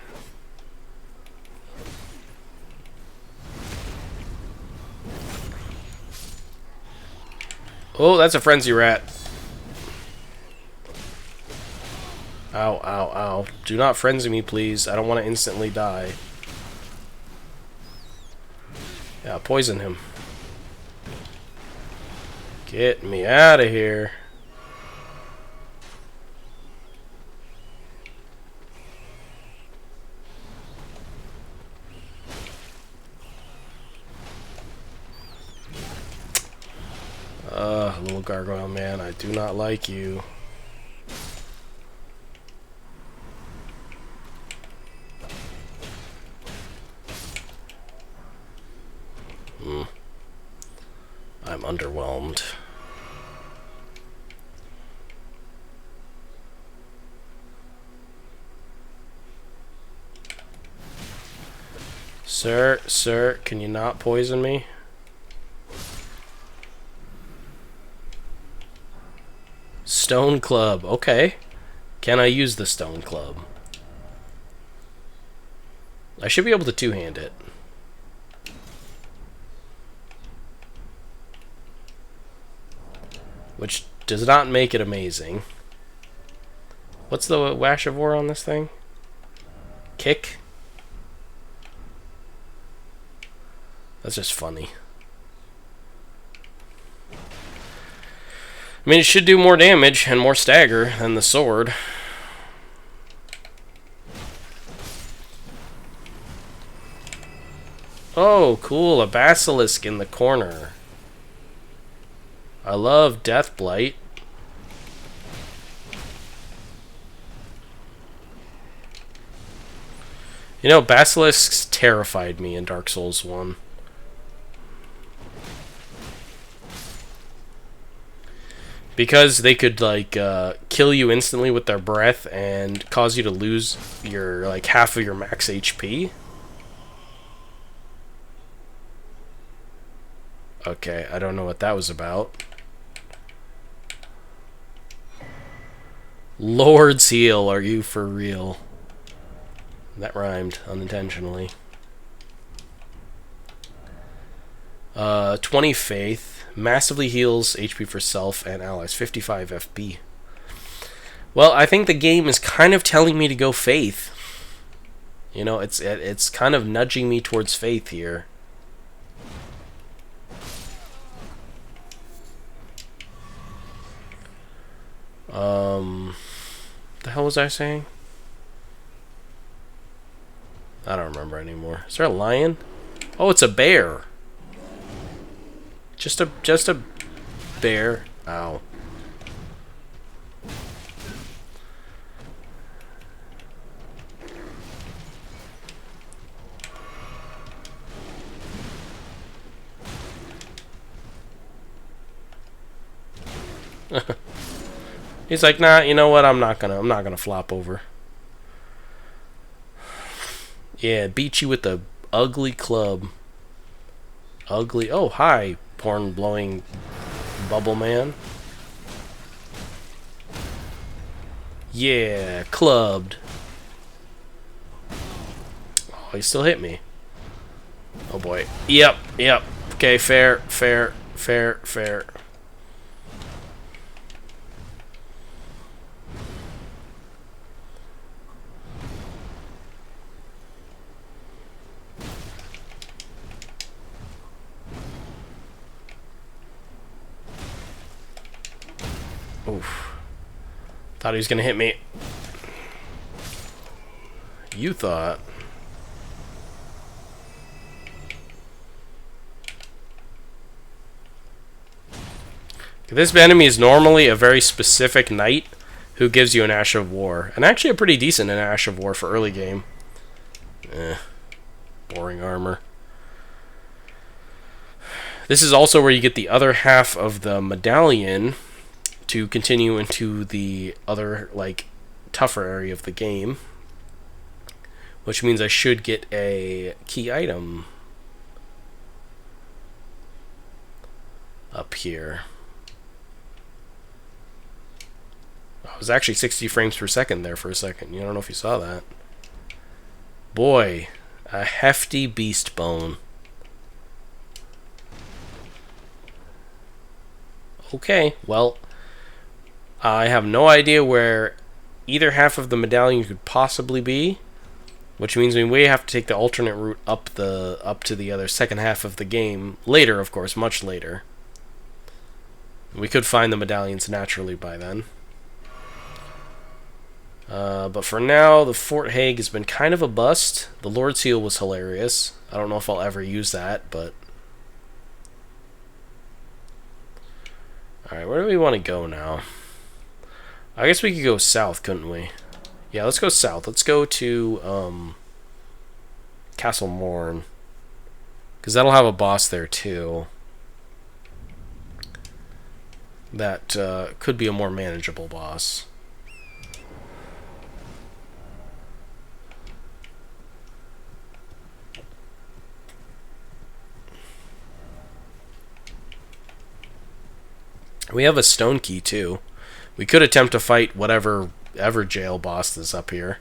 Oh, that's a frenzy rat. Ow, ow, ow. Do not frenzy me, please. I don't want to instantly die. Yeah, poison him. Get me out of here. Little gargoyle man, I do not like you. I'm underwhelmed. Sir, can you not poison me? Stone club, okay. Can I use the stone club? I should be able to two-hand it. Which does not make it amazing. What's the Wash of War on this thing? Kick? That's just funny. I mean, it should do more damage and more stagger than the sword. Oh, cool. A basilisk in the corner. I love Death Blight. You know, basilisks terrified me in Dark Souls 1. Because they could, like, kill you instantly with their breath and cause you to lose your, like, half of your max HP. Okay, I don't know what that was about. Lord's Heal, are you for real? That rhymed unintentionally. 20 Faith. Massively heals HP for self and allies. 55 FP. Well, I think the game is kind of telling me to go Faith. You know, it's kind of nudging me towards Faith here. The hell was I saying? I don't remember anymore. Is there a lion? Oh, it's a bear. Just a bear. Ow. He's like, nah, you know what? I'm not gonna flop over. Yeah, beat you with the ugly club. Ugly. Oh, hi, porn blowing bubble man. Yeah, clubbed. Oh, he still hit me. Oh boy. Yep. Okay, fair. Oof. Thought he was gonna hit me. You thought. This enemy is normally a very specific knight who gives you an Ash of War. And actually a pretty decent Ash of War for early game. Boring armor. This is also where you get the other half of the medallion to continue into the other, like, tougher area of the game. Which means I should get a key item up here. I was actually 60 frames per second there for a second. I don't know if you saw that. Boy, a hefty beast bone. Okay, well, I have no idea where either half of the medallion could possibly be, which means we may have to take the alternate route up to the other second half of the game later, of course, much later. We could find the medallions naturally by then. But for now, the Fort Hague has been kind of a bust. The Lord Seal was hilarious. I don't know if I'll ever use that, but... Alright, where do we want to go now? I guess we could go south, couldn't we? Yeah, let's go south. Let's go to, Castle Morn. Because that'll have a boss there, too. That, could be a more manageable boss. We have a stone key, too. We could attempt to fight whatever jail boss is up here.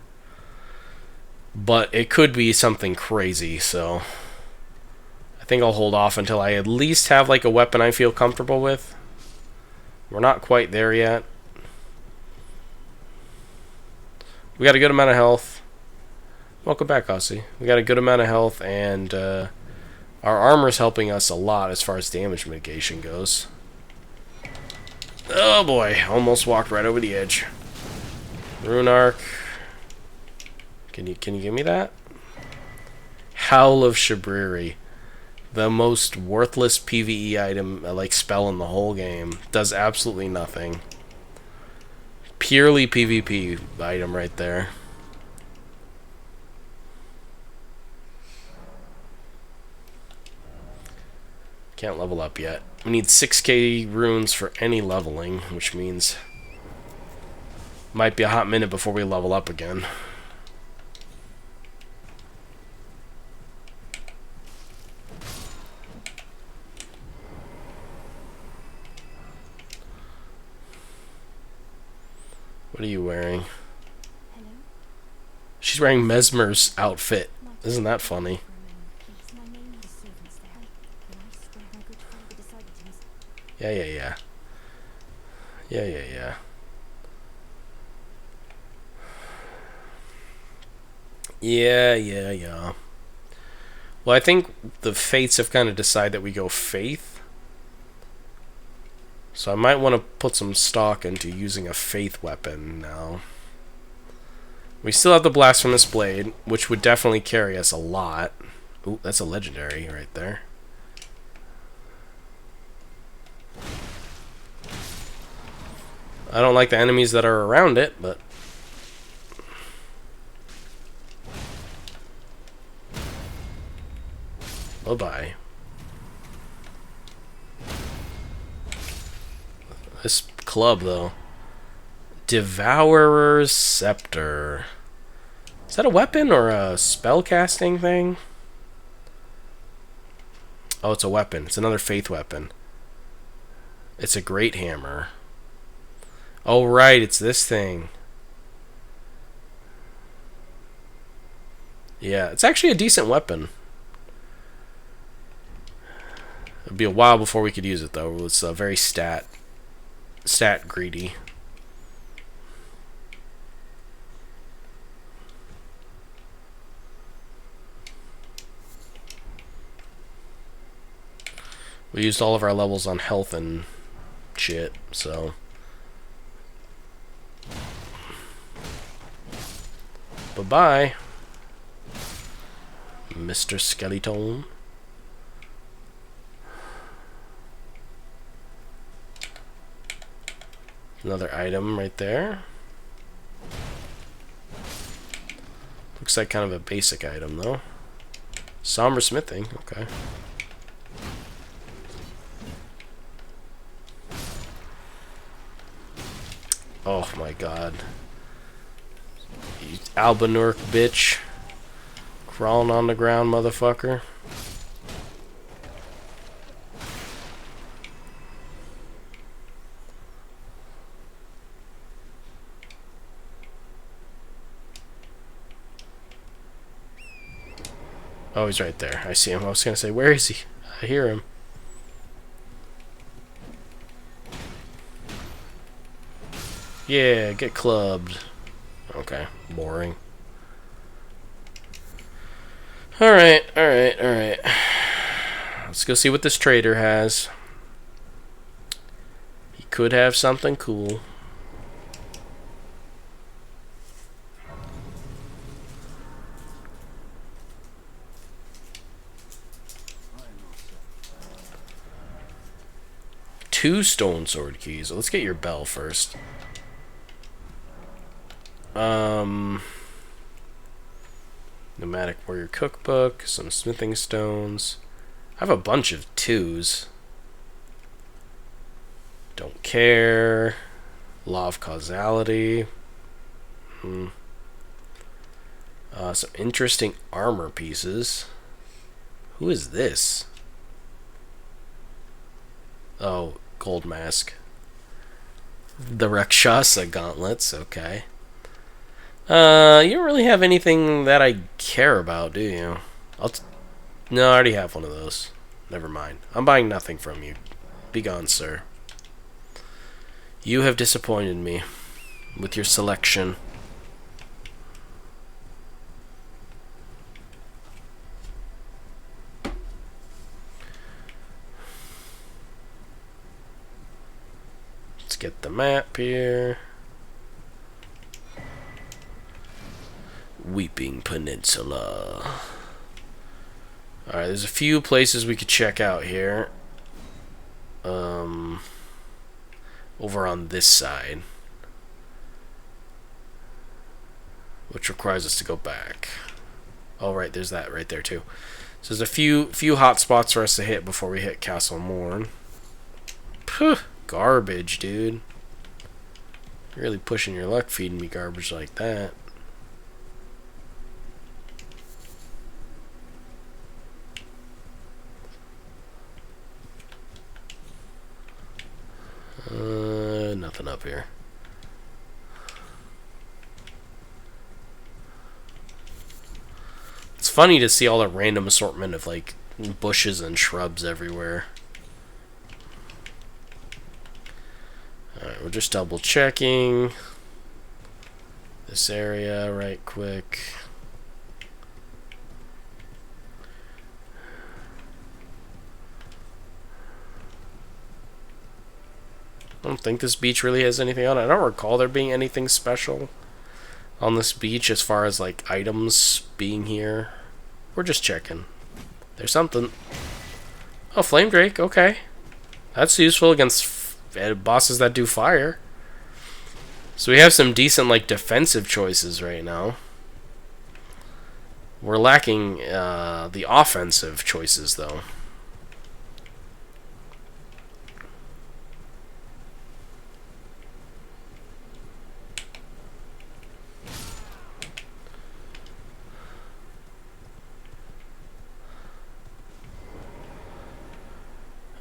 But it could be something crazy, so... I think I'll hold off until I at least have, like, a weapon I feel comfortable with. We're not quite there yet. We got a good amount of health. Welcome back, Aussie. We got a good amount of health, and our armor's helping us a lot as far as damage mitigation goes. Oh boy, almost walked right over the edge. Rune Arc. Can you give me that? Howl of Shabriri. The most worthless PvE item, like spell in the whole game. Does absolutely nothing. Purely PvP item right there. Can't level up yet. We need 6k runes for any leveling, which means might be a hot minute before we level up again. What are you wearing? Hello? She's wearing Mesmer's outfit. Isn't that funny? Yeah. Yeah. Well, I think the fates have kind of decided that we go faith. So I might want to put some stock into using a faith weapon now. We still have the Blasphemous Blade, which would definitely carry us a lot. Ooh, that's a legendary right there. I don't like the enemies that are around it, but... Bye-bye. This club, though. Devourer's Scepter. Is that a weapon or a spellcasting thing? Oh, it's a weapon. It's another faith weapon. It's a great hammer. Oh, right. It's this thing. Yeah, it's actually a decent weapon. It'd be a while before we could use it, though. It's very stat greedy. We used all of our levels on health and shit, so... Bye-bye, Mr. Skeleton. Another item right there. Looks like kind of a basic item, though. Somber smithing, okay. Oh my god. You Albanurk bitch. Crawling on the ground, motherfucker. Oh, he's right there. I see him. I was gonna say, where is he? I hear him. Yeah, get clubbed. Okay, boring. Alright, alright, alright. Let's go see what this trader has. He could have something cool. Two stone sword keys. Let's get your bell first. Nomadic warrior cookbook, some smithing stones. I have a bunch of twos. Don't care. Law of causality. Some interesting armor pieces. Who is this? Oh, gold mask. The Rakshasa gauntlets, okay. You don't really have anything that I care about, do you? No, I already have one of those. Never mind. I'm buying nothing from you. Be gone, sir. You have disappointed me with your selection. Let's get the map here. Weeping Peninsula. Alright, there's a few places we could check out here. Over on this side. Which requires us to go back. Oh, right, there's that right there, too. So there's a few hot spots for us to hit before we hit Castle Morn. Puh, garbage, dude. You're really pushing your luck feeding me garbage like that. Nothing up here. It's funny to see all the random assortment of like bushes and shrubs everywhere. Alright, we're just double checking this area right quick. I don't think this beach really has anything on it. I don't recall there being anything special on this beach as far as like items being here. We're just checking. There's something. Oh, Flame Drake. Okay. That's useful against bosses that do fire. So we have some decent, like, defensive choices right now. We're lacking the offensive choices, though.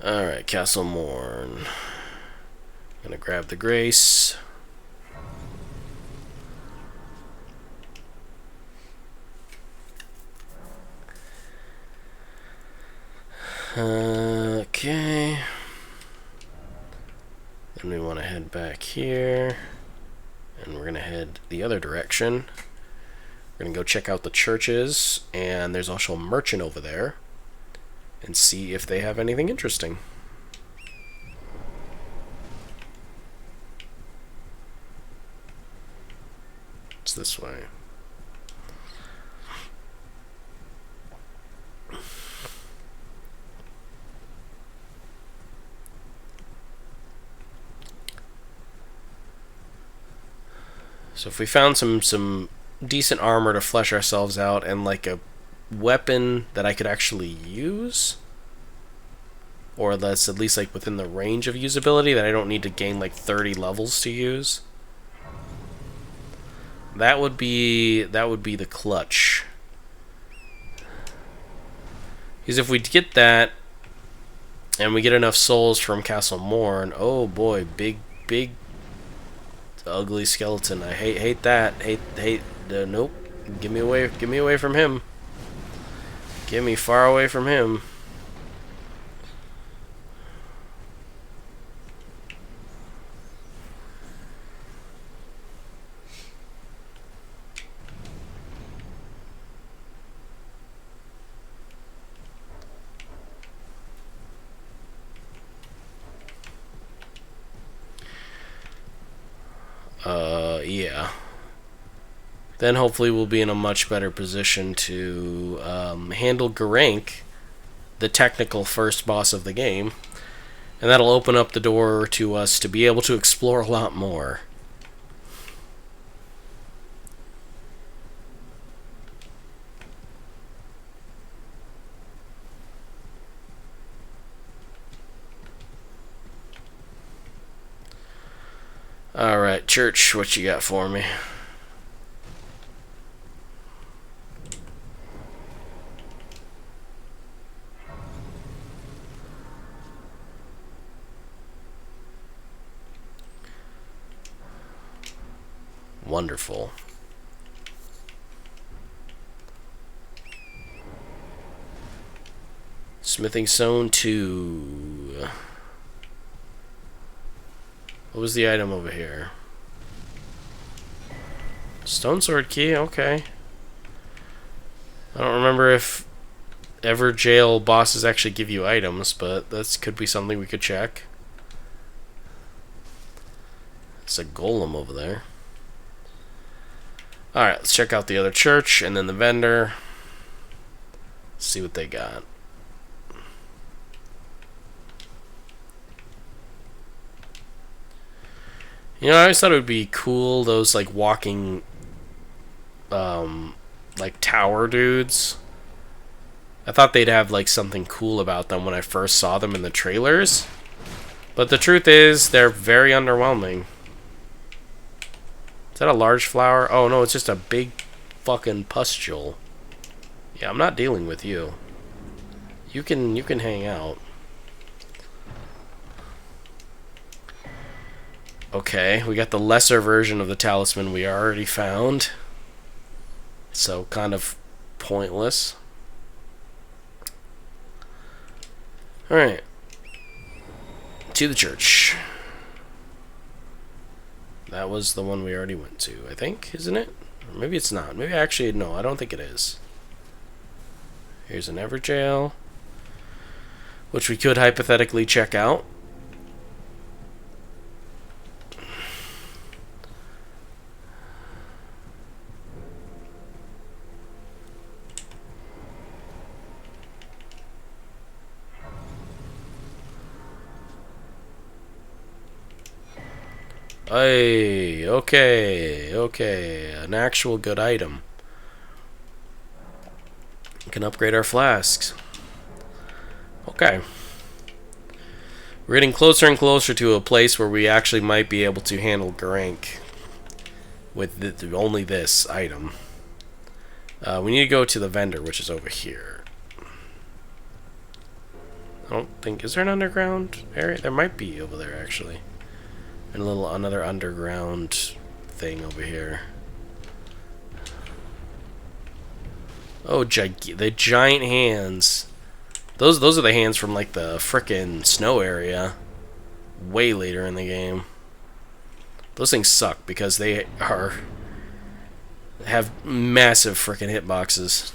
Alright, Castle Morn. Gonna grab the Grace. Okay. Then we want to head back here. And we're gonna head the other direction. We're gonna go check out the churches. And there's also a merchant over there. And see if they have anything interesting. It's this way. So if we found some decent armor to flesh ourselves out and like a weapon that I could actually use, or that's at least like within the range of usability that I don't need to gain like 30 levels to use, that would be the clutch. Because if we get that and we get enough souls from Castle Morn, oh boy, big ugly skeleton. I hate that. Nope. Get me away from him. Get me far away from him. Yeah. Then hopefully we'll be in a much better position to handle Garank, the technical first boss of the game, and that'll open up the door to us to be able to explore a lot more. Alright, church, what you got for me? Wonderful. Smithing Stone 2. What was the item over here? Stone Sword Key, okay. I don't remember if ever jail bosses actually give you items, but that could be something we could check. It's a golem over there. Alright, let's check out the other church and then the vendor. See what they got. You know, I always thought it would be cool, those like walking like tower dudes. I thought they'd have like something cool about them when I first saw them in the trailers. But the truth is, they're very underwhelming. Is that a large flower? Oh no, it's just a big fucking pustule. Yeah, I'm not dealing with you. You can hang out. Okay, we got the lesser version of the talisman we already found. So kind of pointless. Alright. To the church. That was the one we already went to, I think, isn't it? Or maybe it's not. Maybe actually, no, I don't think it is. Here's an Everjail, which we could hypothetically check out. Hey, okay, okay. An actual good item. We can upgrade our flasks. Okay. We're getting closer and closer to a place where we actually might be able to handle Grank with only this item. We need to go to the vendor, which is over here. I don't think... Is there an underground area? There might be over there, actually. And another underground thing over here. Oh, the giant hands. Those are the hands from, like, the frickin' snow area. Way later in the game. Those things suck because they have massive frickin' hitboxes.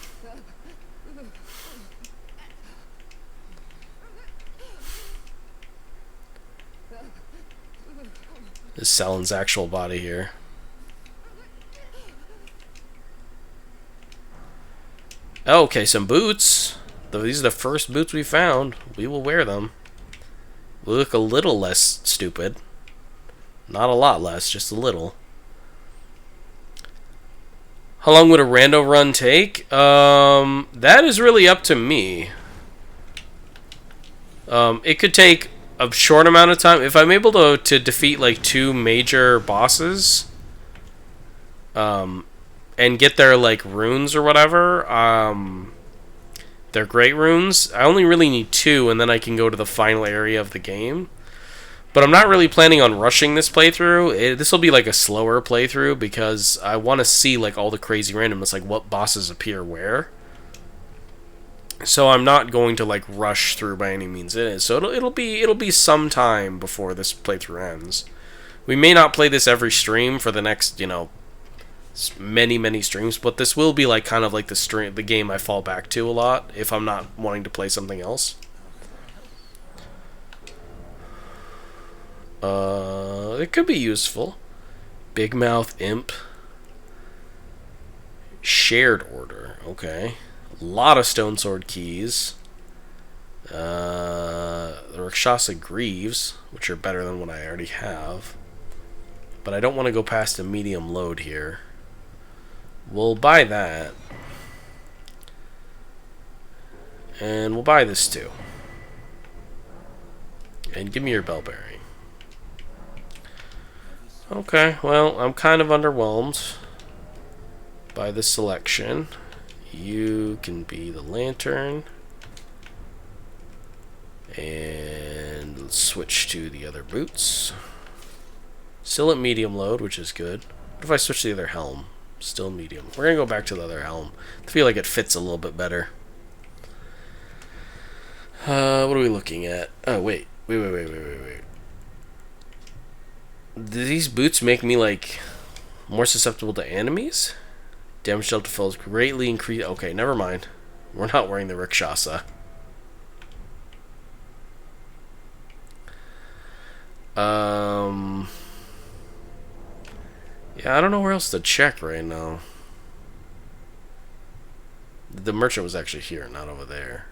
This is Salen's actual body here. Okay, some boots. These are the first boots we found. We will wear them. We look a little less stupid. Not a lot less, just a little. How long would a rando run take? That is really up to me. It could take a short amount of time. If I'm able to defeat like 2 major bosses, and get their like runes or whatever, they're great runes. I only really need 2, and then I can go to the final area of the game. But I'm not really planning on rushing this playthrough. This will be like a slower playthrough because I want to see like all the crazy randomness, like what bosses appear where. So I'm not going to like rush through by any means. So it'll be some time before this playthrough ends. We may not play this every stream for the next, you know, many streams, but this will be like kind of like the game I fall back to a lot if I'm not wanting to play something else. It could be useful. Big Mouth Imp. Shared order. Okay. A lot of Stone Sword keys. The Rakshasa Greaves, which are better than what I already have. But I don't want to go past a medium load here. We'll buy that. And we'll buy this too. And give me your Bellberry. Okay, well, I'm kind of underwhelmed by this selection. You can be the lantern. And let's switch to the other boots. Still at medium load, which is good. What if I switch to the other helm? Still medium. We're going to go back to the other helm. I feel like it fits a little bit better. What are we looking at? Oh, wait. Wait. Do these boots make me, like, more susceptible to enemies? Damage dealt to foes greatly increase. Okay, never mind. We're not wearing the Rakshasa. Yeah, I don't know where else to check right now. The merchant was actually here, not over there.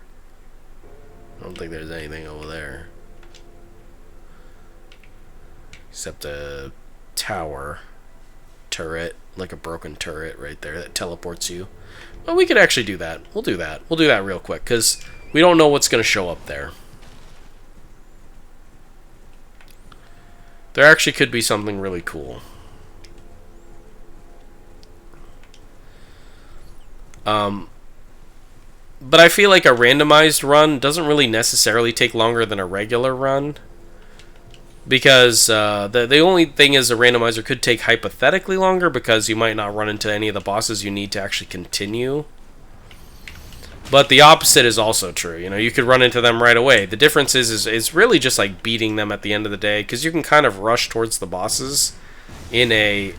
I don't think there's anything over there. Except a tower. Turret. Like a broken turret right there that teleports you. Well, we could actually do that. We'll do that. We'll do that real quick, because we don't know what's going to show up there. There actually could be something really cool. But I feel like a randomized run doesn't really necessarily take longer than a regular run. Because the only thing is a randomizer could take hypothetically longer because you might not run into any of the bosses you need to actually continue. But the opposite is also true. You know, you could run into them right away. The difference is really just like beating them at the end of the day, because you can kind of rush towards the bosses in a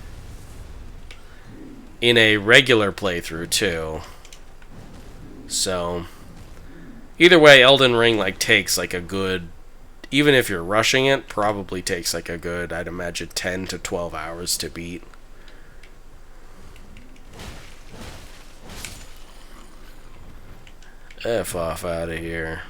regular playthrough too. So either way, Elden Ring like takes like a good, even if you're rushing it, probably takes like a good, I'd imagine 10 to 12 hours to beat. F off out of here.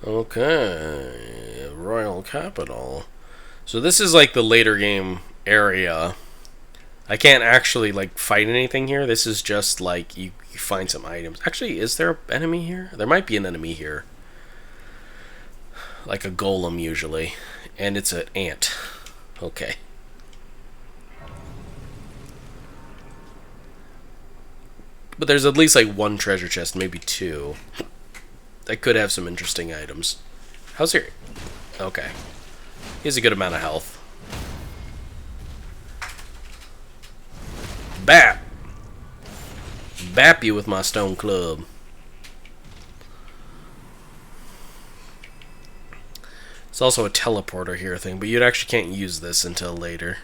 Okay, Royal Capital. So this is like the later game area. I can't actually like fight anything here. This is just like you find some items. Actually, is there an enemy here? There might be an enemy here. Like a golem usually. And it's an ant. Okay. But there's at least like one treasure chest, maybe two. That could have some interesting items. How's your... Okay. He has a good amount of health. Bap! Bap you with my stone club. It's also a teleporter here thing, but you actually can't use this until later.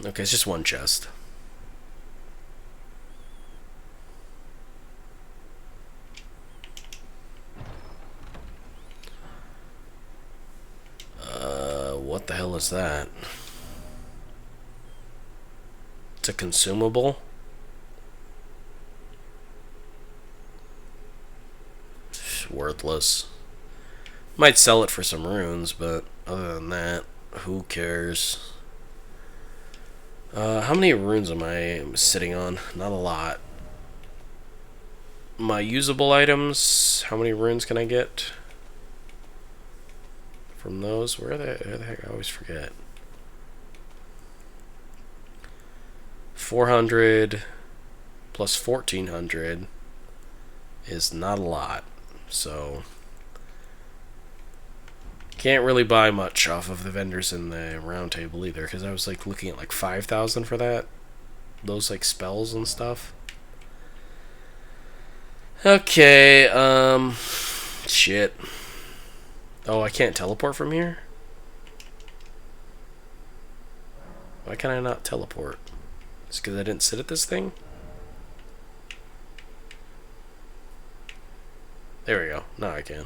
Okay, it's just one chest. What the hell is that? It's a consumable? Worthless. Might sell it for some runes, but other than that, who cares? How many runes am I sitting on? Not a lot. My usable items, how many runes can I get from those? Where the heck? I always forget. 400 plus 1400 is not a lot, so can't really buy much off of the vendors in the round table either, because I was like looking at like 5,000 for that, those like spells and stuff. Okay, shit. Oh, I can't teleport from here? Why can I not teleport? It's because I didn't sit at this thing? There we go. Now I can.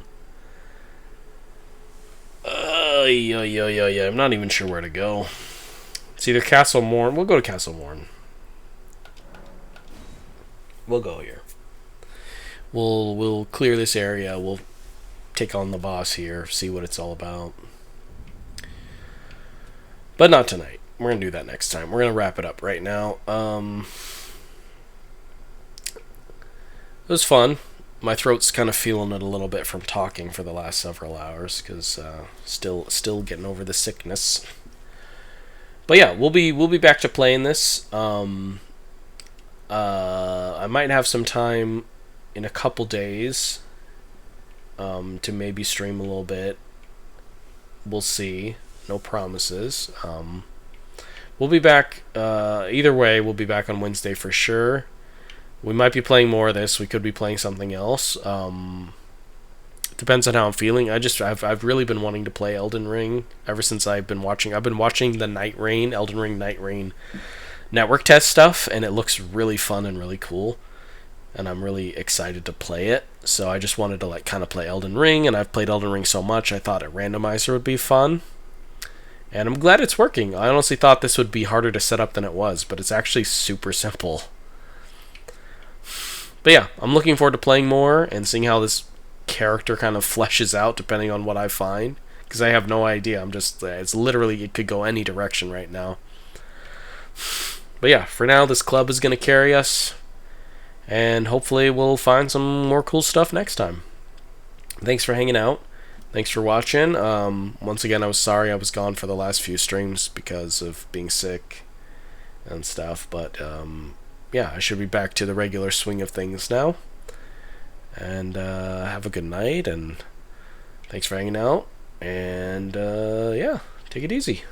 Yeah. I'm not even sure where to go. It's either Castle Morn. We'll go to Castle Morn. We'll go here. We'll clear this area. We'll take on the boss here. See what it's all about. But not tonight. We're gonna do that next time. We're gonna wrap it up right now. It was fun. My throat's kind of feeling it a little bit from talking for the last several hours, because still getting over the sickness. But yeah, we'll be back to playing this. I might have some time in a couple days to maybe stream a little bit. We'll see. No promises. We'll be back. Either way, we'll be back on Wednesday for sure. We might be playing more of this. We could be playing something else. Depends on how I'm feeling. I've really been wanting to play Elden Ring ever since I've been watching the Night Rain, Elden Ring Night Rain network test stuff, and it looks really fun and really cool. And I'm really excited to play it. So I just wanted to like kind of play Elden Ring, and I've played Elden Ring so much I thought a randomizer would be fun. And I'm glad it's working. I honestly thought this would be harder to set up than it was, but it's actually super simple. But yeah, I'm looking forward to playing more and seeing how this character kind of fleshes out depending on what I find, because I have no idea. It's literally, it could go any direction right now. But yeah, for now this club is going to carry us, and hopefully we'll find some more cool stuff next time. Thanks for hanging out. Thanks for watching. Once again, I was sorry I was gone for the last few streams because of being sick and stuff, but yeah, I should be back to the regular swing of things now. And have a good night, and thanks for hanging out. And yeah, take it easy.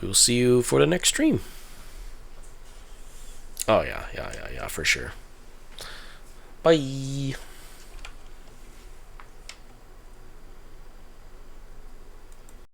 We will see you for the next stream. Oh yeah, for sure. Bye.